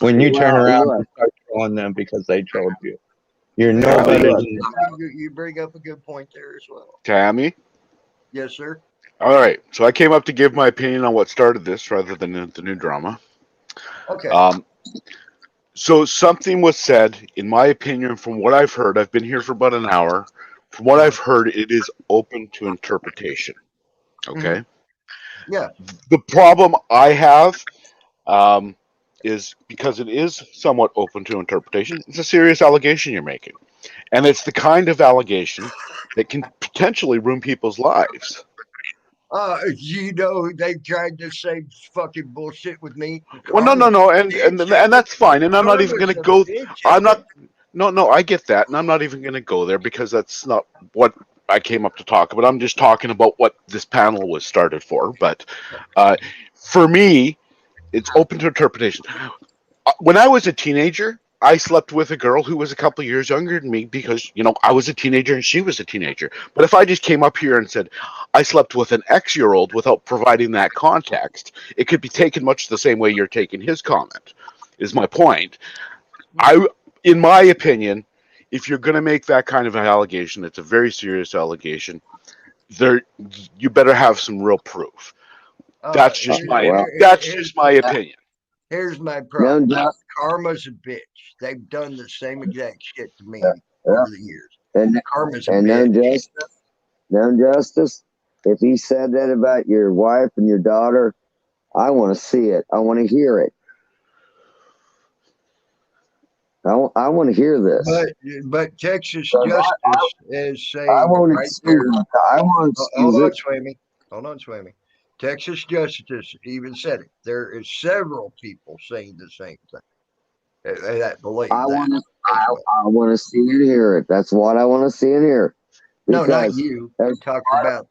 When you turn around and start trolling them because they trolled you. You're no better than you bring up a good point there as well. Tammy? Yes, sir. All right. So I came up to give my opinion on what started this rather than the new drama. Okay. So something was said, in my opinion, from what I've heard, I've been here for about an hour, From what I've heard, it is open to interpretation. Okay. Yeah. The problem I have is because it is somewhat open to interpretation. It's a serious allegation you're making, and it's the kind of allegation that can potentially ruin people's lives. You know, they've tried the same fucking bullshit with me. Well, no, and that's fine, and I'm not even going to go. I'm not. No, I get that, and I'm not even going to go there because that's not what I came up to talk about. I'm just talking about what this panel was started for. But for me, it's open to interpretation. When I was a teenager, I slept with a girl who was a couple years younger than me because, I was a teenager and she was a teenager. But if I just came up here and said I slept with an X-year-old without providing that context, it could be taken much the same way you're taking his comment, is my point. In my opinion, if you're going to make that kind of an allegation, it's a very serious allegation, you better have some real proof. That's just my opinion. Here's my problem. Karma's a bitch. They've done the same exact shit to me over the years. And Karma's a bitch. No justice. If he said that about your wife and your daughter, I want to see it. I want to hear it. I want to hear this. But Texas justice is saying Hold on, Swammy. Texas justice even said it. There is several people saying the same thing. That believe I want to see and hear it. That's what I want to see and hear. No, not you. I'm talking about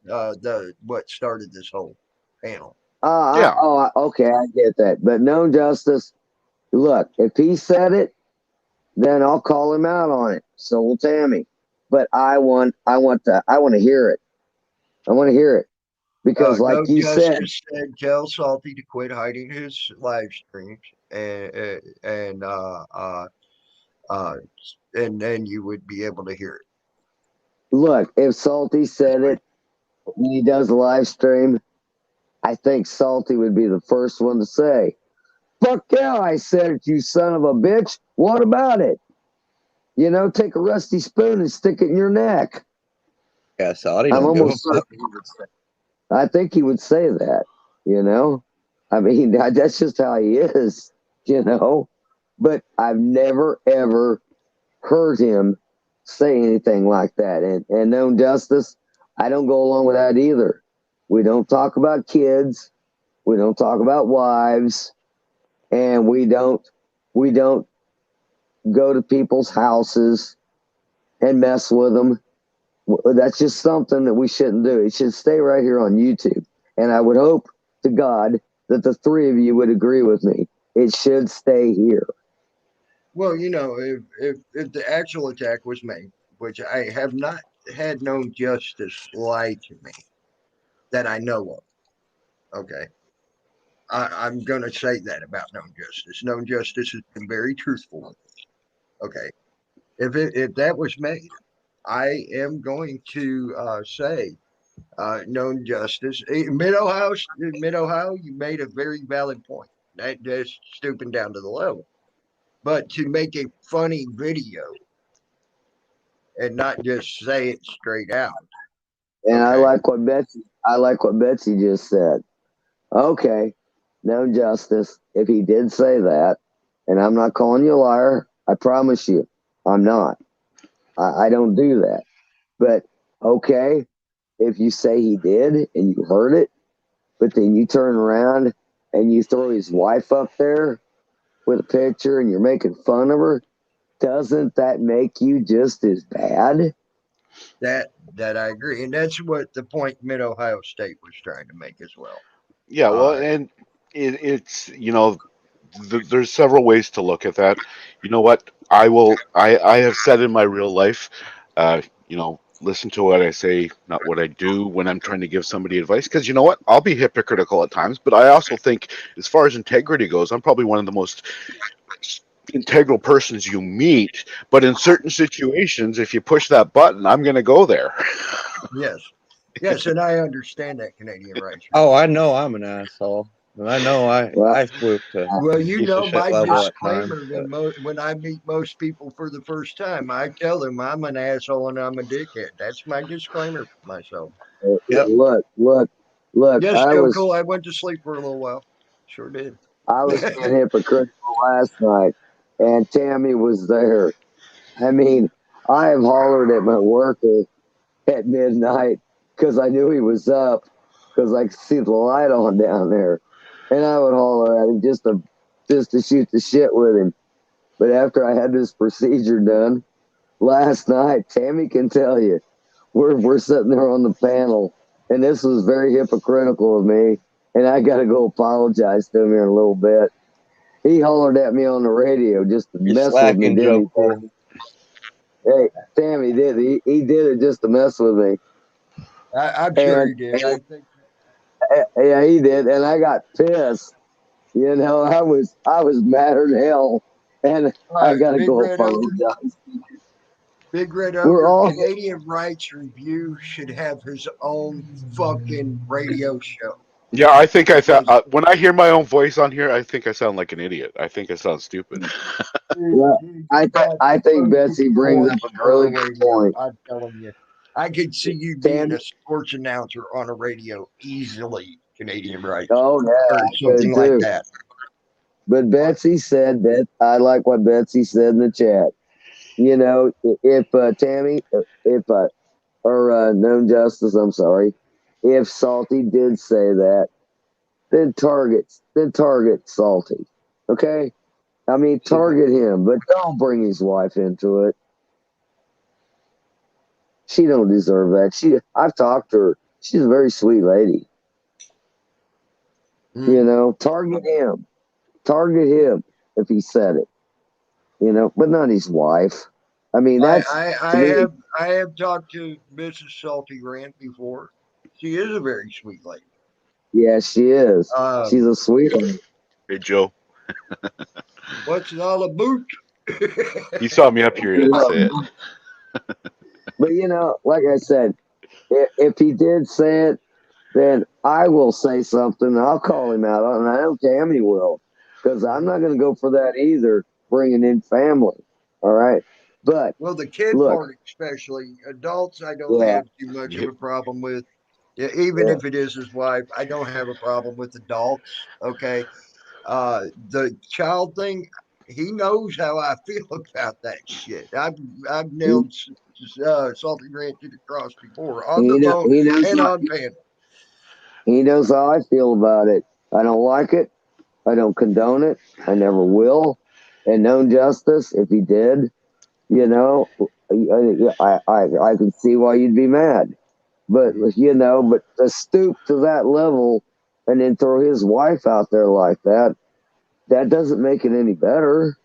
what started this whole panel. Okay, I get that. But no justice. Look, if he said it, then I'll call him out on it. So will Tammy. But I want to hear it. I want to hear it. Because like you said, tell Salty to quit hiding his live streams and then you would be able to hear it. Look, if Salty said it when he does a live stream, I think Salty would be the first one to say, "Fuck yeah, I said it, you son of a bitch. What about it? Take a rusty spoon and stick it in your neck." Yeah, Salty don't give a fuck. I think he would say that, I mean, that's just how he is, but I've never, ever heard him say anything like that. And no justice, I don't go along with that either. We don't talk about kids. We don't talk about wives, and we don't go to people's houses and mess with them. That's just something that we shouldn't do. It should stay right here on YouTube. And I would hope to God that the three of you would agree with me. It should stay here. Well, if the actual attack was made, which I have not had known justice lie to me that I know of. Okay. I'm going to say that about known justice. Known justice has been very truthful. Okay. If that was made, I am going to say, known justice. Mid Ohio, you made a very valid point. That just stooping down to the level. But to make a funny video and not just say it straight out. And okay. I like what Betsy just said. Okay, known justice. If he did say that, and I'm not calling you a liar, I promise you, I'm not. I don't do that. But okay, if you say he did and you heard it, but then you turn around and you throw his wife up there with a picture and you're making fun of her, doesn't that make you just as bad? That I agree. And that's what the point Mid-Ohio State was trying to make as well. Yeah, well, and it's, there's several ways to look at that. You know what? I have said in my real life, listen to what I say, not what I do when I'm trying to give somebody advice. Because you know what? I'll be hypocritical at times, but I also think as far as integrity goes, I'm probably one of the most integral persons you meet. But in certain situations, if you push that button, I'm going to go there. Yes, and I understand that, Canadian rights. Oh, I know I'm an asshole. I know I swooped to Well, you piece of know shit my level at times. disclaimer when I meet most people for the first time, I tell them I'm an asshole and I'm a dickhead. That's my disclaimer for myself. Yep. Look. Yes, Joe Cool. I went to sleep for a little while. Sure did. I was being hypocritical last night, and Tammy was there. I mean, I have hollered at my worker at midnight because I knew he was up because I could see the light on down there, and I would holler at him just to shoot the shit with him. But after I had this procedure done last night, Tammy can tell you, we're sitting there on the panel, and this was very hypocritical of me, and I got to go apologize to him here in a little bit. He hollered at me on the radio just to You're mess with me, slacking, didn't Joe. he? Hey, Tammy did. He did it just to mess with me. I'm sure he did. I think. Yeah, he did, and I got pissed. You know, I was madder than hell, and I got to go apologize. Big Red We're Ogre, all Canadian Rights Review should have his own fucking radio show. Yeah, I think when I hear my own voice on here, I think I sound like an idiot. I think I sound stupid. Well, I think Betsy brings up a really good point. I'm telling you, I could see you being a sports announcer on a radio easily. Canadian Rights. Oh yeah, or something like that. But Betsy said that I like what Betsy said in the chat. You know, if Tammy, or Known Justice, I'm sorry, if Salty did say that, then target Salty. Okay, I mean target him, but don't bring his wife into it. She don't deserve that. I've talked to her. She's a very sweet lady. You know, target him if he said it. You know, but not his wife. I mean, that's I have talked to Mrs. Salty Rant before. She is a very sweet lady. Yeah, she is. She's a sweetheart. Hey, Joe. What's it all about? You saw me up here and say it. But you know, like I said, if he did say it, then I will say something. I'll call him out, and I know Tammy will, because I'm not going to go for that either. Bringing in family, all right. But well, the kid part, especially adults, I don't have too much of a problem with. Yeah, even if it is his wife, I don't have a problem with adults. Okay, the child thing, he knows how I feel about that shit. I've nailed Salty Rant to the cross before on the phone and on panel. He knows how I feel about it. I don't like it. I don't condone it. I never will. And Known Justice, if he did, you know, I can see why you'd be mad. But you know, but to stoop to that level and then throw his wife out there like that doesn't make it any better.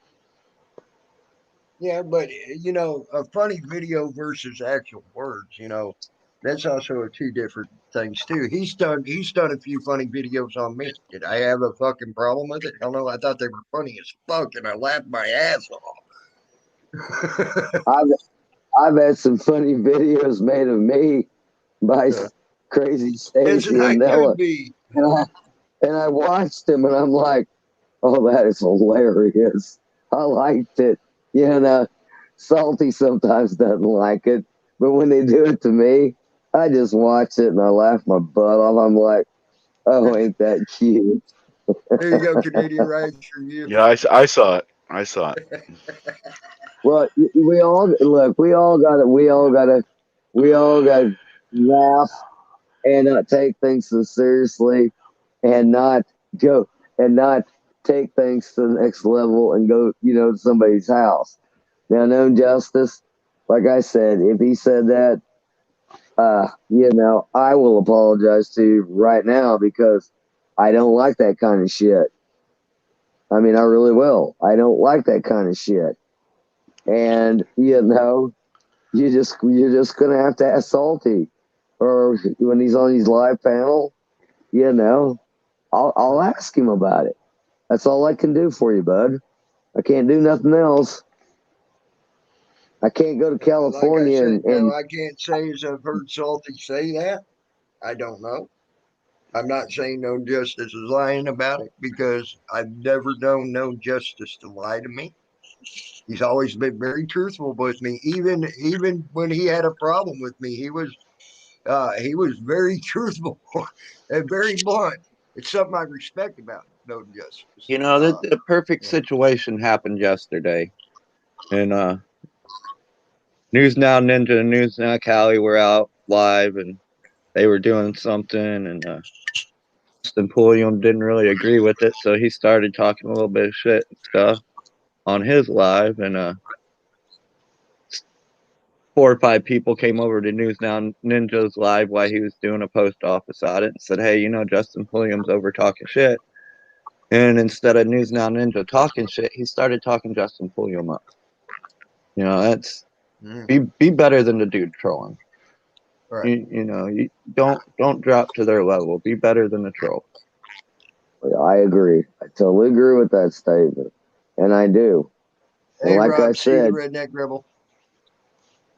Yeah, but you know, a funny video versus actual words, you know, that's also two different things too. He's done a few funny videos on me. Did I have a fucking problem with it? Hell no, I thought they were funny as fuck and I laughed my ass off. I've had some funny videos made of me by Crazy Stacy and Nella. And I watched them and I'm like, oh, that is hilarious. I liked it. You know, Salty sometimes doesn't like it, but when they do it to me, I just watch it and I laugh my butt off. I'm like, oh, ain't that cute? There you go, Canadian Rights Review. Yeah, I saw it. I saw it. Well, we all got to laugh and not take things so seriously, and not take things to the next level and go, you know, to somebody's house. Now, Known Justice, like I said, if he said that, you know, I will apologize to you right now because I don't like that kind of shit. I mean, I really will. I don't like that kind of shit. And, you know, you're just gonna have to ask Salty, or when he's on his live panel, you know, I'll ask him about it. That's all I can do for you, bud. I can't do nothing else. I can't go to California like I said, I can't say as I've heard Salty say that. I don't know. I'm not saying No Justice is lying about it because I've never known No Justice to lie to me. He's always been very truthful with me. Even when he had a problem with me, he was very truthful and very blunt. It's something I respect about No Justice. You know, the perfect situation happened yesterday. And News Now Ninja and News Now Cali were out live and they were doing something, and Justin Pulliam didn't really agree with it, so he started talking a little bit of shit and stuff on his live, and 4 or 5 people came over to News Now Ninja's live while he was doing a post office audit and said, hey, Justin Pulliam's over talking shit. And instead of News Now Ninja talking shit, he started talking Justin Pulliam up. That's be better than the dude trolling. Right. You don't drop to their level. Be better than the troll. I agree. I totally agree with that statement, and I do. Hey, and like Rob, I said, Redneck Rebel.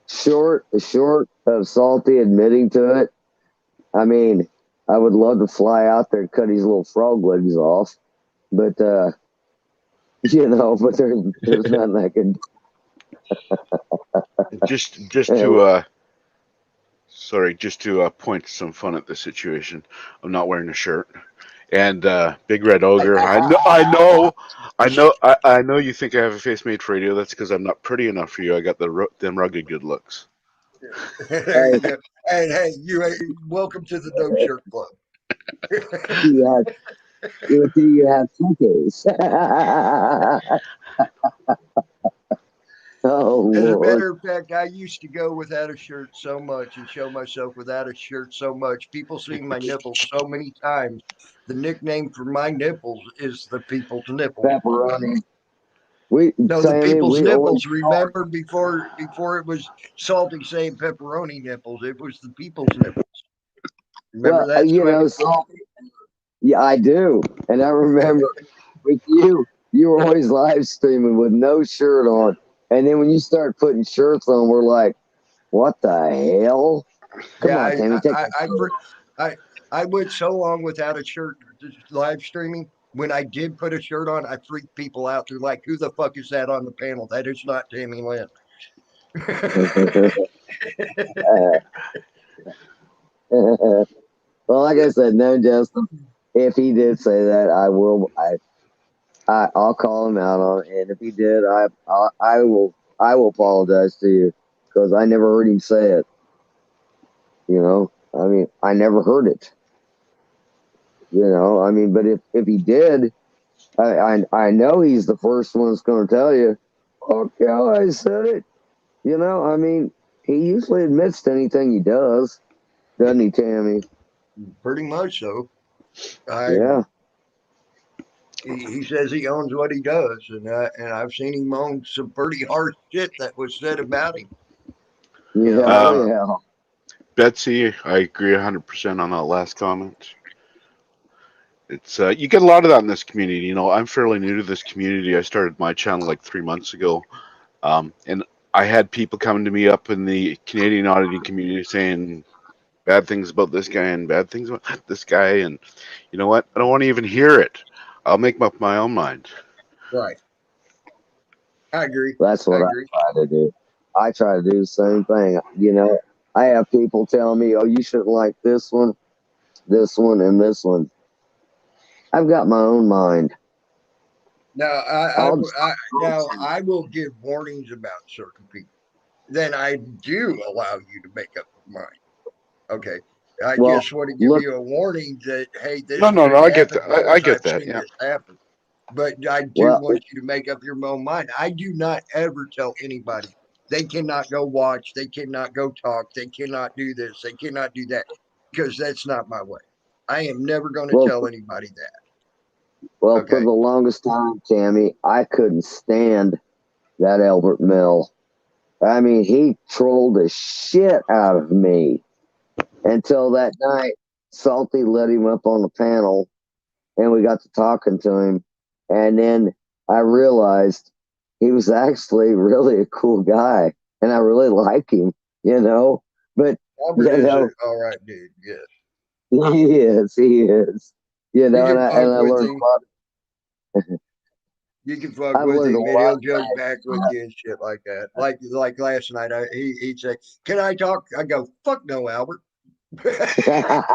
Short of Salty admitting to it. I mean, I would love to fly out there and cut his little frog legs off, but but there's nothing I can. just to point some fun at the situation. I'm not wearing a shirt, and Big Red Ogre. I know. You think I have a face made for radio. That's because I'm not pretty enough for you. I got them rugged good looks. There you go. Hey, welcome to the No Shirt Club. You have 2 days. Oh, as a Lord. matter of fact, I used to go without a shirt so much and show myself without a shirt so much. People see my nipples so many times. The nickname for my nipples is the people's nipples. Pepperoni. The people's nipples. Remember before it was Salty saying pepperoni nipples, it was the people's nipples. Remember that? Salty. Yeah, I do, and I remember with you were always live streaming with no shirt on, and then when you start putting shirts on, we're like, "What the hell?" Come on, Tammy, take I went so long without a shirt live streaming. When I did put a shirt on, I freaked people out. They're like, "Who the fuck is that on the panel? That is not Tammy Lynn." Well, like I said, no, Justin. If he did say that, I'll call him out on it. And if he did, I will apologize to you because I never heard him say it. I mean, I never heard it. I mean, but if he did, I know he's the first one that's going to tell you, okay, I said it. I mean, he usually admits to anything he does, doesn't he, Tammy? Pretty much so. Yeah. He says he owns what he does, and I've seen him own some pretty harsh shit that was said about him. Yeah. Betsy, I agree 100% on that last comment. It's you get a lot of that in this community. I'm fairly new to this community. I started my channel like 3 months ago, and I had people coming to me up in the Canadian auditing community saying bad things about this guy and bad things about this guy, and you know what? I don't want to even hear it. I'll make up my own mind. Right. I agree. That's what I try to do. I try to do the same thing. I have people tell me, "Oh, you shouldn't like this one, and this one." I've got my own mind. Now, I will give warnings about certain people. Then I do allow you to make up your mind. Okay. I just want to give you a warning that, hey, this No, I get that. I get that. Yeah. This happen. But I do want you to make up your own mind. I do not ever tell anybody they cannot go watch, they cannot go talk, they cannot do this, they cannot do that, because that's not my way. I am never going to tell anybody that. Well, for the longest time, Tammy, I couldn't stand that Albert Mill. I mean, he trolled the shit out of me until that night. Salty let him up on the panel, and we got to talking to him. And then I realized he was actually really a cool guy, and I really like him, But Albert is all right, dude. Yes. He is. He is. You know, You and can I fuck with learned him. a lot. You can fuck I've with learned a him, and lot. he'll joke back with you and shit like that. Like last night, he'd say, "Can I talk?" I go, "Fuck no, Albert." I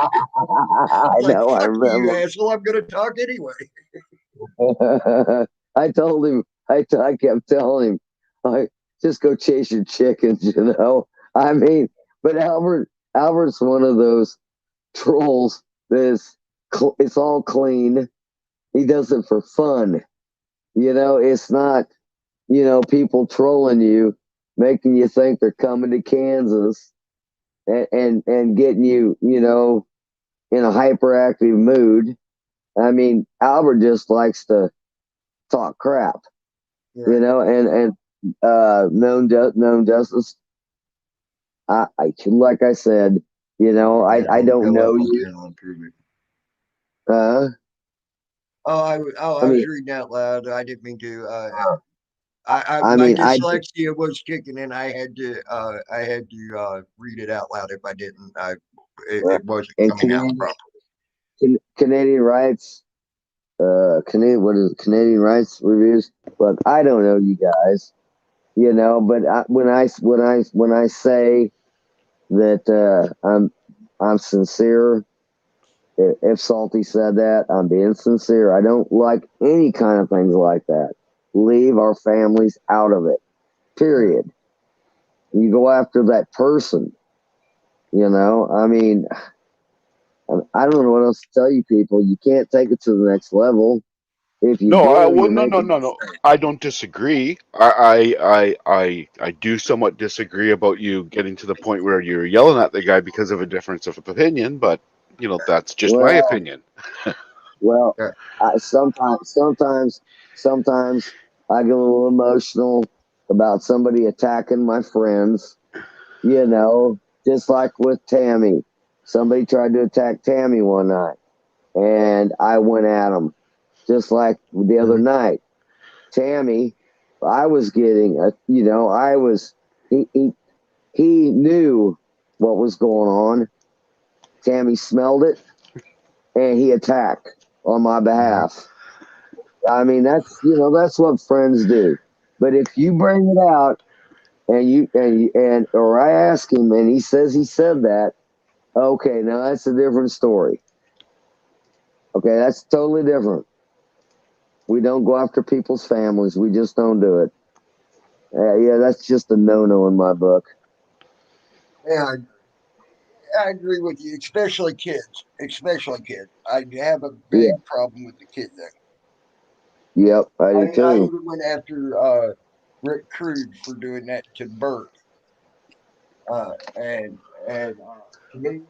Like, know. I fuck you, remember. asshole. I'm gonna talk anyway. I told him. I kept telling him, like, just go chase your chickens. You know. I mean, but Albert's one of those trolls that's it's all clean. He does it for fun. You know, it's not, people trolling you, making you think they're coming to Kansas and getting you, in a hyperactive mood. I mean, Albert just likes to talk crap, known justice. Like I said, I don't know you. Uh, I I was mean, reading out loud. I didn't mean to. I My mean, dyslexia was kicking in. I had to read it out loud. If I didn't, it wasn't and coming out properly. Canadian rights, Canadian rights reviews. Look, I don't know you guys, but when I say that I'm sincere. If Salty said that, I'm being sincere. I don't like any kind of things like that. Leave our families out of it. Period. You go after that person. I mean, I don't know what else to tell you people. You can't take it to the next level. If you No, do, well, you're no, no, making no, no. I don't disagree. I do somewhat disagree about you getting to the point where you're yelling at the guy because of a difference of opinion, but that's just my well, opinion. well. Sometimes I get a little emotional about somebody attacking my friends. Just like with Tammy. Somebody tried to attack Tammy one night, and I went at him. Just like the other night, Tammy, I was getting he knew what was going on. Tammy smelled it, and he attacked on my behalf. I mean, that's what friends do. But if you bring it out or I ask him and he says he said that, okay, now that's a different story. Okay, that's totally different. We don't go after people's families. We just don't do it. Yeah, that's just a no-no in my book. Yeah, I agree with you, especially kids. Especially kids. I have a Yeah. big problem with the kid thing. Yep, I do I too. even went after Rick Crude for doing that to Bert. And to me,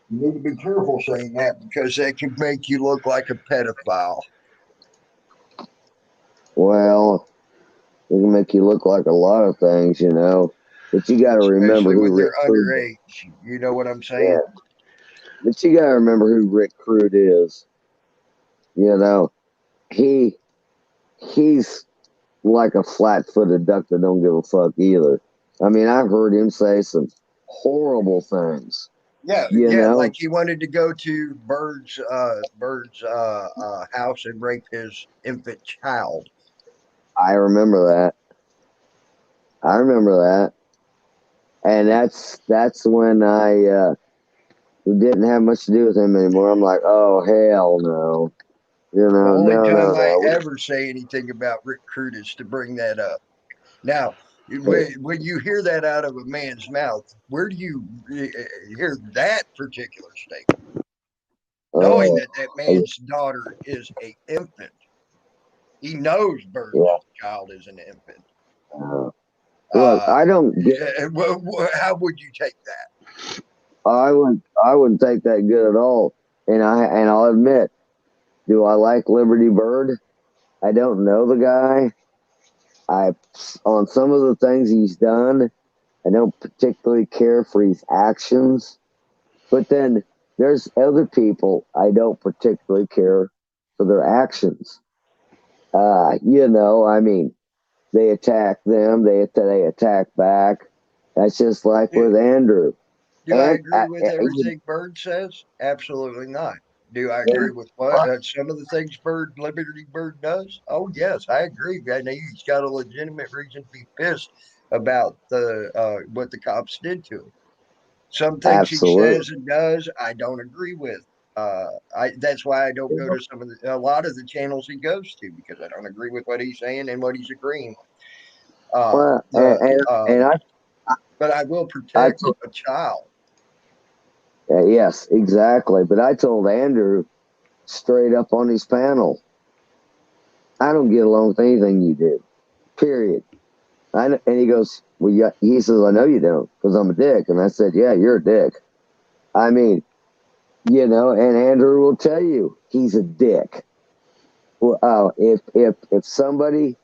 you need to be careful saying that because that can make you look like a pedophile. Well, it can make you look like a lot of things, but you got to remember Especially who when Rick they're Crude is. underage. You know what I'm saying? Yeah, but you got to remember who Rick Crude is. He's like a flat-footed duck that don't give a fuck either. I mean, I've heard him say some horrible things. Yeah, like he wanted to go to Bird's house and rape his infant child. I remember that. And that's when I didn't have much to do with him anymore. I'm like, oh hell no. The only time I No. ever say anything about Rick Crude is to bring that up. Now, when you hear that out of a man's mouth, where do you hear that particular statement? Knowing that man's daughter is an infant, he knows Bird's child is an infant. Look, I don't get. How would you take that? I wouldn't take that good at all. And I'll admit, do I like Liberty Bird? I don't know the guy. On some of the things he's done, I don't particularly care for his actions. But then there's other people I don't particularly care for their actions. I mean, they attack them, they attack back. That's just like with Andrew. Do I agree with everything Bird says? Absolutely not. Do I agree with what some of the things Liberty Bird does? Oh yes, I agree. I know he's got a legitimate reason to be pissed about the what the cops did to him. Some things he says and does, I don't agree with. That's why I don't go to a lot of the channels he goes to, because I don't agree with what he's saying and what he's agreeing with. But I will protect a child. Yes, exactly. But I told Andrew straight up on his panel, I don't get along with anything you do. Period. And he goes, well, yeah. He says, I know you don't, because I'm a dick. And I said, yeah, you're a dick. I mean, you know, and Andrew will tell you he's a dick. Well, if somebody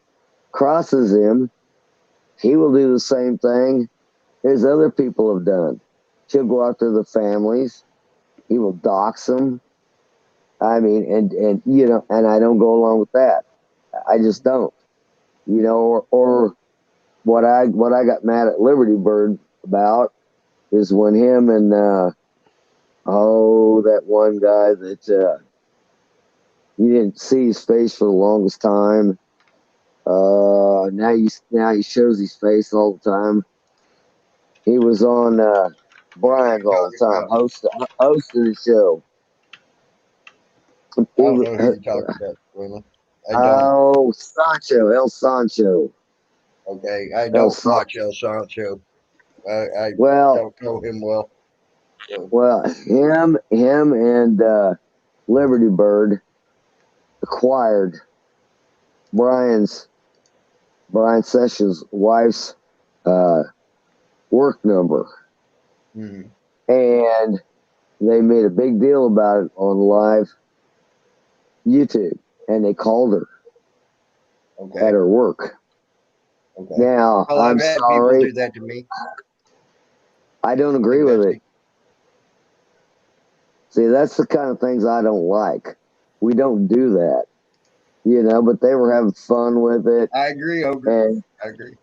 crosses him, he will do the same thing as other people have done. He'll go after the families. He will dox them. I mean, and you know, and I don't go along with that. I just don't. You know, or what I got mad at Liberty Bird about is when him and that one guy that you didn't see his face for the longest time. Now he shows his face all the time. He was on Brian's all the time, hosting the show. I don't know who you're talking about, William. I don't. Oh, El Sancho. Okay, I don't watch El Sancho. I don't know him well. So. Well, him and Liberty Bird acquired Brian Sessions' wife's work number, and they made a big deal about it on live YouTube, and they called her at her work. Okay. Now, I'm sorry. People do that to me. I don't agree with it. See, that's the kind of things I don't like. We don't do that, you know. But they were having fun with it. I agree. I agree.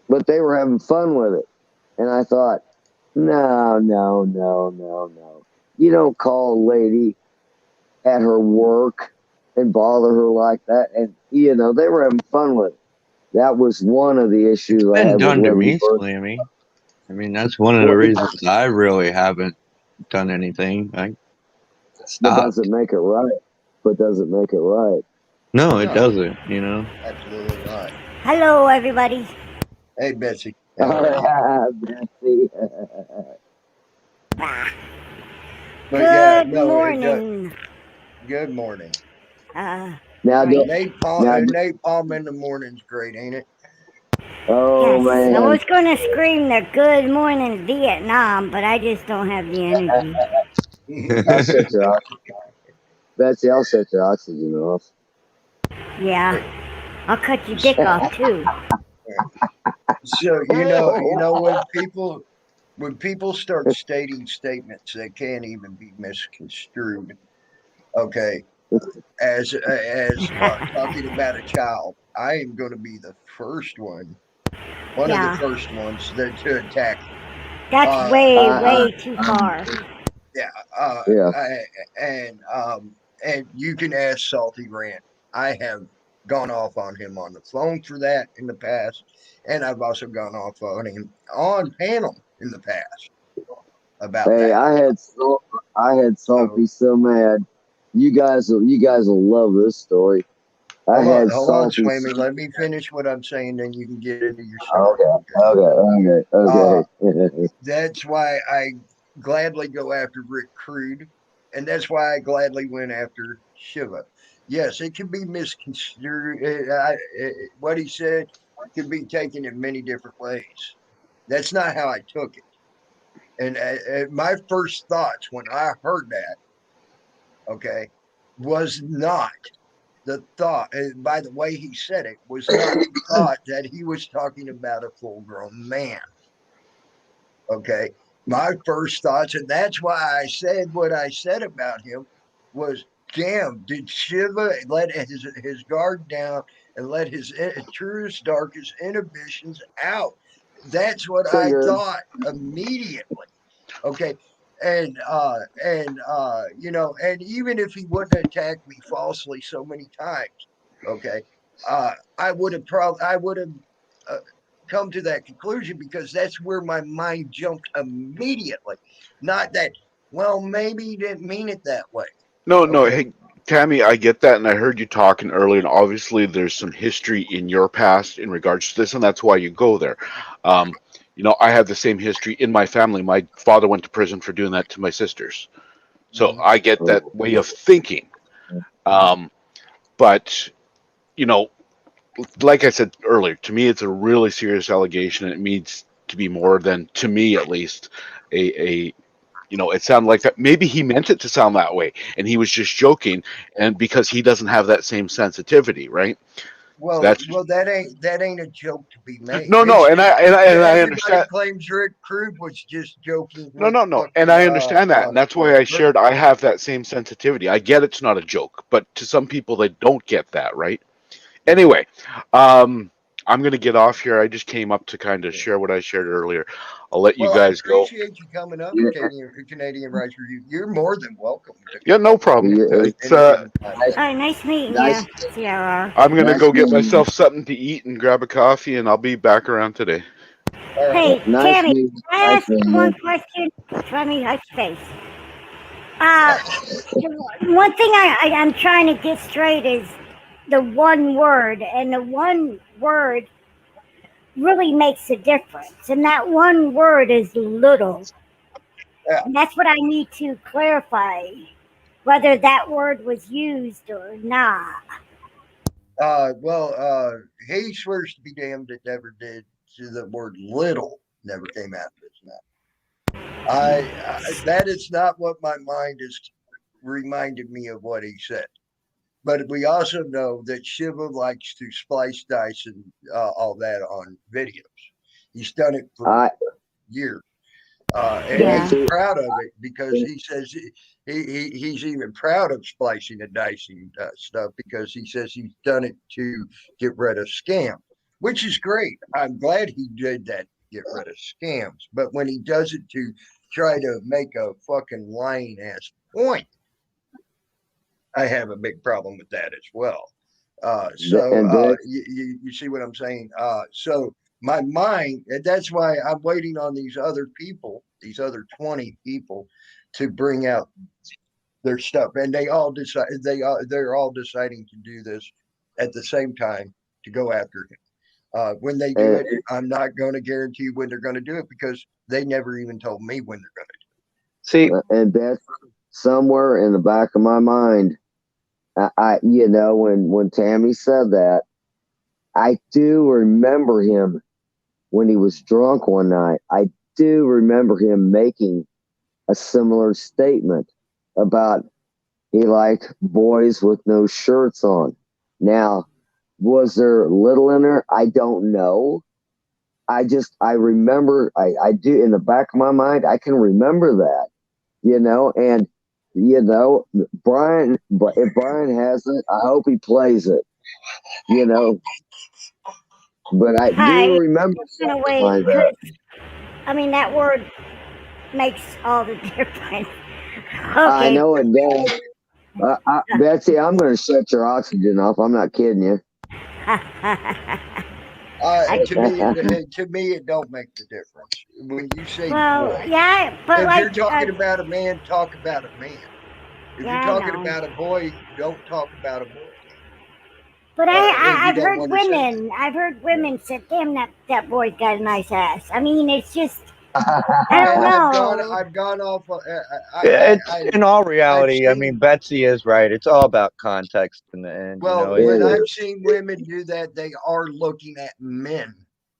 But they were having fun with it, and I thought, no. You don't call a lady at her work and bother her like that. And you know, they were having fun with it. That was one of the issues I had done with to me, Bird. Slammy. I mean, that's one of the reasons I really haven't done anything. But doesn't make it right. No, it doesn't. You know. Absolutely not. Hello, everybody. Hey, Betsy. Betsy. Good morning. Good morning. Now, Nate Palm in the morning's great, ain't it? Oh, yes, man. I was going to scream the good morning Vietnam, but I just don't have the energy. I'll set your oxygen. Betsy, I'll set your oxygen off. Yeah, I'll cut your dick off too. So you know when people start stating statements that can't even be misconstrued, okay, as talking about a child, I am going to be the first one, of the first ones to attack him. That's way too far. And you can ask Salty Rant. I have gone off on him on the phone for that in the past, and I've also gone off on him on panel in the past about that. I had Salty so mad. You guys will love this story. Hold on, Swammy. Let me finish what I'm saying, then you can get into your story. Okay. That's why I gladly go after Rick Crude, and that's why I gladly went after Shiva. Yes, it can be misconstrued. What he said can be taken in many different ways. That's not how I took it. And my first thoughts when I heard that, okay, was not the thought, by the way he said it, was not the thought that he was talking about a full-grown man. Okay. My first thoughts, and that's why I said what I said about him, was, damn, did Shiva let his guard down and let his truest, darkest inhibitions out? That's what I thought immediately. Okay. And you know, and even if he wouldn't attack me falsely so many times, okay, I would have come to that conclusion, because that's where my mind jumped immediately. Not that, well, maybe he didn't mean it that way. No, no. Hey, Tammy, I get that, and I heard you talking earlier, and obviously there's some history in your past in regards to this, and that's why you go there. You know, I have the same history in my family. My father went to prison for doing that to my sisters. So I get that way of thinking. But, you know, like I said earlier, to me, it's a really serious allegation, and it needs to be more than, to me at least, a you know, it sounded like that. Maybe he meant it to sound that way, and he was just joking, and because he doesn't have that same sensitivity, right? Well, that ain't a joke to be made. No, and I understand. Everybody claims Rick Crude was just joking. No, and I understand that, and that's why I shared. I have that same sensitivity. I get it's not a joke, but to some people they don't get that, right? Anyway, I'm going to get off here. I just came up to kind of share what I shared earlier. I'll let you guys go. I appreciate you coming up, Canadian Rights Review. You're more than welcome. Yeah, no problem. It's, nice meeting you, Sierra. I'm going to go get myself something to eat and grab a coffee, and I'll be back around today. Hey, Tammy, can I ask you one question? Try me touch face. One thing I'm trying to get straight is the one word, and the one word really makes a difference, and that one word is little. And that's what I need to clarify, whether that word was used or not. He swears to be damned it never did. The word little never came out of his mouth. That is not what my mind is reminded me of what he said. But we also know that Shiva likes to splice, dice, and all that on videos. He's done it for years. And he's proud of it, because he says he's even proud of splicing and dicing stuff, because he says he's done it to get rid of scams, which is great. I'm glad he did that to get rid of scams. But when he does it to try to make a fucking lying ass point, I have a big problem with that as well. You see what I'm saying? So my mind, and that's why I'm waiting on these other people, these other 20 people, to bring out their stuff, and they all decide they're all deciding to do this at the same time to go after him. When they do it, I'm not going to guarantee when they're going to do it, because they never even told me when they're going to do it. See, and that's somewhere in the back of my mind. You know, when Tammy said that, I do remember him when he was drunk one night. I do remember him making a similar statement about he liked boys with no shirts on. Now, was there little in there? I don't know. I remember, I do, in the back of my mind, I can remember that, you know, and you know, Brian, if Brian has it, I hope he plays it, you know. But I do remember something like that. I mean, that word makes all the difference. Okay. I know it does. Betsy, I'm going to shut your oxygen off. I'm not kidding you. To me, it don't make the difference when you say boy. Yeah, but if like, you're talking about a man, talk about a man. If you're talking about a boy, don't talk about a boy. But I've heard women. I've heard women say, "Damn, that boy's got a nice ass." I mean, it's just. I don't know. I've gone off. In all reality, I mean, Betsy is right. It's all about context, and well, you know, when I've seen women do that, they are looking at men.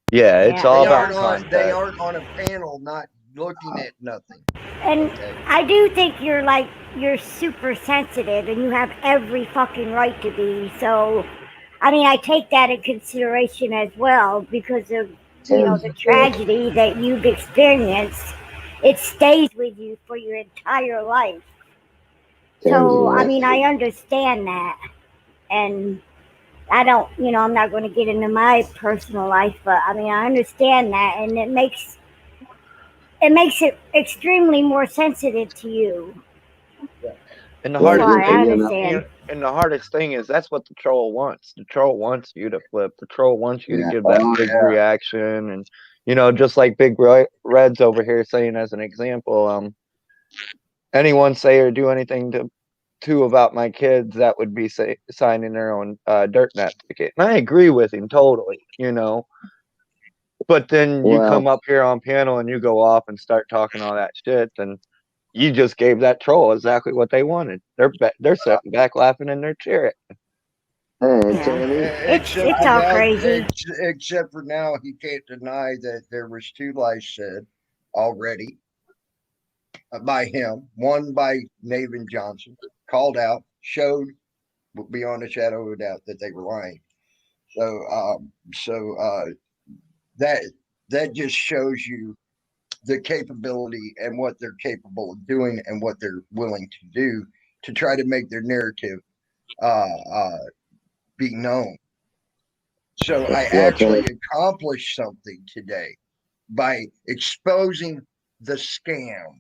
Yeah, it's all about context. They aren't on a panel, not looking at nothing. And I do think you're super sensitive, and you have every fucking right to be. So, I mean, I take that in consideration as well, because of the tragedy that you've experienced. It stays with you for your entire life. So, I mean, I understand that. And I don't, I'm not going to get into my personal life, but I mean, I understand that, and it makes it extremely more sensitive to you. And the That's hardest why I thing, understand. and the hardest thing is that's what the troll wants. The troll wants you to flip. The troll wants you to give that big reaction, and just like Big Red's over here saying as an example, anyone say or do anything to about my kids, that would be signing their own dirt net ticket. And I agree with him totally, But then you come up here on panel and you go off and start talking all that shit, and you just gave that troll exactly what they wanted. They're sitting back laughing in their chair. It's all crazy. Except for now, he can't deny that there was 2 lies said already by him. One by Nathan Johnson, called out, showed beyond a shadow of a doubt that they were lying. So, that just shows you the capability and what they're capable of doing and what they're willing to do to try to make their narrative be known. So I actually accomplished something today by exposing the scam.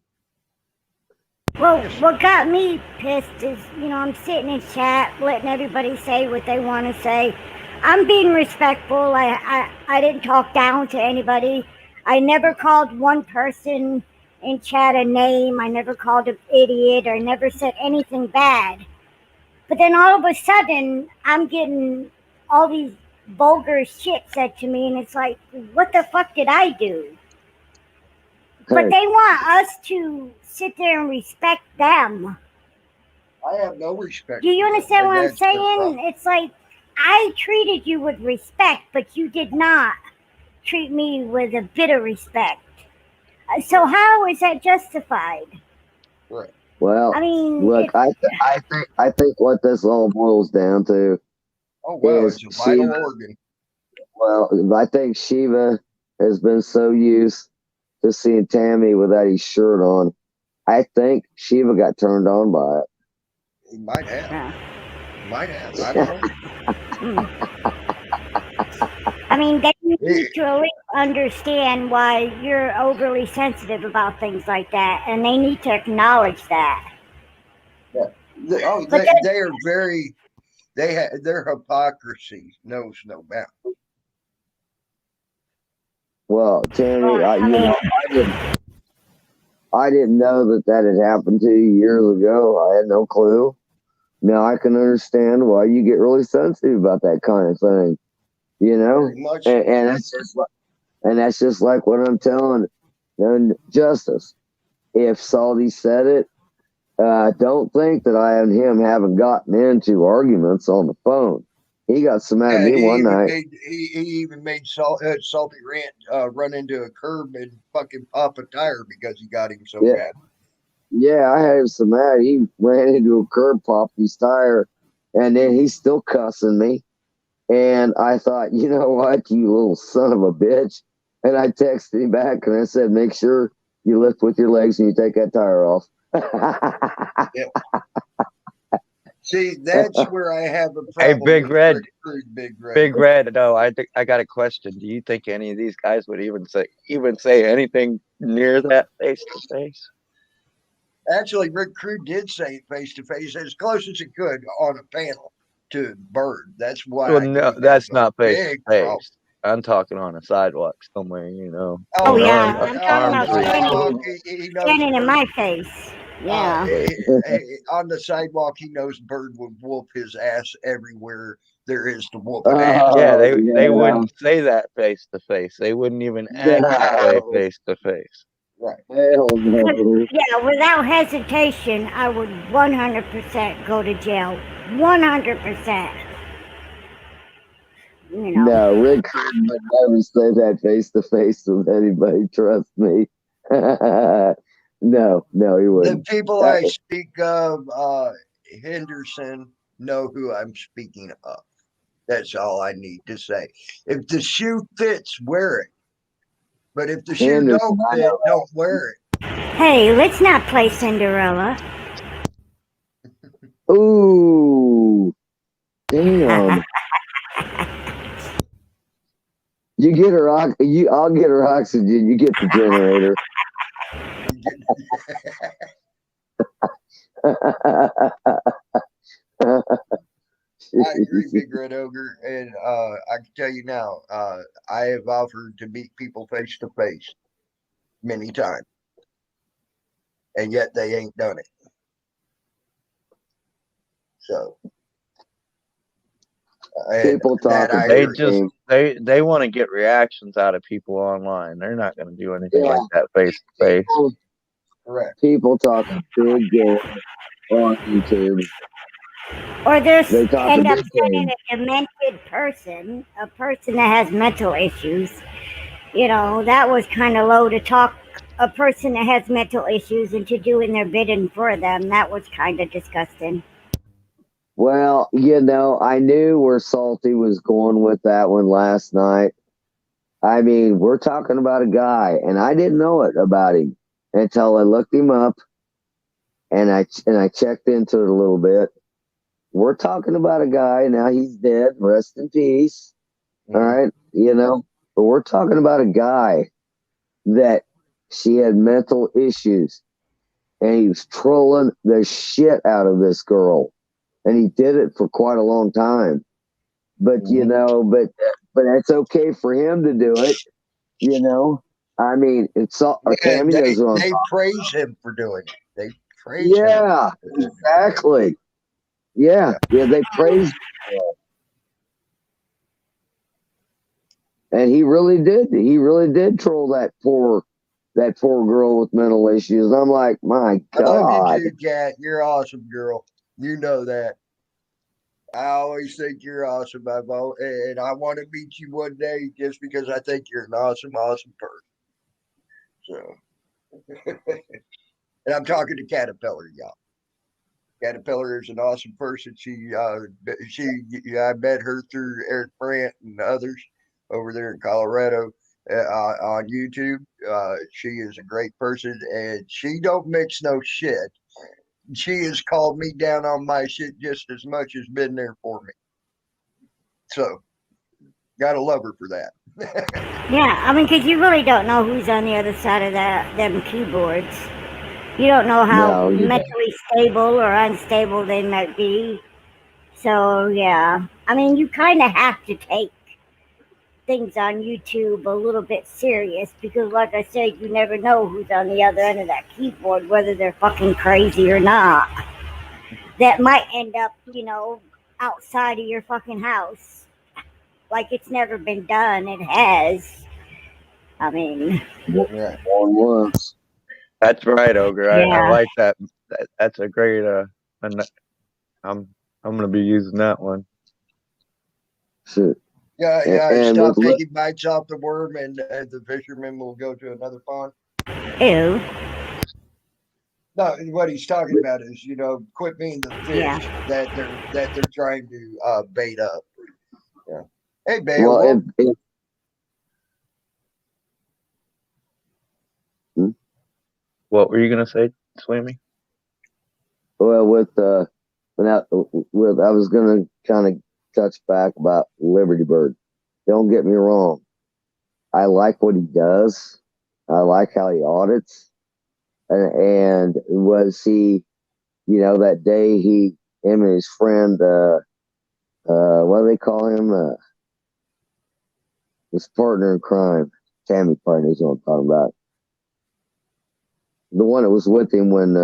Well, what got me pissed is, I'm sitting in chat, letting everybody say what they want to say. I'm being respectful. I didn't talk down to anybody. I never called one person in chat a name. I never called an idiot or never said anything bad. But then all of a sudden, I'm getting all these vulgar shit said to me, and it's like, what the fuck did I do? But they want us to sit there and respect them. I have no respect. Do you understand what I'm saying? It's like, I treated you with respect, but you did not treat me with a bit of respect. So how is that justified? Right. Well, I mean, look, I think what this all boils down to is it's a vital organ. Well, I think Shiva has been so used to seeing Tammy without his shirt on. I think Shiva got turned on by it. He might have. I don't know. I mean, they need to at least understand why you're overly sensitive about things like that, and they need to acknowledge that. Yeah. They are very. Their hypocrisy knows no bounds. Well, Tammy, I didn't know that had happened to you years ago. I had no clue. Now I can understand why you get really sensitive about that kind of thing. And that's just like what I'm telling Justice. If Salty said it, don't think that I and him haven't gotten into arguments on the phone. He got so mad at me one night. He even made Salty run into a curb and fucking pop a tire because he got him so bad. Yeah, I had him so mad. He ran into a curb, popped his tire, and then he's still cussing me. And I thought, you know what, you little son of a bitch. And I texted him back and I said, make sure you lift with your legs and you take that tire off. See, that's where I have a problem. Hey, Big Red. Big Red. No, I got a question. Do you think any of these guys would even say anything near that face to face? Actually, Rick Crude did say it face to face as close as it could on a panel to Bird. That's why. Well, no, that's not face to face. I'm talking on a sidewalk somewhere, Oh yeah, I'm talking about standing in my face. Yeah. On the sidewalk, he knows Bird would whoop his ass everywhere there is to whoop an ass. Yeah, they wouldn't say that face to face. They wouldn't even act that way face to face. Right. Hell no. Yeah, without hesitation, I would 100% go to jail. 100%. No, Rick would never say that face to face with anybody. Trust me. No, he wouldn't. The people I speak of, Henderson, know who I'm speaking of. That's all I need to say. If the shoe fits, wear it. But if the shoe don't fit, don't wear it. Hey, let's not play Cinderella. Ooh, damn. You get her. I'll get her oxygen. You get the generator. I agree, Big Red Ogre, and I can tell you now, I have offered to meet people face to face many times, and yet they ain't done it. So people talking. They want to get reactions out of people online. They're not going to do anything like that face to face. Correct. People talking big game on YouTube. Or they end up sending a demented person, a person that has mental issues. You know, that was kind of low to talk a person that has mental issues into doing their bidding for them. That was kind of disgusting. Well, you know, I knew where Salty was going with that one last night. I mean, we're talking about a guy, and I didn't know it about him until I looked him up, and I checked into it a little bit. We're talking about a guy, now he's dead, rest in peace. All right, you know, but we're talking about a guy that she had mental issues, and he was trolling the shit out of this girl, and he did it for quite a long time. But you know, but it's okay for him to do it. You know, I mean, it's all. Tammy knows what I'm they talking praise him for doing it. They praise him. Yeah, exactly. Yeah, they praise him. And he really did. He really did troll that poor girl with mental issues. I'm like, my God. I love you too, Kat. You're awesome, girl. You know that. I always think you're awesome, and I want to meet you one day just because I think you're an awesome, awesome person. So, and I'm talking to Caterpillar, y'all. Caterpillar is an awesome person. I met her through Eric Brandt and others over there in Colorado on YouTube. She is a great person, and she don't mix no shit. She has called me down on my shit just as much as been there for me. So, gotta love her for that. Yeah, I mean, because you really don't know who's on the other side of them keyboards. You don't know how mentally stable or unstable they might be. So, yeah. I mean, you kind of have to take things on YouTube a little bit serious because, like I said, you never know who's on the other end of that keyboard, whether they're fucking crazy or not. That might end up, you know, outside of your fucking house. Like it's never been done. It has. I mean, once. That's right, Ogre. I like that. That's a great. I'm gonna be using that one. Shit. Yeah. Stop taking bites off the worm, and the fisherman will go to another pond. Ew. No, what he's talking about is, you know, quit being the fish that they're trying to bait up. Yeah. Hey, Bale. Well, What were you gonna say, Swamy? Well, I was gonna kind of touch back about Liberty Bird. Don't get me wrong. I like what he does. I like how he audits. And was he, you know, that day him and his friend, what do they call him? His partner in crime, Tammy partner is what I'm talking about. The one that was with him when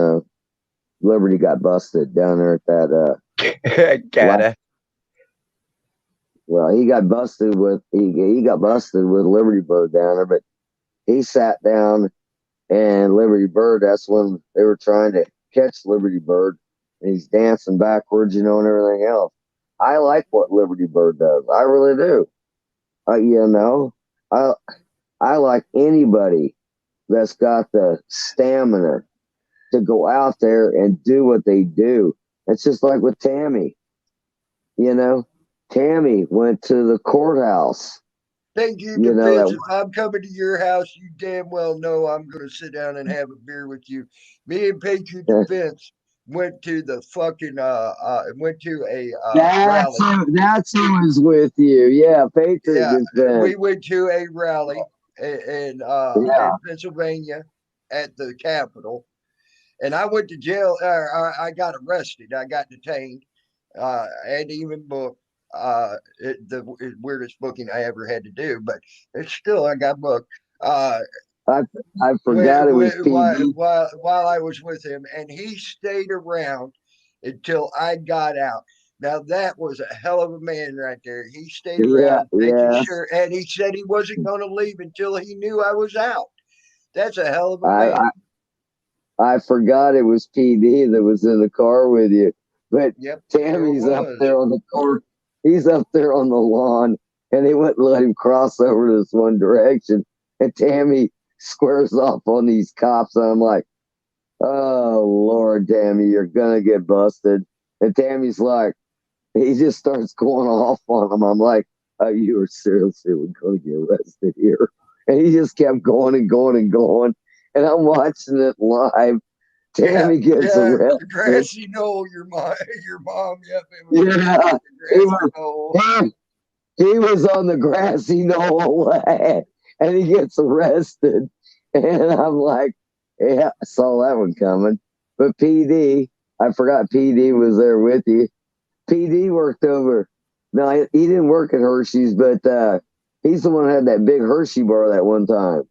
Liberty got busted down there at that well, he got busted with Liberty Bird down there, but he sat down and Liberty Bird, that's when they were trying to catch Liberty Bird, and he's dancing backwards, you know, and everything else. I like what Liberty Bird does. I really do. You know, I like anybody that's got the stamina to go out there and do what they do. It's just like with Tammy. You know, Tammy went to the courthouse. Thank you, Defense. If I'm coming to your house, you damn well know I'm going to sit down and have a beer with you. Me and Patriot Defense, went to the fucking went to a rally. That's who was with you. Yeah, Patriot. Yeah, we went to a rally in Pennsylvania at the Capitol, and I went to jail. I got arrested. I got detained, and even booked. The weirdest booking I ever had to do, but it's still I got booked. I forgot it was PD. While I was with him, and he stayed around until I got out. Now that was a hell of a man right there. He stayed around, making sure, and he said he wasn't going to leave until he knew I was out. That's a hell of a man. I forgot it was PD that was in the car with you, but Tammy's up there on the court. He's up there on the lawn, and they wouldn't let him cross over this one direction. And Tammy squares off on these cops, and I'm like, "Oh Lord, Tammy, you're gonna get busted." And Tammy's like, he just starts going off on him. I'm like, "Oh, you are seriously going to get arrested here?" And he just kept going and going and going. And I'm watching it live. Tammy gets arrested. The grassy knoll, your mom. Yep, he was on the grassy knoll, and he gets arrested. And I'm like, yeah, I saw that one coming. But PD, I forgot PD was there with you. PD worked over. No, he didn't work at Hershey's, but he's the one who had that big Hershey bar that one time.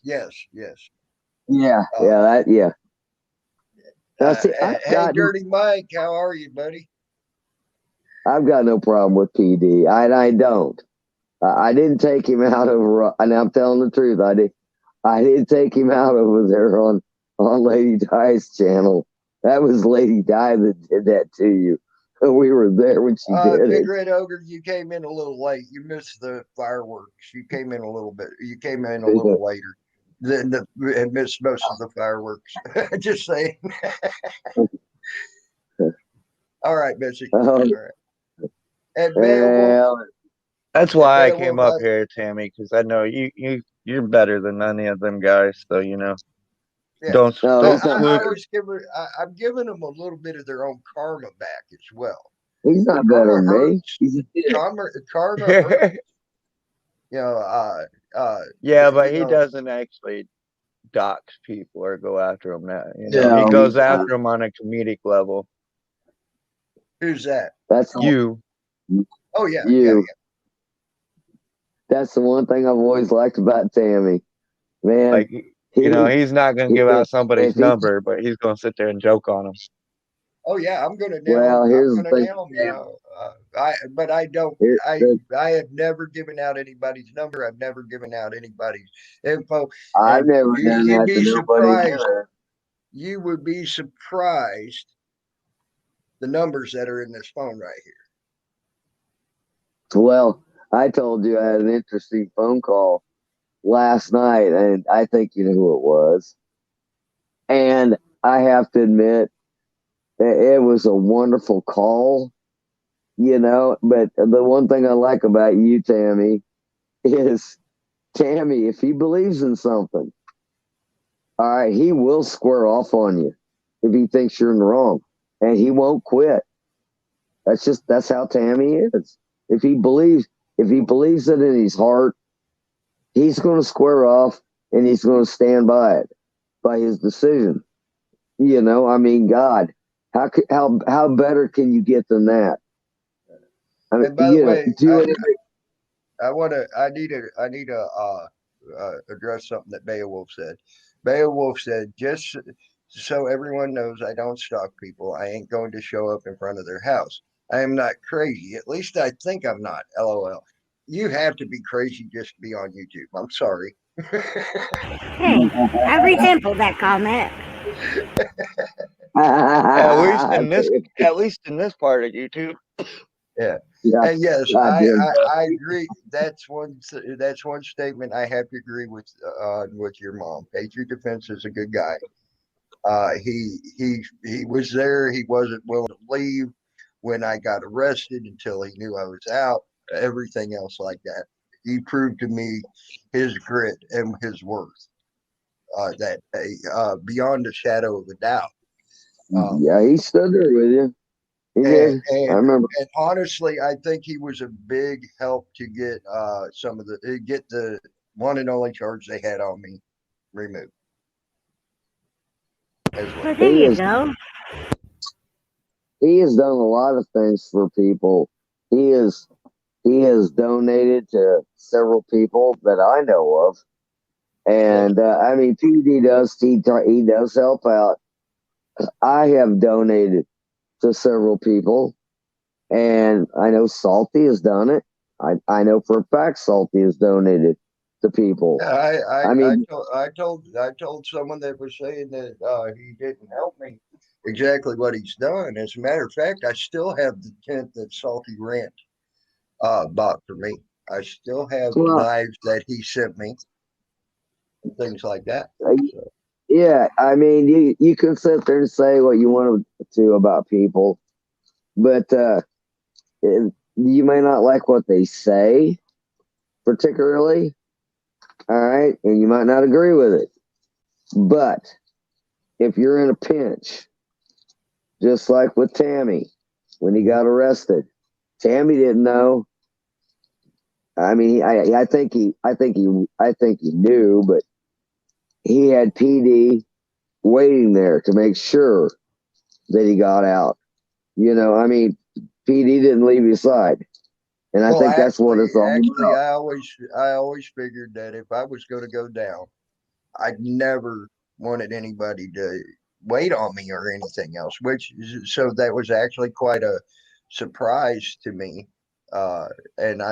Yes. Yeah, Now, see, hey, Dirty Mike, how are you, buddy? I've got no problem with PD. I don't. I didn't take him out over, and I'm telling the truth. I didn't take him out over there on Lady Di's channel. That was Lady Di that did that to you. We were there when she did Big it. Red Ogre, you came in a little late. You missed the fireworks. You came in a little bit. You came in a little later. And missed most of the fireworks. Just saying. All right, Missy. All right. And that's why I came up here, Tammy, because I know you're better than any of them guys. So don't I'm giving them a little bit of their own karma back as well. He's not better than me. He's a karma hurts. But he doesn't actually dox people or go after them. He goes after them on a comedic level. Who's that? That's you. Oh yeah, you. That's the one thing I've always liked about Tammy, man. He's not going to give out somebody's number, but he's going to sit there and joke on them. Oh yeah, I'm going to nail. Well, here's the thing. I don't. I have never given out anybody's number. I've never given out anybody's info. I've never done that to nobody. You would be surprised the numbers that are in this phone right here. Well, I told you I had an interesting phone call last night, and I think you know who it was. And I have to admit, it was a wonderful call, but the one thing I like about you, Tammy, is Tammy, if he believes in something, all right, he will square off on you if he thinks you're in the wrong, and he won't quit. That's how Tammy is. If he believes it in his heart, he's going to square off and he's going to stand by it, by his decision. God, how better can you get than that? I mean, and by the way, I need to address something that Beowulf said. Beowulf said, just so everyone knows, I don't stalk people. I ain't going to show up in front of their house. I am not crazy. At least I think I'm not. LOL. You have to be crazy just to be on YouTube. I'm sorry. Hey, I resemble that comment. At least in this part of YouTube. Yeah. And yes, I agree. That's one statement I have to agree with your mom. Patriot Defense is a good guy. He was there. He wasn't willing to leave when I got arrested until he knew I was out. Everything else like that. He proved to me his grit and his worth. That beyond a shadow of a doubt. Yeah, he stood there with you. He did. I remember. And honestly, I think he was a big help to get get the one and only charge they had on me removed. As well. Well, there you go. He has done a lot of things for people. He has donated to several people that I know of, and I mean, PD does he does help out. I have donated to several people, and I know Salty has done it. I know for a fact Salty has donated to people. I told someone that was saying that he didn't help me exactly what he's done. As a matter of fact, I still have the tent that Salty Ranch bought for me. I still have knives that he sent me and things like that. So. Yeah, I mean, you can sit there and say what you want to about people, but you may not like what they say, particularly. All right, and you might not agree with it, but if you're in a pinch, just like with Tammy when he got arrested, Tammy didn't know. I mean, I think he knew, but he had PD waiting there to make sure that he got out. You know, I mean, PD didn't leave his side, and I think that's what it's all about. I always figured that if I was going to go down, I'd never wanted anybody to wait on me or anything else. So that was actually quite a surprise to me, and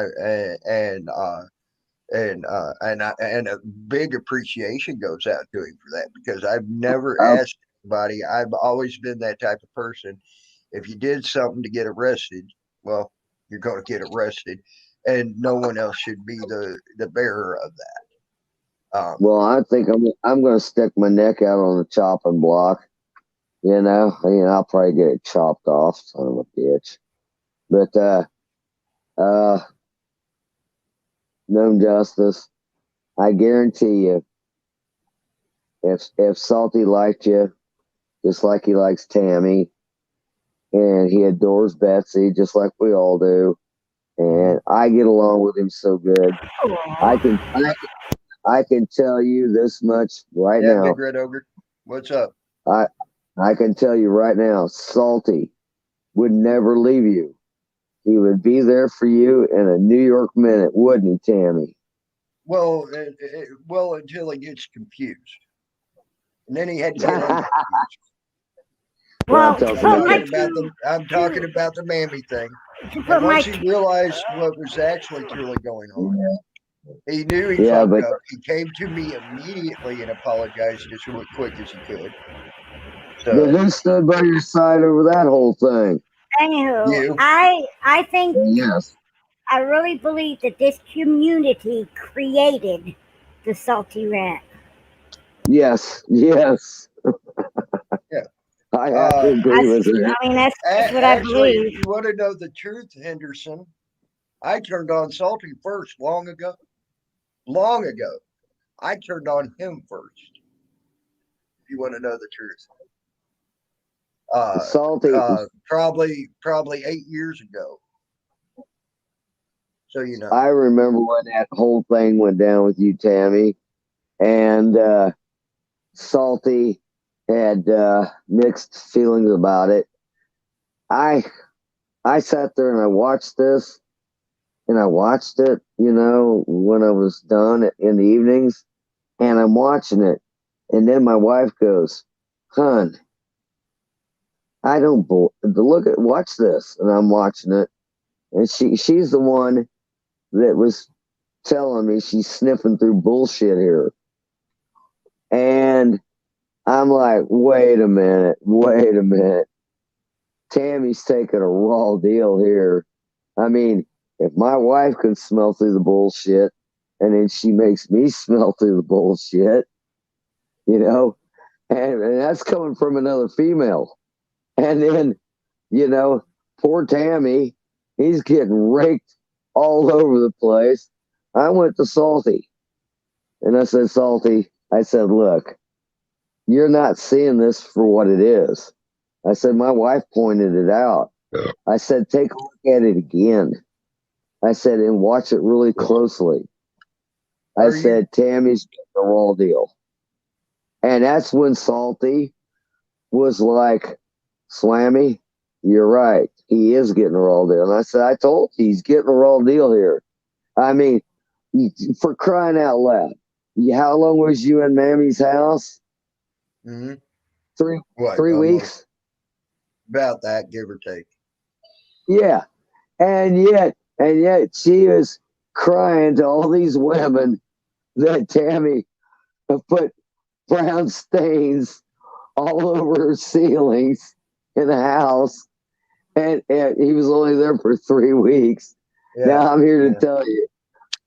a big appreciation goes out to him for that, because I've never asked anybody. I've always been that type of person. If you did something to get arrested, well, you're going to get arrested, and no one else should be the bearer of that. Well, I think I'm going to stick my neck out on the chopping block. You know, I'll probably get it chopped off, son of a bitch. But no justice. I guarantee you, if Salty liked you, just like he likes Tammy, and he adores Betsy, just like we all do, and I get along with him so good, I can tell you this much right now. Big Red Ogre, what's up? I can tell you right now, Salty would never leave you. He would be there for you in a New York minute, wouldn't he, Tammy? Well, until he gets confused, and then he had to get unconfused. Well, I'm talking about the Mammy thing. And once he realized what was actually truly going on, he knew he fucked up. He came to me immediately and apologized as quick as he could. So, who stood by your side over that whole thing? Anywho, I think yes. I really believe that this community created the Salty Ranch. Yes. Yeah. I have to agree with you. I mean, that's what I believe. You want to know the truth, Henderson? I turned on Salty first long ago. Long ago. I turned on him first. If you want to know the truth. Salty. Probably 8 years ago. So, you know. I remember when that whole thing went down with you, Tammy, and Salty had mixed feelings about it. I sat there and I watched this, and I watched it, you know, when I was done in the evenings, and I'm watching it, and then my wife goes, "Hun, I don't watch this," and I'm watching it, and she's the one that was telling me she's sniffing through bullshit here, and I'm like, wait a minute. Tammy's taking a raw deal here. I mean, if my wife can smell through the bullshit, and then she makes me smell through the bullshit, you know, and that's coming from another female. And then, you know, poor Tammy, he's getting raked all over the place. I went to Salty, and I said, Salty, look, you're not seeing this for what it is. I said, my wife pointed it out. I said, take a look at it again. I said, and watch it really closely. I said, Tammy's getting the raw deal. And that's when Salty was like, Slammy, you're right. He is getting a raw deal. And I said, I told you, he's getting a raw deal here. I mean, for crying out loud. How long was you in Mammy's house? Mm-hmm. 3 weeks? About that, give or take. Yeah. And yet she is crying to all these women that Tammy put brown stains all over her ceilings in the house. And he was only there for 3 weeks. Yeah. Now I'm here to tell you,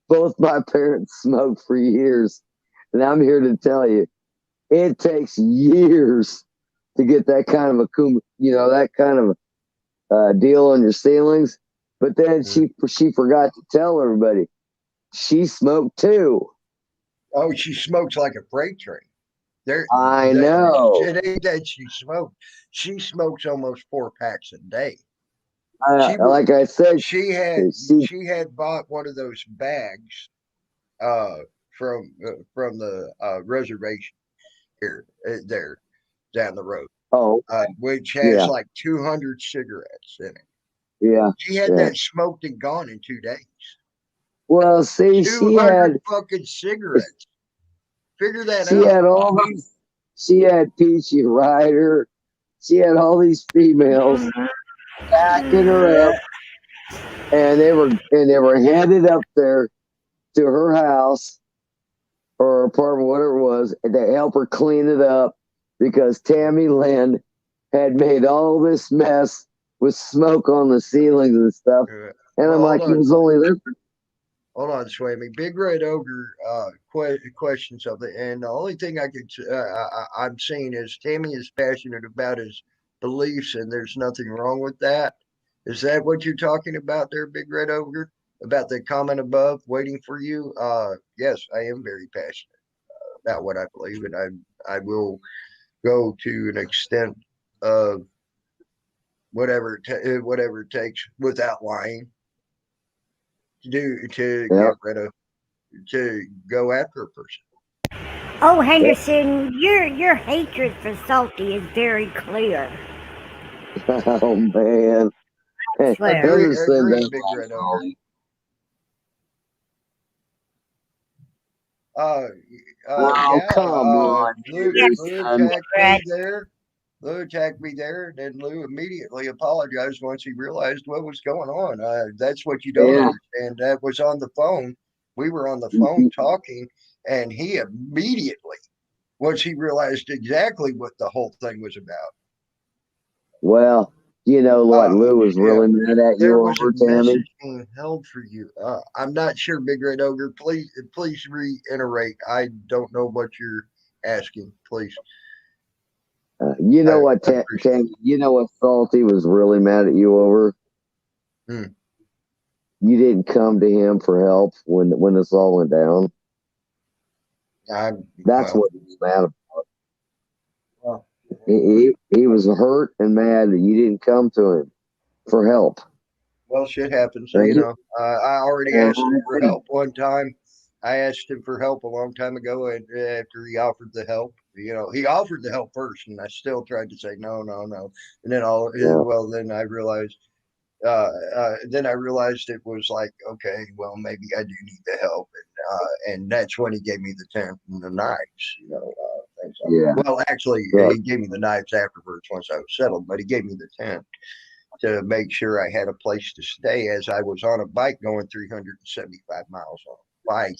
both my parents smoked for years. And I'm here to tell you, it takes years to get that kind of that kind of deal on your ceilings. But then she forgot to tell everybody she smoked too. Oh, she smokes like a freight train. I know. It ain't that she smoked. She smokes almost 4 packs a day. Like I said, she had bought one of those bags from the reservation here there down the road. Oh, which has like 200 cigarettes in it. Yeah, she had that smoked and gone in 2 days. Well, see, 200 fucking cigarettes. Figure that out. She had all these. She had Peachy Ryder. She had all these females backing her up, and they were headed up there to her house or apartment, whatever it was, and to help her clean it up because Tammy Lynn had made all this mess with smoke on the ceilings and stuff. And I'm like, he was only there for. Hold on, Swamy. Big Red Ogre question something, and the only thing I'm seeing is Tammy is passionate about his beliefs, and there's nothing wrong with that. Is that what you're talking about there, Big Red Ogre? About the comment above, waiting for you? Yes, I am very passionate about what I believe, and I will go to an extent of whatever it takes without lying to get rid of, to go after a person. Oh, Henderson, your hatred for Salty is very clear. Oh man, Henderson, Big Red Ogre. Come on, Lou attacked me there, and then Lou immediately apologized once he realized what was going on. That's what you don't understand. That was on the phone. We were on the phone talking, and he immediately, once he realized exactly what the whole thing was about. Well, you know what? Lou was really mad at you over Tammy. Being held for you. I'm not sure, Big Red Ogre. Please reiterate. I don't know what you're asking. Please. You know what, Tammy? You know what Salty was really mad at you over? You didn't come to him for help when this all went down. That's what he was mad about. He was hurt and mad that you didn't come to him for help. Well, shit happens. So, I already asked him for help one time. I asked him for help a long time ago, and after he offered the help, he offered the help first, and I still tried to say no. And then then I realized. Then I realized it was like, okay, well, maybe I do need the help, and that's when he gave me the tent and the knives, things like that. Well, actually, he gave me the knives afterwards once I was settled, but he gave me the tent to make sure I had a place to stay as I was on a bike going 375 miles on a bike.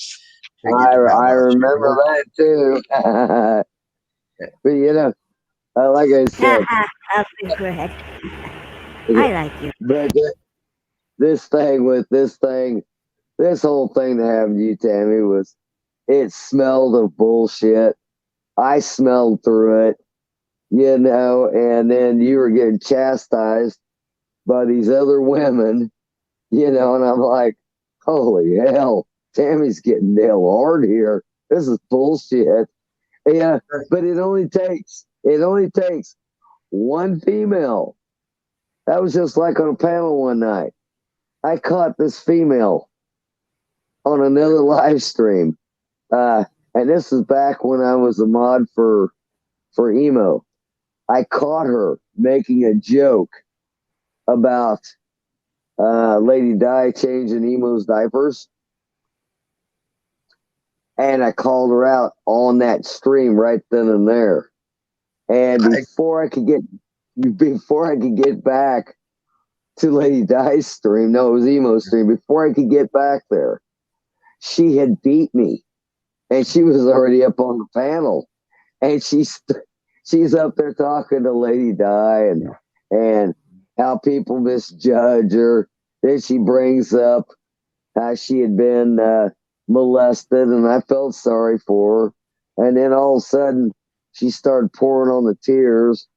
I remember that too. But like I said, go ahead. I like you. But this whole thing that happened to you, Tammy, it smelled of bullshit. I smelled through it, and then you were getting chastised by these other women, and I'm like, holy hell, Tammy's getting nailed hard here. This is bullshit. Yeah, but it only takes one female. That was just like on a panel one night. I caught this female on another live stream. And this is back when I was a mod for emo. I caught her making a joke about Lady Di changing emo's diapers. And I called her out on that stream right then and there. And before I could get back to Lady Di's stream, no, it was emo's stream. Before I could get back there, she had beat me, and she was already up on the panel, and she's up there talking to Lady Di and how people misjudge her. Then she brings up how she had been molested, and I felt sorry for her. And then all of a sudden, she started pouring on the tears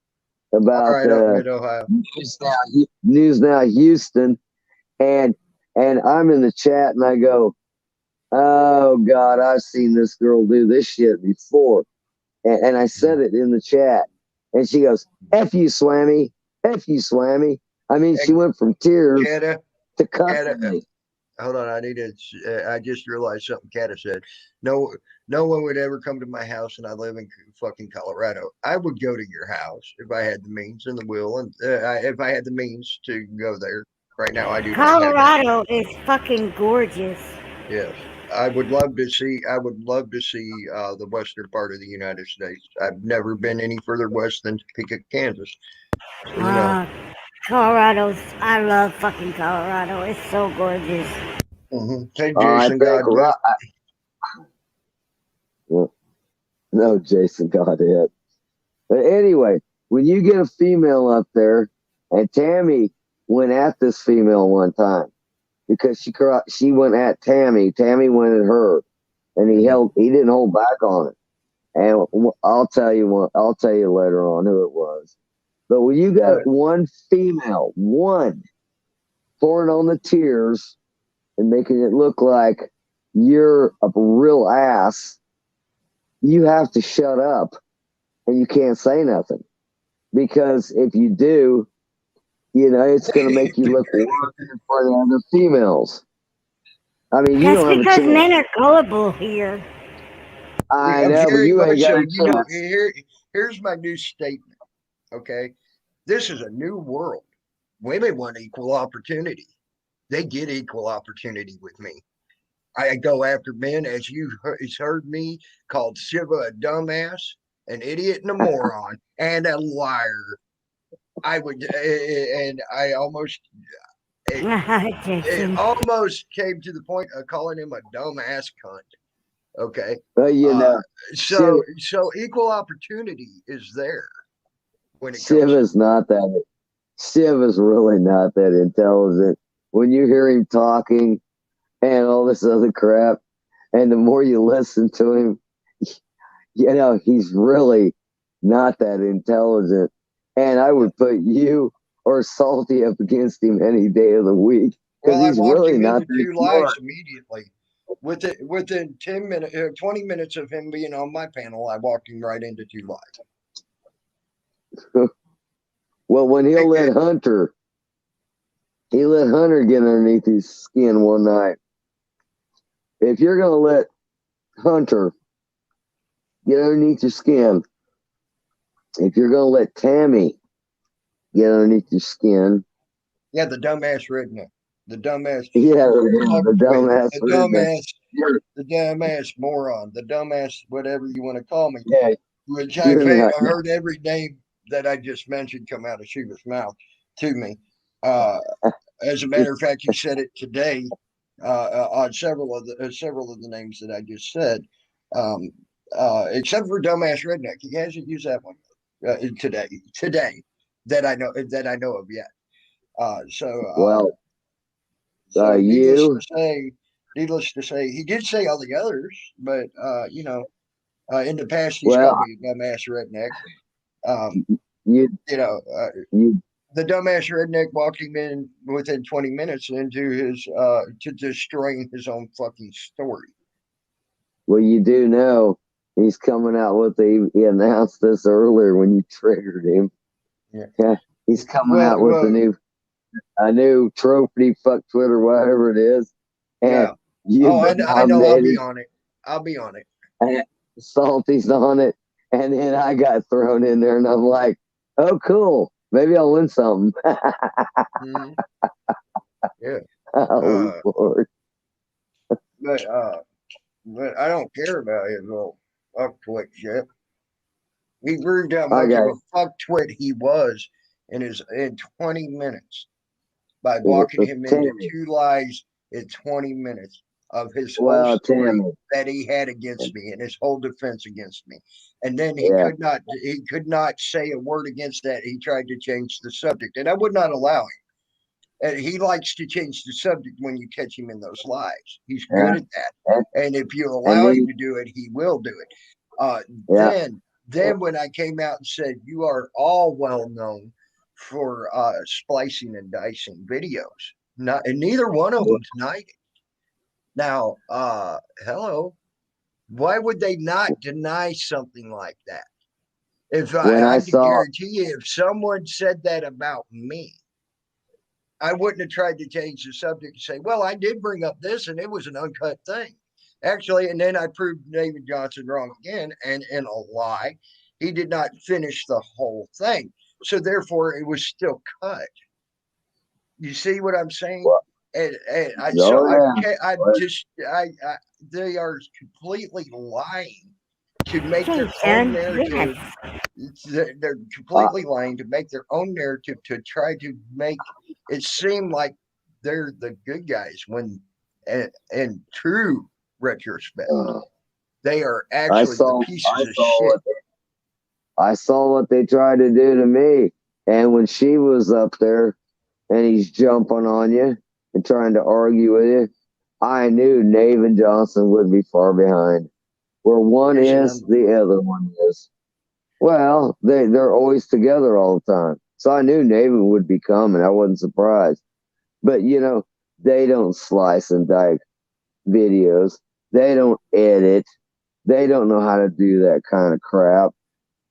about Mid-Ohio. News Now Houston, and I'm in the chat, and I go, "Oh God, I've seen this girl do this shit before," and I said it in the chat, and she goes, "F you, Swammy, F you, Swammy." I mean, she went from tears to cussing me. Hold on, I just realized something Kata said. No one would ever come to my house, and I live in fucking Colorado. I would go to your house if I had the means and the will, and if I had the means to go there. Right now, I do. Colorado is fucking gorgeous. Yes, I would love to see. The western part of the United States. I've never been any further west than Topeka, Kansas. So, Colorado's. I love fucking Colorado. It's so gorgeous. Hey, Jason, God bless. No, Jason got it. But anyway, when you get a female up there, and Tammy went at this female one time because she went at Tammy. Tammy went at her, and he didn't hold back on it. And I'll tell you later on who it was. But when you got one female, pouring on the tears and making it look like you're a real ass, you have to shut up and you can't say nothing. Because if you do, it's going to make you look worse for the other females. I mean, you don't have a chance. That's because men are gullible here. I know, but you ain't got a chance. Here's my new statement, okay? This is a new world. Women want equal opportunity. They get equal opportunity with me. I go after men, as you heard me, called Shiva a dumbass, an idiot and a moron, and a liar. I would, and I almost, it almost came to the point of calling him a dumbass cunt. Okay. Well, so equal opportunity is there. When it Shiva's not that. Shiva's really not that intelligent. When you hear him talking and all this other crap, and the more you listen to him, he's really not that intelligent. And I would put you or Salty up against him any day of the week because he's really not that smart. Immediately. Within 10 minutes, 20 minutes of him being on my panel, I walked him right into 2 lives. Well, when he let Hunter get underneath his skin one night. If you're going to let Hunter get underneath your skin, if you're going to let Tammy get underneath your skin. Yeah, the dumbass redneck. The dumbass. Yeah, the dumbass redneck. The dumbass moron. The dumbass whatever you want to call me. Yeah. Which I heard every name that I just mentioned come out of Shiva's mouth to me. As a matter of fact, he said it today on several of the names that I just said, except for dumbass redneck. He hasn't used that one today that I know of yet. Needless to say, he did say all the others, but in the past he's called me a dumbass redneck. The dumbass redneck walked him in within 20 minutes into his to destroying his own fucking story. Well, you do know he's coming out with he announced this earlier when you triggered him. Yeah, he's coming out with a new trophy, fuck Twitter, whatever it is. And I know. I'll be on it. I'll be on it. And Salty's on it, and then I got thrown in there, and I'm like, "Oh, cool. Maybe I'll win something." Mm-hmm. Yeah. Oh Lord. But I don't care about his little fuck twit shit. He proved how much of a fuck twit he was in 20 minutes by walking him into 2 lies in 20 minutes of his whole story that he had against me and his whole defense against me. And then he could not say a word against that. He tried to change the subject, and I would not allow him. And he likes to change the subject when you catch him in those lies. He's good at that. And if you allow him to do it, he will do it. Then when I came out and said, you are all well known for splicing and dicing videos, and neither one of them denied it. Now, hello, why would they not deny something like that? If I guarantee you, if someone said that about me, I wouldn't have tried to change the subject and say, well, I did bring up this and it was an uncut thing. Actually, and then I proved David Johnson wrong again, and in a lie, he did not finish the whole thing. So therefore, it was still cut. You see what I'm saying? They are completely lying to make their own narrative. They're completely lying to make their own narrative to try to make it seem like they're the good guys when, in true retrospect, they are actually the pieces of shit. I saw what they tried to do to me, and when she was up there and he's jumping on you and trying to argue with you, I knew Nave and Johnson would be far behind. Where one is, the other one is. Well, they're always together all the time. So I knew Navin would be coming. I wasn't surprised. But, they don't slice and dice videos. They don't edit. They don't know how to do that kind of crap.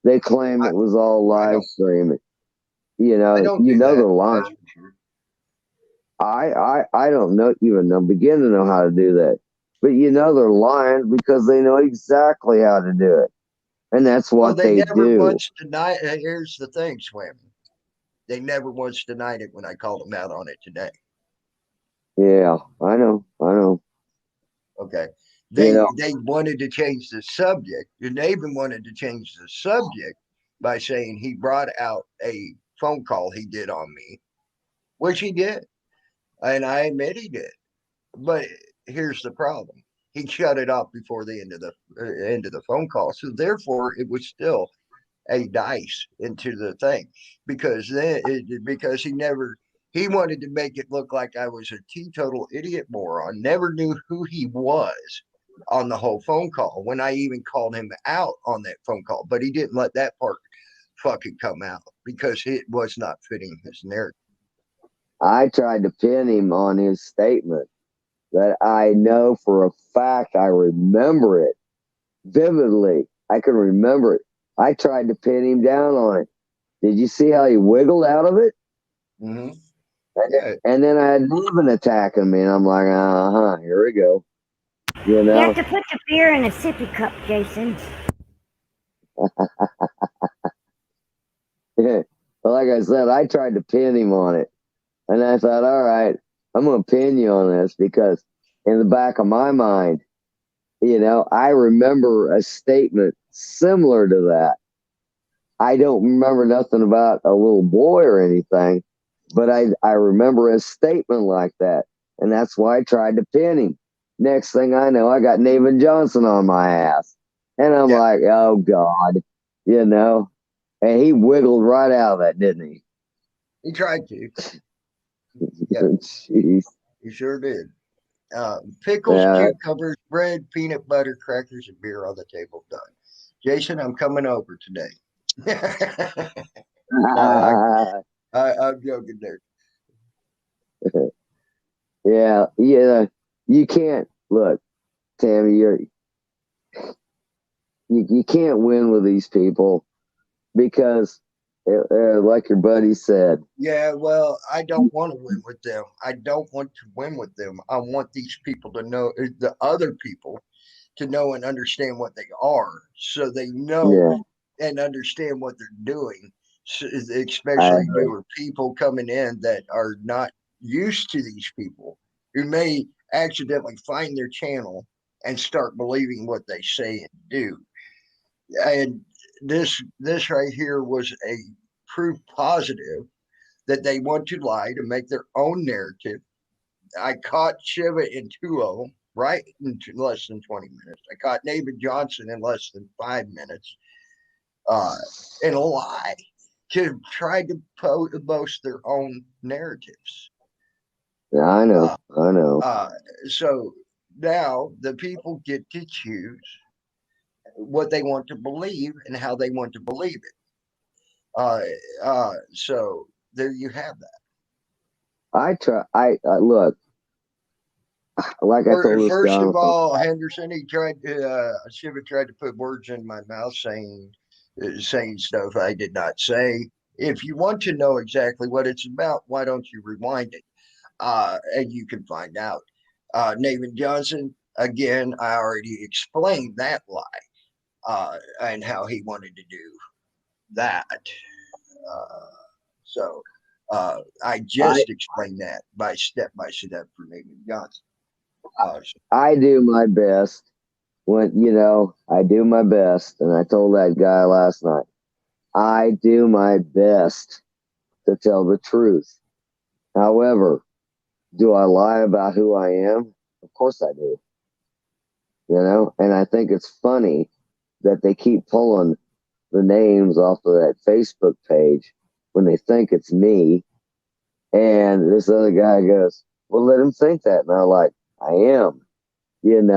They claim it was all live streaming. They're lying. I don't begin to know how to do that. But they're lying because they know exactly how to do it. And that's what they never do. Once denied. Here's the thing, Swim. They never once denied it when I called them out on it today. Yeah, I know. Okay. They wanted to change the subject. And they even wanted to change the subject by saying he brought out a phone call he did on me, which he did. And I admit he did. But here's the problem. He shut it off before the end of the phone call. So therefore, it was still a dice into the thing because he wanted to make it look like I was a teetotal idiot moron, never knew who he was on the whole phone call when I even called him out on that phone call. But he didn't let that part fucking come out because it was not fitting his narrative. I tried to pin him on his statement that I know for a fact. I remember it vividly. I can remember it. I tried to pin him down on it. Did you see how he wiggled out of it? Mm-hmm. And then I had Nevin attacking me, and I'm like, here we go. You have to put the beer in a sippy cup, Jason. Yeah. Well, like I said, I tried to pin him on it. And I thought, all right, I'm going to pin you on this because in the back of my mind, I remember a statement similar to that. I don't remember nothing about a little boy or anything, but I remember a statement like that. And that's why I tried to pin him. Next thing I know, I got Navin Johnson on my ass. And I'm like, oh, God, And he wiggled right out of that, didn't he? He tried to. Yeah. Jeez. He sure did. Pickles, cucumbers, bread, peanut butter, crackers, and beer on the table. Done. Jason, I'm coming over today. I'm joking there. Yeah. You can't look, Tammy. You can't win with these people because like your buddy said. Yeah, well, I don't want to win with them. I don't want to win with them. I want these people to know, the other people to know and understand what they are, so they know and understand what they're doing. So, especially newer people coming in that are not used to these people, who may accidentally find their channel and start believing what they say and do. And this right here was a proof positive that they want to lie to make their own narrative. I caught Shiva in 2-0 right in less than 20 minutes. I caught David Johnson in less than 5 minutes in a lie to try to boast their own narratives. Yeah, I know. I know. So now the people get to choose what they want to believe and how they want to believe it. So there you have that. I look, like I told this First guy. of all, Henderson, Shiva tried to put words in my mouth saying stuff I did not say. If you want to know exactly what it's about, why don't you rewind it? And you can find out. Nathan Johnson, again, I already explained that lie and how he wanted to do that. So I just explained that by step for Nathan Johnson. I do my best I do my best. And I told that guy last night, I do my best to tell the truth. However, do I lie about who I am? Of course I do. And I think it's funny that they keep pulling the names off of that Facebook page when they think it's me. And this other guy goes, well, let him think that. And I'm like, I am, and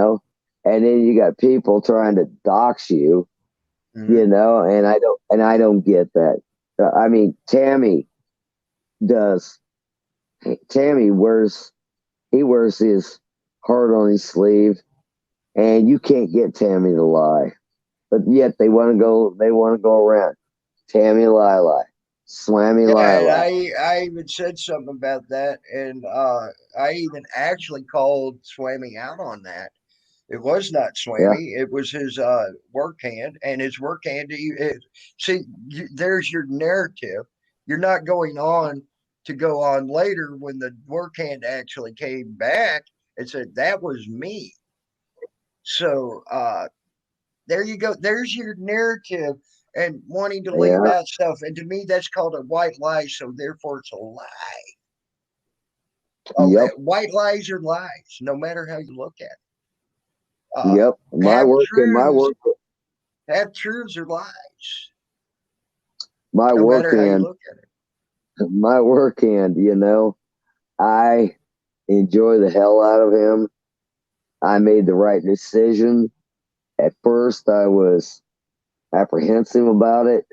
then you got people trying to dox you, and I don't get that. I mean, Tammy wears his heart on his sleeve, and you can't get Tammy to lie, but yet they want to go around Tammy lie, Swammy lie. I even said something about that, and I even actually called Swammy out on that. It was not Swammy. Yeah. It was his work hand, and his work hand. There's your narrative. You're not going on to go on later when the work hand actually came back and said, that was me. So there you go. There's your narrative and wanting to leave out stuff. And to me, that's called a white lie. So therefore, it's a lie. Okay. White lies are lies, no matter how you look at it. My work. Have truths or lies. My no work matter hand. How you look at it. My work hand. I enjoy the hell out of him. I made the right decision. At first, I was apprehensive about it,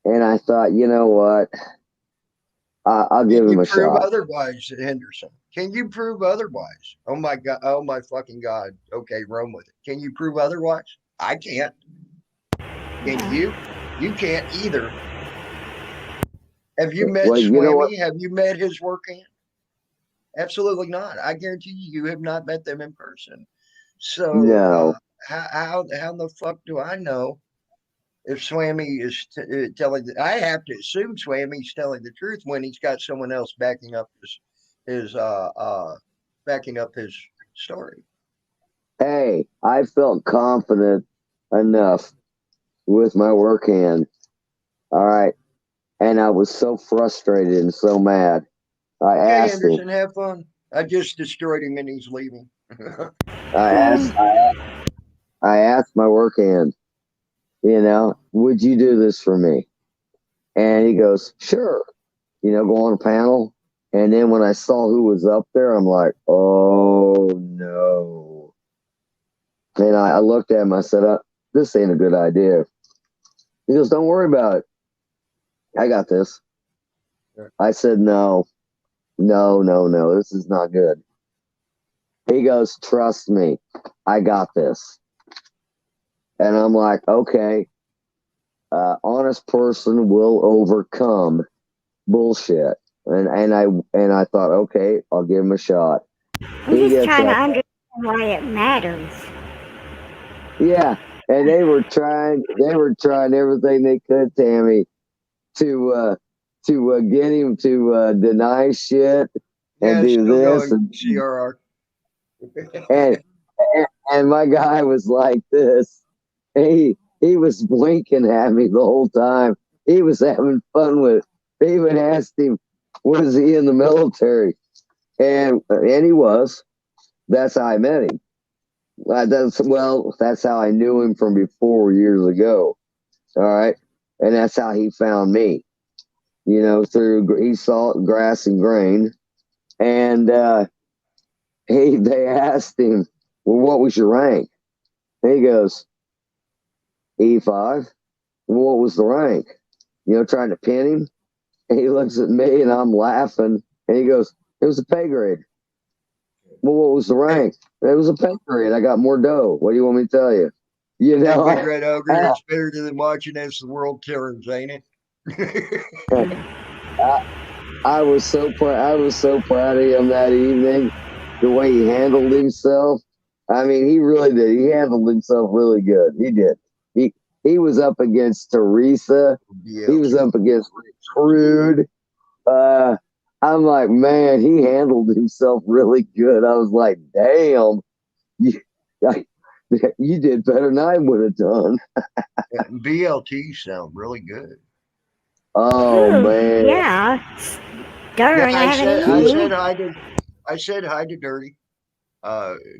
and I thought, you know what? I'll give him a shot. Can you prove otherwise, Henderson? Can you prove otherwise? Oh my God! Oh my fucking God! Okay, roam with it. Can you prove otherwise? I can't. Can you? You can't either. Have you met Swammy? Have you met his work hand? Absolutely not. I guarantee you have not met them in person. So no. How the fuck do I know if Swammy is telling? I have to assume Swammy's telling the truth when he's got someone else backing up his story. Hey, I felt confident enough with my work hand. All right. And I was so frustrated and so mad. I asked Anderson, have fun. I just destroyed him and he's leaving. I asked my work hand, would you do this for me? And he goes, sure. Go on a panel. And then when I saw who was up there, I'm like, oh no. And I looked at him, I said, this ain't a good idea. He goes, don't worry about it. I got this. Sure. I said, no, this is not good. He goes, trust me, I got this. And I'm like, okay. honest person will overcome bullshit. And I thought, okay, I'll give him a shot. I'm just trying to understand why it matters. Yeah, and they were trying everything they could, Tammy, to get him to deny shit and do this and CRR. and my guy was like this. He was blinking at me the whole time. He was having fun with it. They even asked him, was he in the military? And he was. That's how I met him. That's how I knew him from before years ago. All right. And that's how he found me. You know, he saw grass and grain. And they asked him, well, what was your rank? And he goes, E5. Well, what was the rank? You know, trying to pin him. And he looks at me and I'm laughing. And he goes, it was a pay grade. Well, what was the rank? It was a pay grade. I got more dough. What do you want me to tell you? You know, Big Red Ogre, it's better than watching as the world turns, ain't it? I was so proud of him that evening. The way he handled himself. I mean, he really did. He handled himself really good. He did. He was up against Teresa. Yeah. He was up against Crude. I'm like, man, he handled himself really good. I was like, damn, you did better than I would have done. BLT sound really good. Oh, man. Yeah. Darn, I said hi to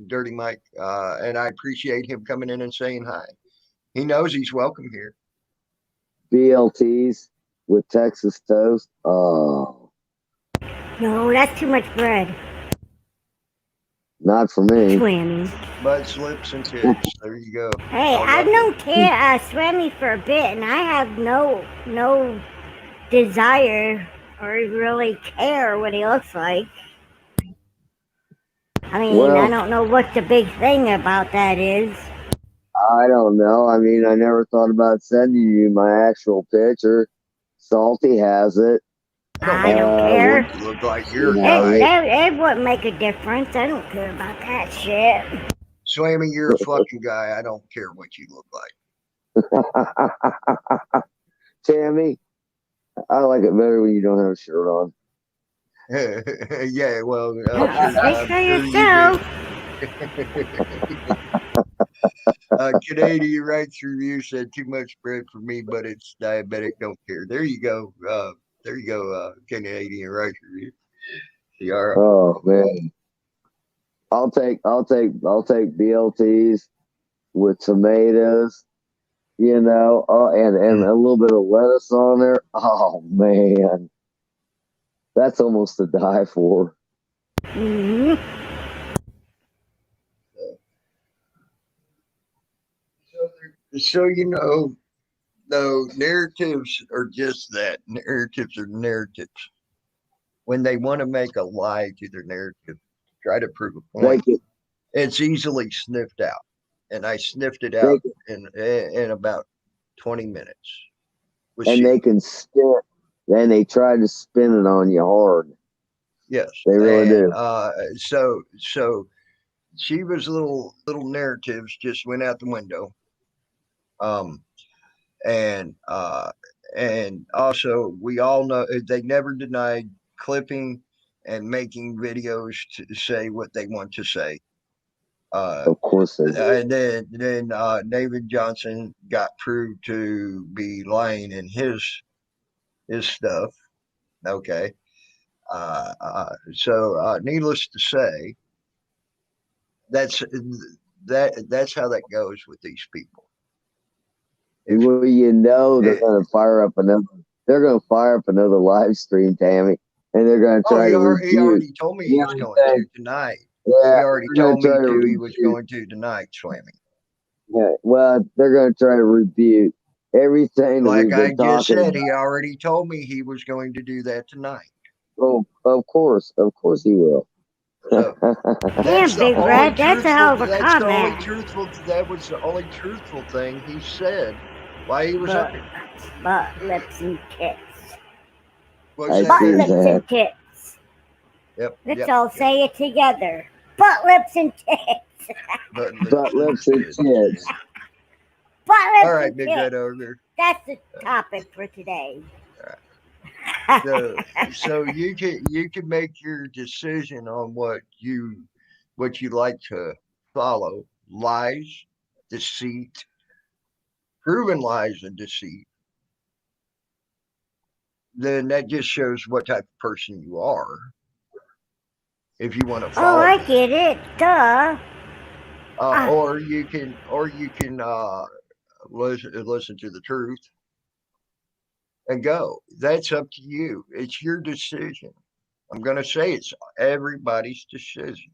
Dirty Mike, and I appreciate him coming in and saying hi. He knows he's welcome here. BLTs with Texas toast. Oh. No, that's too much bread. Not for me. Swammy. Butt slips and tits. There you go. Hey, I've known Swammy for a bit, and I have no desire or really care what he looks like. I mean, I don't know what the big thing about that is. I don't know. I mean, I never thought about sending you my actual picture. Salty has it. I don't care. You look like you're it wouldn't make a difference. I don't care about that shit. Swammy, you're a fucking guy. I don't care what you look like. Tammy, I like it better when you don't have a shirt on. Yeah, well, speak for yourself. Canadian Rights Review said too much bread for me, but it's diabetic. Don't care. There you go. Canadian Rights Review. Oh man, I'll take BLTs with tomatoes, you know, and a little bit of lettuce on there. Oh man, that's almost to die for. Mm-hmm. So you know, though, narratives are just that. Narratives are narratives. When they want to make a lie to their narrative, try to prove a point, it's easily sniffed out. And I sniffed it out in about 20 minutes. And they can spin, and they try to spin it on you hard. Yes, they really do. So Shiva's little narratives just went out the window. And also we all know they never denied clipping and making videos to say what they want to say. Of course they do. And then David Johnson got proved to be lying in his stuff. Okay. So needless to say, that's how that goes with these people. Well, you know they're going to fire up another live stream, Tammy, and they're going to try to. He already told me he was going to tonight. Yeah, he already told me he was going to tonight, Swammy. Yeah, well, they're going to try to refute everything. Like I just said, he already told me he was going to do that tonight. Oh, of course he will. So, damn, Big Red, that's a hell of a comment. That was the only truthful thing he said Why he was up? Butt, lips, and tits. What's Butt, that? lips, and tits. Yep. Let's all say it together. Butt, lips, and tits. Butt, lips, and tits. Butt, lips, All right, and Big tits. Red Ogre. That's the topic for today. So you can make your decision on what you like to follow: lies, deceit, proven lies, and deceit. Then that just shows what type of person you are. If you want to follow. Oh, I get it. Duh. Or you can listen to the truth and go. That's up to you. It's your decision. I'm going to say it's everybody's decision.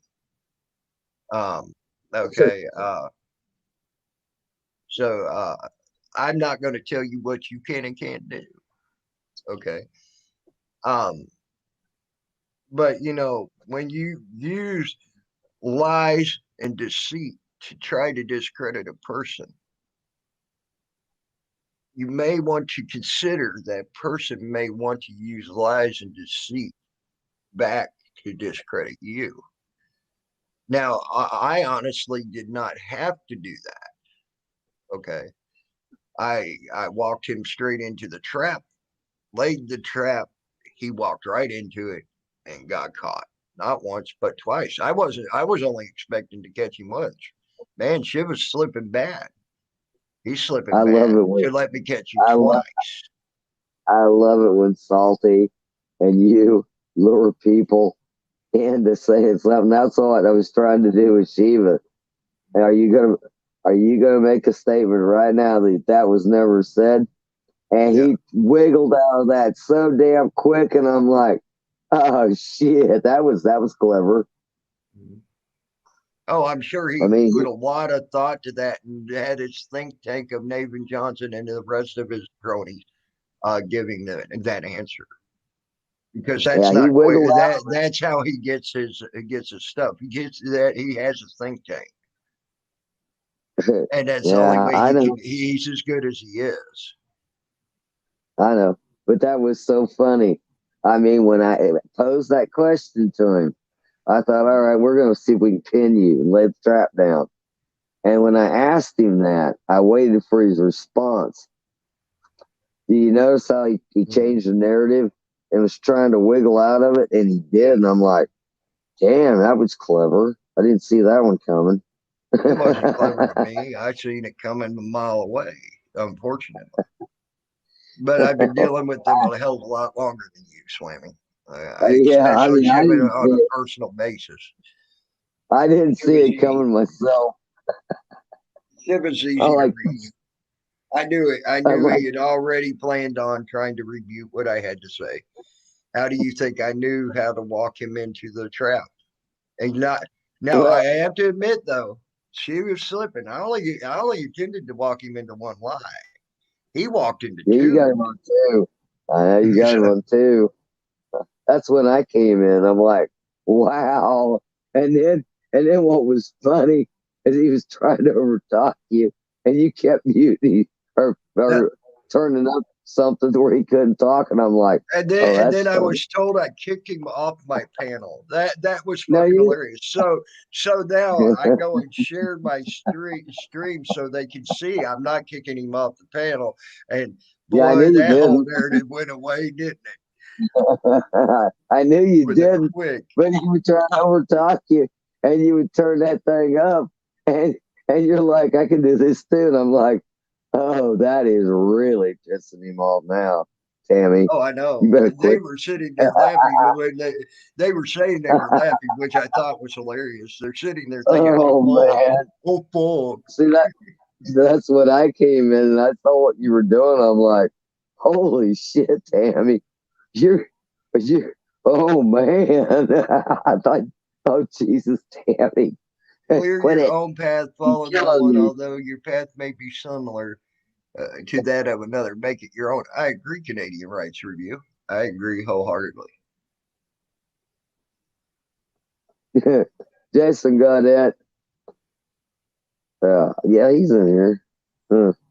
Okay. So I'm not going to tell you what you can and can't do. Okay. But when you use lies and deceit to try to discredit a person, you may want to consider that person may want to use lies and deceit back to discredit you. Now, I honestly did not have to do that. Okay. I walked him straight into the trap, laid the trap. He walked right into it and got caught. Not once, but twice. I was only expecting to catch him once. Man, Shiva's slipping bad. He's slipping bad. Love it when, to let me catch you twice. I love it when Salty and you lure people into saying something. That's what I was trying to do with Shiva. Are you gonna make a statement right now that was never said? And he wiggled out of that so damn quick, and I'm like, oh shit, that was clever. Oh, I'm sure he put a lot of thought to that and had his think tank of Nathan Johnson and the rest of his cronies giving that answer. Because that's not that's how he gets his stuff. He has a think tank. And that's the only way he's as good as he is. I know. But that was so funny. I mean, when I posed that question to him, I thought, all right, we're going to see if we can pin you and lay the trap down. And when I asked him that, I waited for his response. Do you notice how he changed the narrative and was trying to wiggle out of it? And he did. And I'm like, damn, that was clever. I didn't see that one coming. It wasn't clever to me. I seen it coming a mile away, unfortunately. But I've been dealing with them a hell of a lot longer than you, Swammy. Especially on a personal basis. I didn't see it coming myself. It was easy to read. I knew it. I knew he had already planned on trying to rebuke what I had to say. How do you think I knew how to walk him into the trap? And I have to admit though, she was slipping. I only intended to walk him into one lie. He walked into two. You got him on two. I know you got him on two. That's when I came in. I'm like, wow. And then what was funny is he was trying to overtalk you, and you kept muting or turning up something where he couldn't talk, and I'm like, and then I was told I kicked him off my panel. That was fucking hilarious. So now I go and share my stream so they can see I'm not kicking him off the panel. And boy, that whole narrative went away, didn't it? I knew you didn't, but he would try to overtalk you, and you would turn that thing up, and you're like, I can do this too, and I'm like, oh, that is really pissing him off now, Tammy. Oh, I know. You better quit. They were sitting there laughing when they were saying they were laughing, which I thought was hilarious. They're sitting there thinking, man. Oh, see that's what I came in and I saw what you were doing. I'm like, holy shit, Tammy. You're oh man. I thought, oh Jesus, Tammy. Clear your own path, follow no one, although your path may be similar to that of another. Make it your own. I agree, Canadian Rights Review. I agree wholeheartedly. Jason got that. Yeah, he's in here.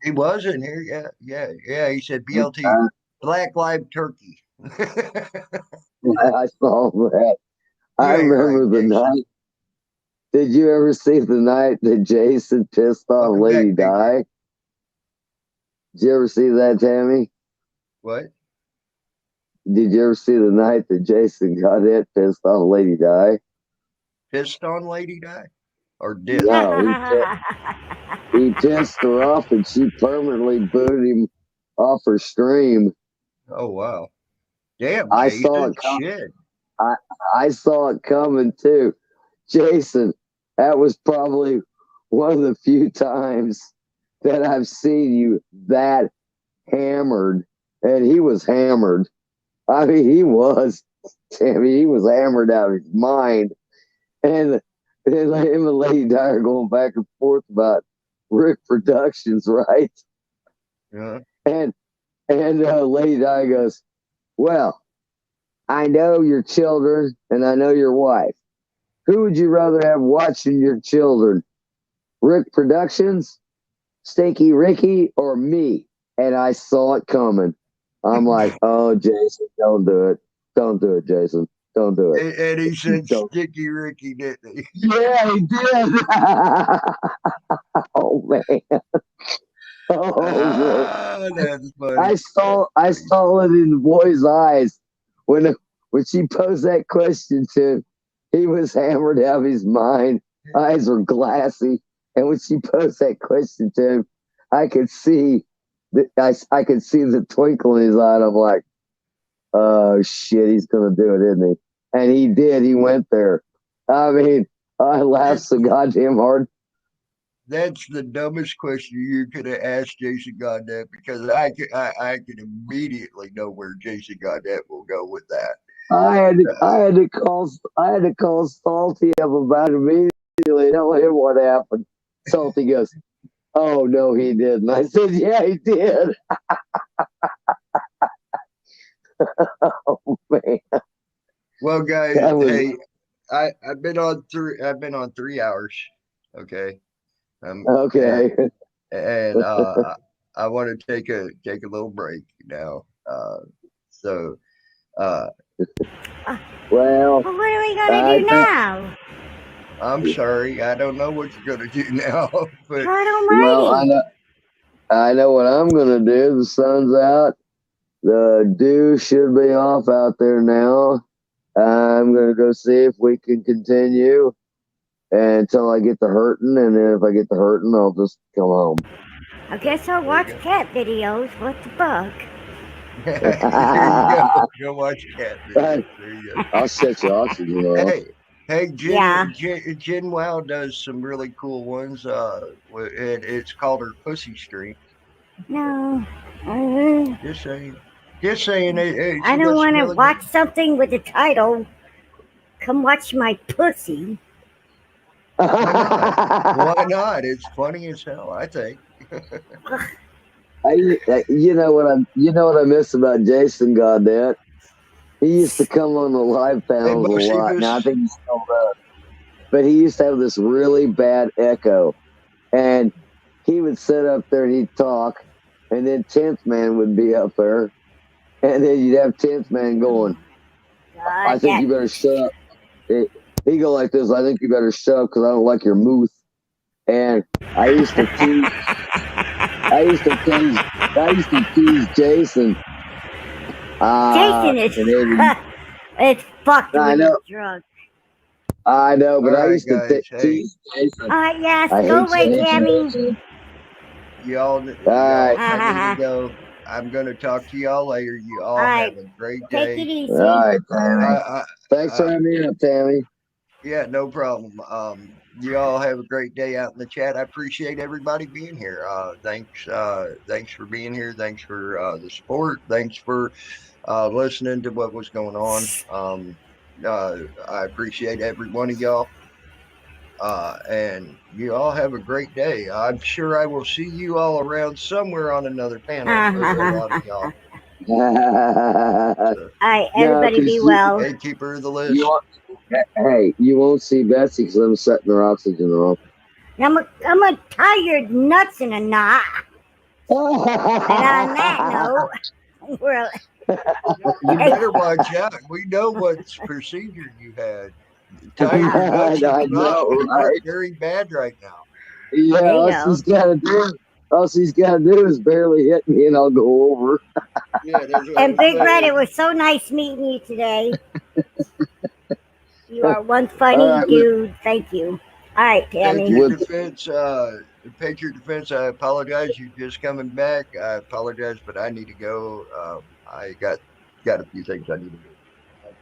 He was in here. Yeah. He said BLT, Black Live Turkey. I saw that. I remember the Jason. night. Did you ever see the night that Jason pissed off Lady Di? Did you ever see that, Tammy? What? Did you ever see the night that Jason Goddard pissed off Lady Di? Pissed on Lady Di? Or did? No, he pissed her off and she permanently booted him off her stream. Oh, wow. Damn, I Jason. saw it Shit. I saw it coming too. Jason, that was probably one of the few times that I've seen you that hammered. And he was hammered. I mean, he was. Tammy, he was hammered out of his mind. And him and Lady Di are going back and forth about Rick Productions, right? Yeah. And Lady Di goes, well, I know your children and I know your wife. Who would you rather have watching your children? Rick Productions, Stinky Ricky, or me? And I saw it coming. I'm like, oh, Jason, don't do it. Don't do it, Jason. Don't do it. And he said Sticky Ricky, didn't he? Yeah, he did. Oh, man. Oh, that's funny. I saw it in the boy's eyes when she posed that question to him. He was hammered out of his mind. Eyes were glassy, and when she posed that question to him, I could see I could see the twinkle in his eye. And I'm like, oh shit, he's gonna do it, isn't he? And he did. He went there. I mean, I laughed so goddamn hard. That's the dumbest question you could have asked Jason Goddard, because I could immediately know where Jason Goddard will go with that. I had to call Salty up about it immediately. Tell him what happened. Salty goes, oh no, he didn't. I said, yeah, he did. Oh man. Well, guys, hey, I've been on 3 hours. Okay. Okay. And I want to take a little break now. Well, what are we gonna do now? I'm sorry, I don't know what you're gonna do now. But well, I know what I'm gonna do. The sun's out. The dew should be off out there now. I'm gonna go see if we can continue until I get to hurting, and then if I get to hurting, I'll just come home. I guess I'll watch cat videos. What the fuck? There you go. Go watch cat videos. There you go. I'll set your oxygen off. Hey, Jen Wow does some really cool ones. It's called her Pussy Stream. No. Just saying. I don't want to watch something with the title, come watch my pussy. Why not? It's funny as hell, I think. You know what I miss about Jason Goddard? He used to come on the live panels a lot. Now I think he's still does. But he used to have this really bad echo. And he would sit up there and he'd talk, and then 10th Man would be up there. And then you'd have 10th Man going, I think you better shut up. He'd go like this, I think you better shut up because I don't like your moose. And I used to tease Jason. Jason is it's fucked when he's drunk. I know, but I used to tease Jason. Yes, go away, Tammy. Y'all, I need to go. I'm going to talk to y'all later. You all have a great day. Take it easy. All right, Tammy. Thanks for having me up, Tammy. Yeah, no problem. You all have a great day out in the chat. I appreciate everybody being here. Thanks for being here. Thanks for the support. Thanks for listening to what was going on. I appreciate every one of y'all. And you all have a great day. I'm sure I will see you all around somewhere on another panel. A lot of y'all. All right, everybody be well. Hey, keeper of the list. You won't see Betsy because I'm setting her oxygen off. And I'm gonna tie your nuts in a knot. And on that note, we're You better watch out. We know what procedure you had. Tying your nuts in a knot would work very bad right now. Yeah, all she's got to do is barely hit me, and I'll go over. And Big Red, it was so nice meeting you today. You are one funny dude. Thank you. All right, Tammy. Patriot Defense, I apologize. You're just coming back. I apologize, but I need to go. I got a few things I need to do.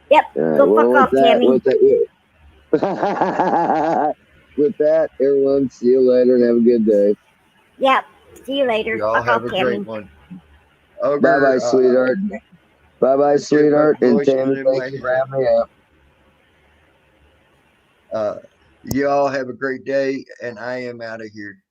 Yep. Go fuck off, Tammy. With that, everyone, see you later and have a good day. Yep. See you later. Y'all fuck have off, a Tammy. great one. Bye-bye, sweetheart. Bye-bye, sweetheart. And Tammy, thank you for having me up. You all have a great day, and I am out of here.